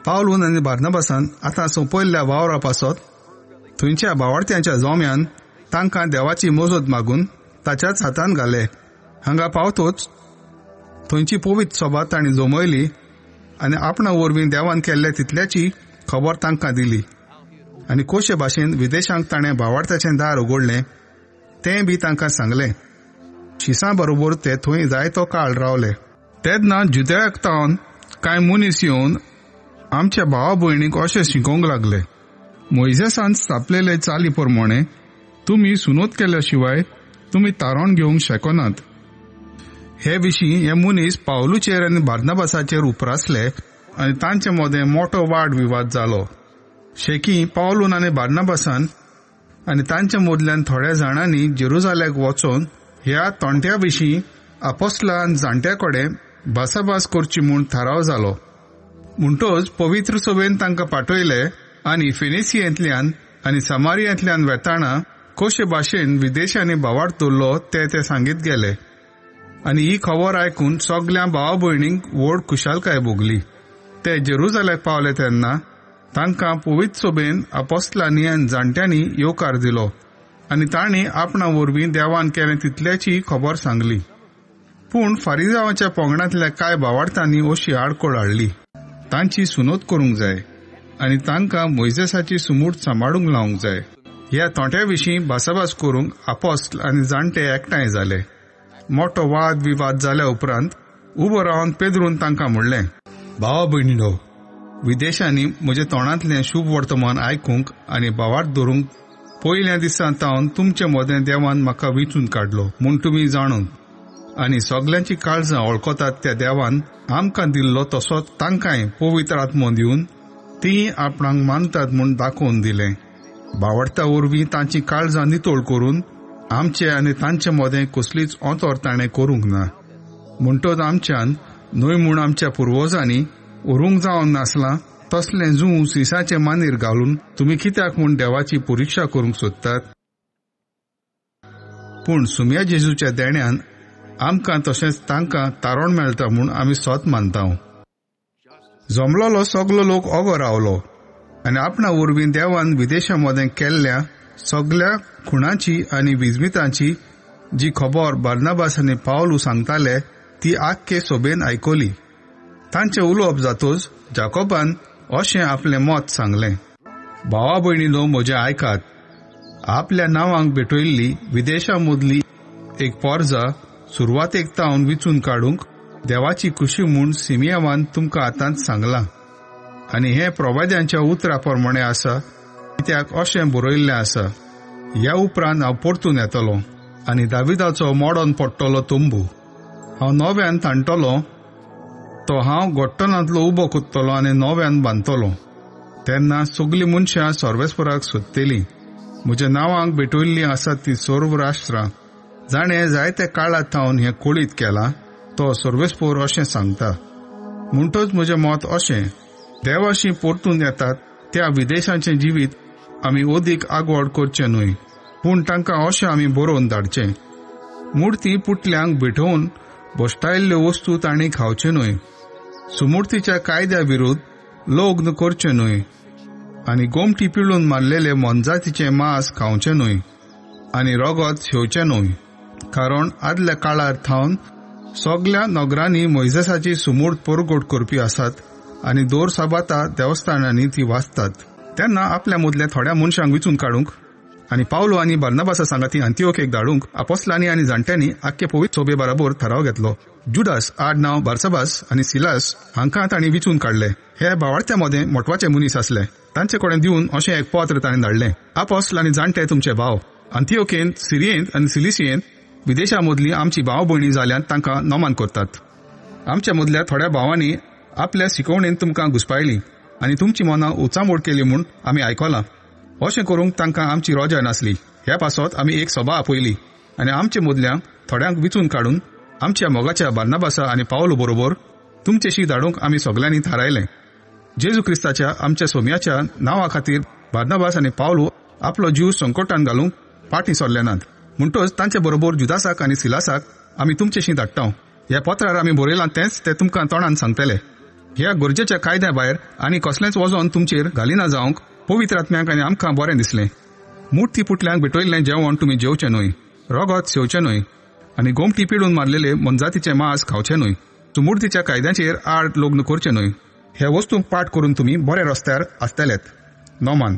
पावलून आनी बार्नाबासान आतां सोंपयल्ल्या वावरा पासत थंयच्या बावार्थ्यांच्या जोम्यान तांकां देवाची मजत मागून ताच्याच हातांत घाले. हांगा पावतोच थंयची पवित्र सभा तांणी जमयली आनी आपणा वरवीं देवान केल्ले तितल्याची खबर तांकां दिली. आनी कशे भाशेन विदेशांक ताणें बावार्थ्याचें दार उगडलें तें बी तांकां सांगलें. शिसां बरोबर ते थंय जायतो काळ रावले. तेन्ना जुदेयाक तावन कांय मनीस येवन आमच्या भावा भयणीक अशें शिकोवंक लागले, मोइजेसान स्थापलेले चाली प्रमाणे तुमी सुनोत केल्या शिवाय तुमी तारण घेवंक शकनात. हे विशीं हे मनीस पावलूचेर आनी बार्नाबासाचेर उपरासले आनी तांचे मदें मोठो वाड विवाद जालो. शेकी पावलून आनी बार्नाबासान आनी तांच्या मदल्यान थोड्या जाणांनी जेरुसालेमाक वचोन ह्या तोंट्या विशीं आपोस्तलां आनी जाणट्या कडेन भासाभास करची म्हूण थाराव जालो. म्हणटच पवित्र सभेन तांकां पाठयले आनी फेनिसियेंतल्यान आनी समारियांतल्यान वेताना कशे भाशेन विदेशांनी भावार्थ दवरलो ते सांगीत गेले. आनी ही खबर आयकून सगळ्या भावा भयणींक व्हड खुशालकाय भोगली. ते जेरुजालेमाक पावले तेन्ना तांकां पवित्र सभेन आपोस्तलांनी आनी जाणट्यांनी येवकार दिलो आनी तांणी आपणा वरवीं देवान केलें तितल्याची खबर सांगली. पूण फारिजांवाच्या पंगडांतल्या कांय भावार्थांनी अशी आडखळ हाडली. तांची सुनोत करूंक जाय आनी तांकां मोइसेसाची सुमूट सांबाळूंक लावंक जाय. ह्या तोट्या विशीं भासाभास करूंक आपोस्तल आनी जाणटे एकठांय जाले. मोठो वाद विवाद जाल्या उपरांत उबो रावन पेद्रून तांकां म्हणलें, भावा भयणीनो, विदेशांनी म्हज्या तोंडांतलें शुभ वर्तमान आयकूंक आनी भावार्थ धरूंक पयल्या दिसा तावन तुमचे मोदें देवान म्हाका वेंचून काडलो म्हूण तुमी जाणून आनी सगल्यांची काळजां वळखतात त्या देवान आमकां दिल्लो तसोच तांकांय पवित्र आत्मो दिवन तीं आपणाक मानतात म्हूण दाखोवन दिलें. भावार्था वरवीं तांची काळजां नितोळ करून आमचे आनी तांचे मोदें कसलीच ओंतोर ताणें करूंक ना. म्हणटच आमच्यान न्हय म्हूण आमच्या पुर्वजांनी उरूंक जावन नासलां तसलें जूं सिसाचे मानीर घालून तुमी कित्याक म्हूण देवाची परिक्षा करूंक सोदतात. पूण सुम्या जेजूच्या देण्यान आमकां तशेंच तांकां तारण मेळटा म्हूण आमी सोत मानता. जमलोलो सगलो लोक ओगो रावलो आनी आपणा वरवीं देवान विदेशा मोदें केल्ल्या सगल्या खुणांची आनी विजमितांची जी खबर बार्नाबास आनी पावलू सांगताले ती आख्खे सोबेन आयकली. तांचे उलोवप जातूच जाकोबान अशें आपलें मत सांगलें, भावा भयणीनो म्हजें आयकात. आपल्या नांवांक भेटयल्ली विदेशा मदली एक पोरजा सुरवातेक तावन विचून काडूंक देवाची खुशी म्हूण सिमियावान तुमकां आतांच सांगलां. आनी हें प्रवाद्यांच्या उतरा प्रमाणे आसा, कित्याक अशें बरयल्लें आसा, ह्या उपरांत हांव परतून येतलों आनी दाविदाचो मोडोन पडटलो तंबू हांव नव्यान ताणटलो, तो हांव घोट्टनांतलो उबो कोत्तलो आनी नव्यान बांदतलो. तेन्ना सगलीं मनशां सर्वेस्पराक सोदतलीं. म्हज्या नांवांक भेटयल्लीं आसात तीं सर्व राष्ट्रां. जाणें जायत्या काळांत थावन हें कोळीत केलां तो सर्वेस्पर अशें सांगता. म्हणटच म्हजें मत अशें, देवाशी परतून येतात त्या विदेशांचें जिवीत आमी ओदीक आगवड करचें न्हय, पूण तांकां अशें आमी बरोवन धाडचें. मुर्ती पुटल्यांक भेटोवन बश्टायल्ल्यो वस्तू तांणी खावच्यो न्हय, सुमूर्तीच्या कायद्या विरुद्ध लग्न करचें न्हय, आनी गोमटी पिळून मारलेले मनजातीचें मांस खावचें न्हय, आनी रगत शेवचें न्हय. कारण आदल्या काळार थावन सगल्या नगरांनी मोइसेसाची सुमूर्त परगट करपी आसात आनी दर साबाता देवस्थानांनी ती वाचतात. तेन्ना आपल्या मदल्या थोड्या मनशांक विचून काडूंक आनी पावलो आनी बार्नाबासा सांगाती अंतिओकेक धाडूंक आपोस्तलांनी आनी जाणट्यांनी आख्खे पवित्र सोबे बराबर थाराव घेतलो. जुडास आडनांव बारसाबास आनी सिलास हांकां तांणी विचून काडले. हे भावार्थ्या मदें मोटवाचे मनीस आसले. तांचे कडेन दिवन अशें एक पत्र ताणें धाडलें, आपोस्तल आनी जाणटे तुमचे भाव, अंतिओकेंत, सिरियेंत आनी सिलिसियेंत विदेशा मदली आमची भाव भयणी जाल्ल्यान तांकां नोमान करतात. आमच्या मदल्या थोड्या भावांनी आपल्या शिकवणेंत तुमकां घुस्पायली आनी तुमची मनां उचामोड केली म्हूण आमी आयकलां. अशें करूंक तांकां आमची रोजा नासली. ह्या पासत आमी एक सभा आपयली आनी आमचे मदल्या थोड्यांक विचून काडून आमच्या मोगाच्या बार्नाबासा आनी पावलो बरोबर तुमचेशी धाडूंक आमी सगल्यांनी थारायलें. जेजू क्रिस्ताच्या आमच्या सोम्याच्या नांवा खातीर बार्नाबास आनी पावलो आपलो जीव संकटांत घालूंक फाटीं सरले नात. म्हणटच तांचे बरोबर जुदासाक आनी सिलासाक आमी तुमचेशी धाडटा. ह्या पत्रार आमी बरयलां तेंच ते तुमकां तोंडान सांगतले. ह्या गरजेच्या कायद्या भायर आनी कसलेंच वजन तुमचेर घालिना जावंक पवित्र आत्म्याक आनी आमकां बरें दिसलें. मुर्ती पुटल्यांक भेटयल्लें जेवण तुमी जेवचें न्हय, रगत शेवचें न्हय, आनी गोमटी पिळून मारलेले मनजातीचें मांस खावचें न्हय, सुमूर्तीच्या कायद्याचेर आड लग्न करचें न्हय. हे वस्तूंक पाठ करून तुमी बरे रस्त्यार आसतलेत. नोमान.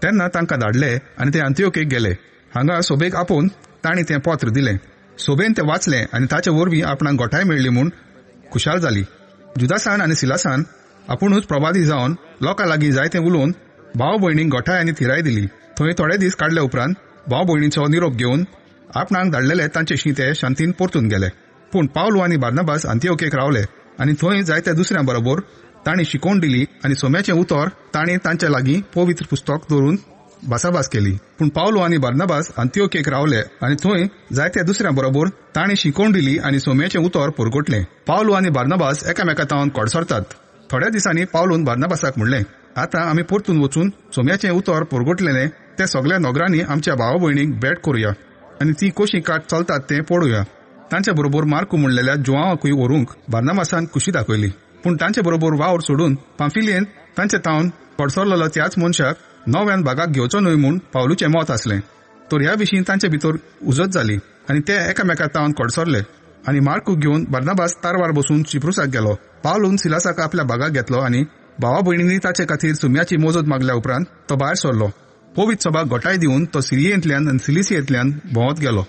तेन्ना तांकां धाडले आनी ते अंतिओकेक गेले. हांगा सोबेक आपोवन तांणी तें पत्र दिलें. सोबेन तें वाचलें आनी ताचे वरवीं आपणाक गोठाय मेळ्ळी म्हूण खुशाल जाली. जुदासान आनी सिलासान आपुणूच प्रवादी जावन लोकां लागीं जायतें उलोवन भाव भयणीक गोठाय आनी थिराय दिली. थंय थोडे दीस काडले उपरांत भाव भयणीचो निरोप घेवन आपणाक धाडलेले तांचेशी ते शांतीन परतून गेले. पूण पावलो आनी बार्नाबास अंतिओकेक रावले आनी थंय जायत्या दुसऱ्यां बरोबर तांणी शिकोवन दिली आनी सोम्याचें उतर तांणी तांचे लागीं पवित्र पुस्तक दवरून भासाभास केली. पूण पावलो आनी बार्नाबास अंतिओकेक रावले आनी थंय जायत्या दुसऱ्यां बरोबर तांणी शिकोवन दिली आनी सोम्याचें उतर परगटलें. पावलो आनी बार्नाबास एकामेका तावन कोडसरतात. थोड्या दिसांनी पावलून बार्नाबासाक म्हणलें, आता आमी परतून वचून सोम्याचें उतर पोरगोटलेले ते सगळ्या नोगरांनी आमच्या भावा भयणीक भेट करुया आनी ती कशी काट चलतात तें पळोवया. तांचे बरोबर मार्कू म्हणलेल्या जोआवाकूय व्हरूंक बार्नाबासान खुशी दाखयली. पूण तांचे बरोबर वावर सोडून पांफिलियेंत तांचे तावन कडसरलेलो त्याच मनशाक नव्यान भागाक घेवचो न्हय म्हूण पावलूचें मत आसलें. तर ह्या विशीं तांचे भितर उजत जाली आनी ते एकामेका तावन कडसरले. आनी मार्कूक घेवन बार्नाबास तारवार बसून चिप्रुसाक गेलो. पावलून सिलासाक आपल्या भागाक घेतलो आनी भावा भयणींनी ताचे खातीर सुम्याची मोजत मागल्या उपरांत तो भायर सरलो. पवित्र सभा घोटाय दिवन तो सिरियेंतल्यान आनी सिलिसियेंतल्यान भोंवत गेलो.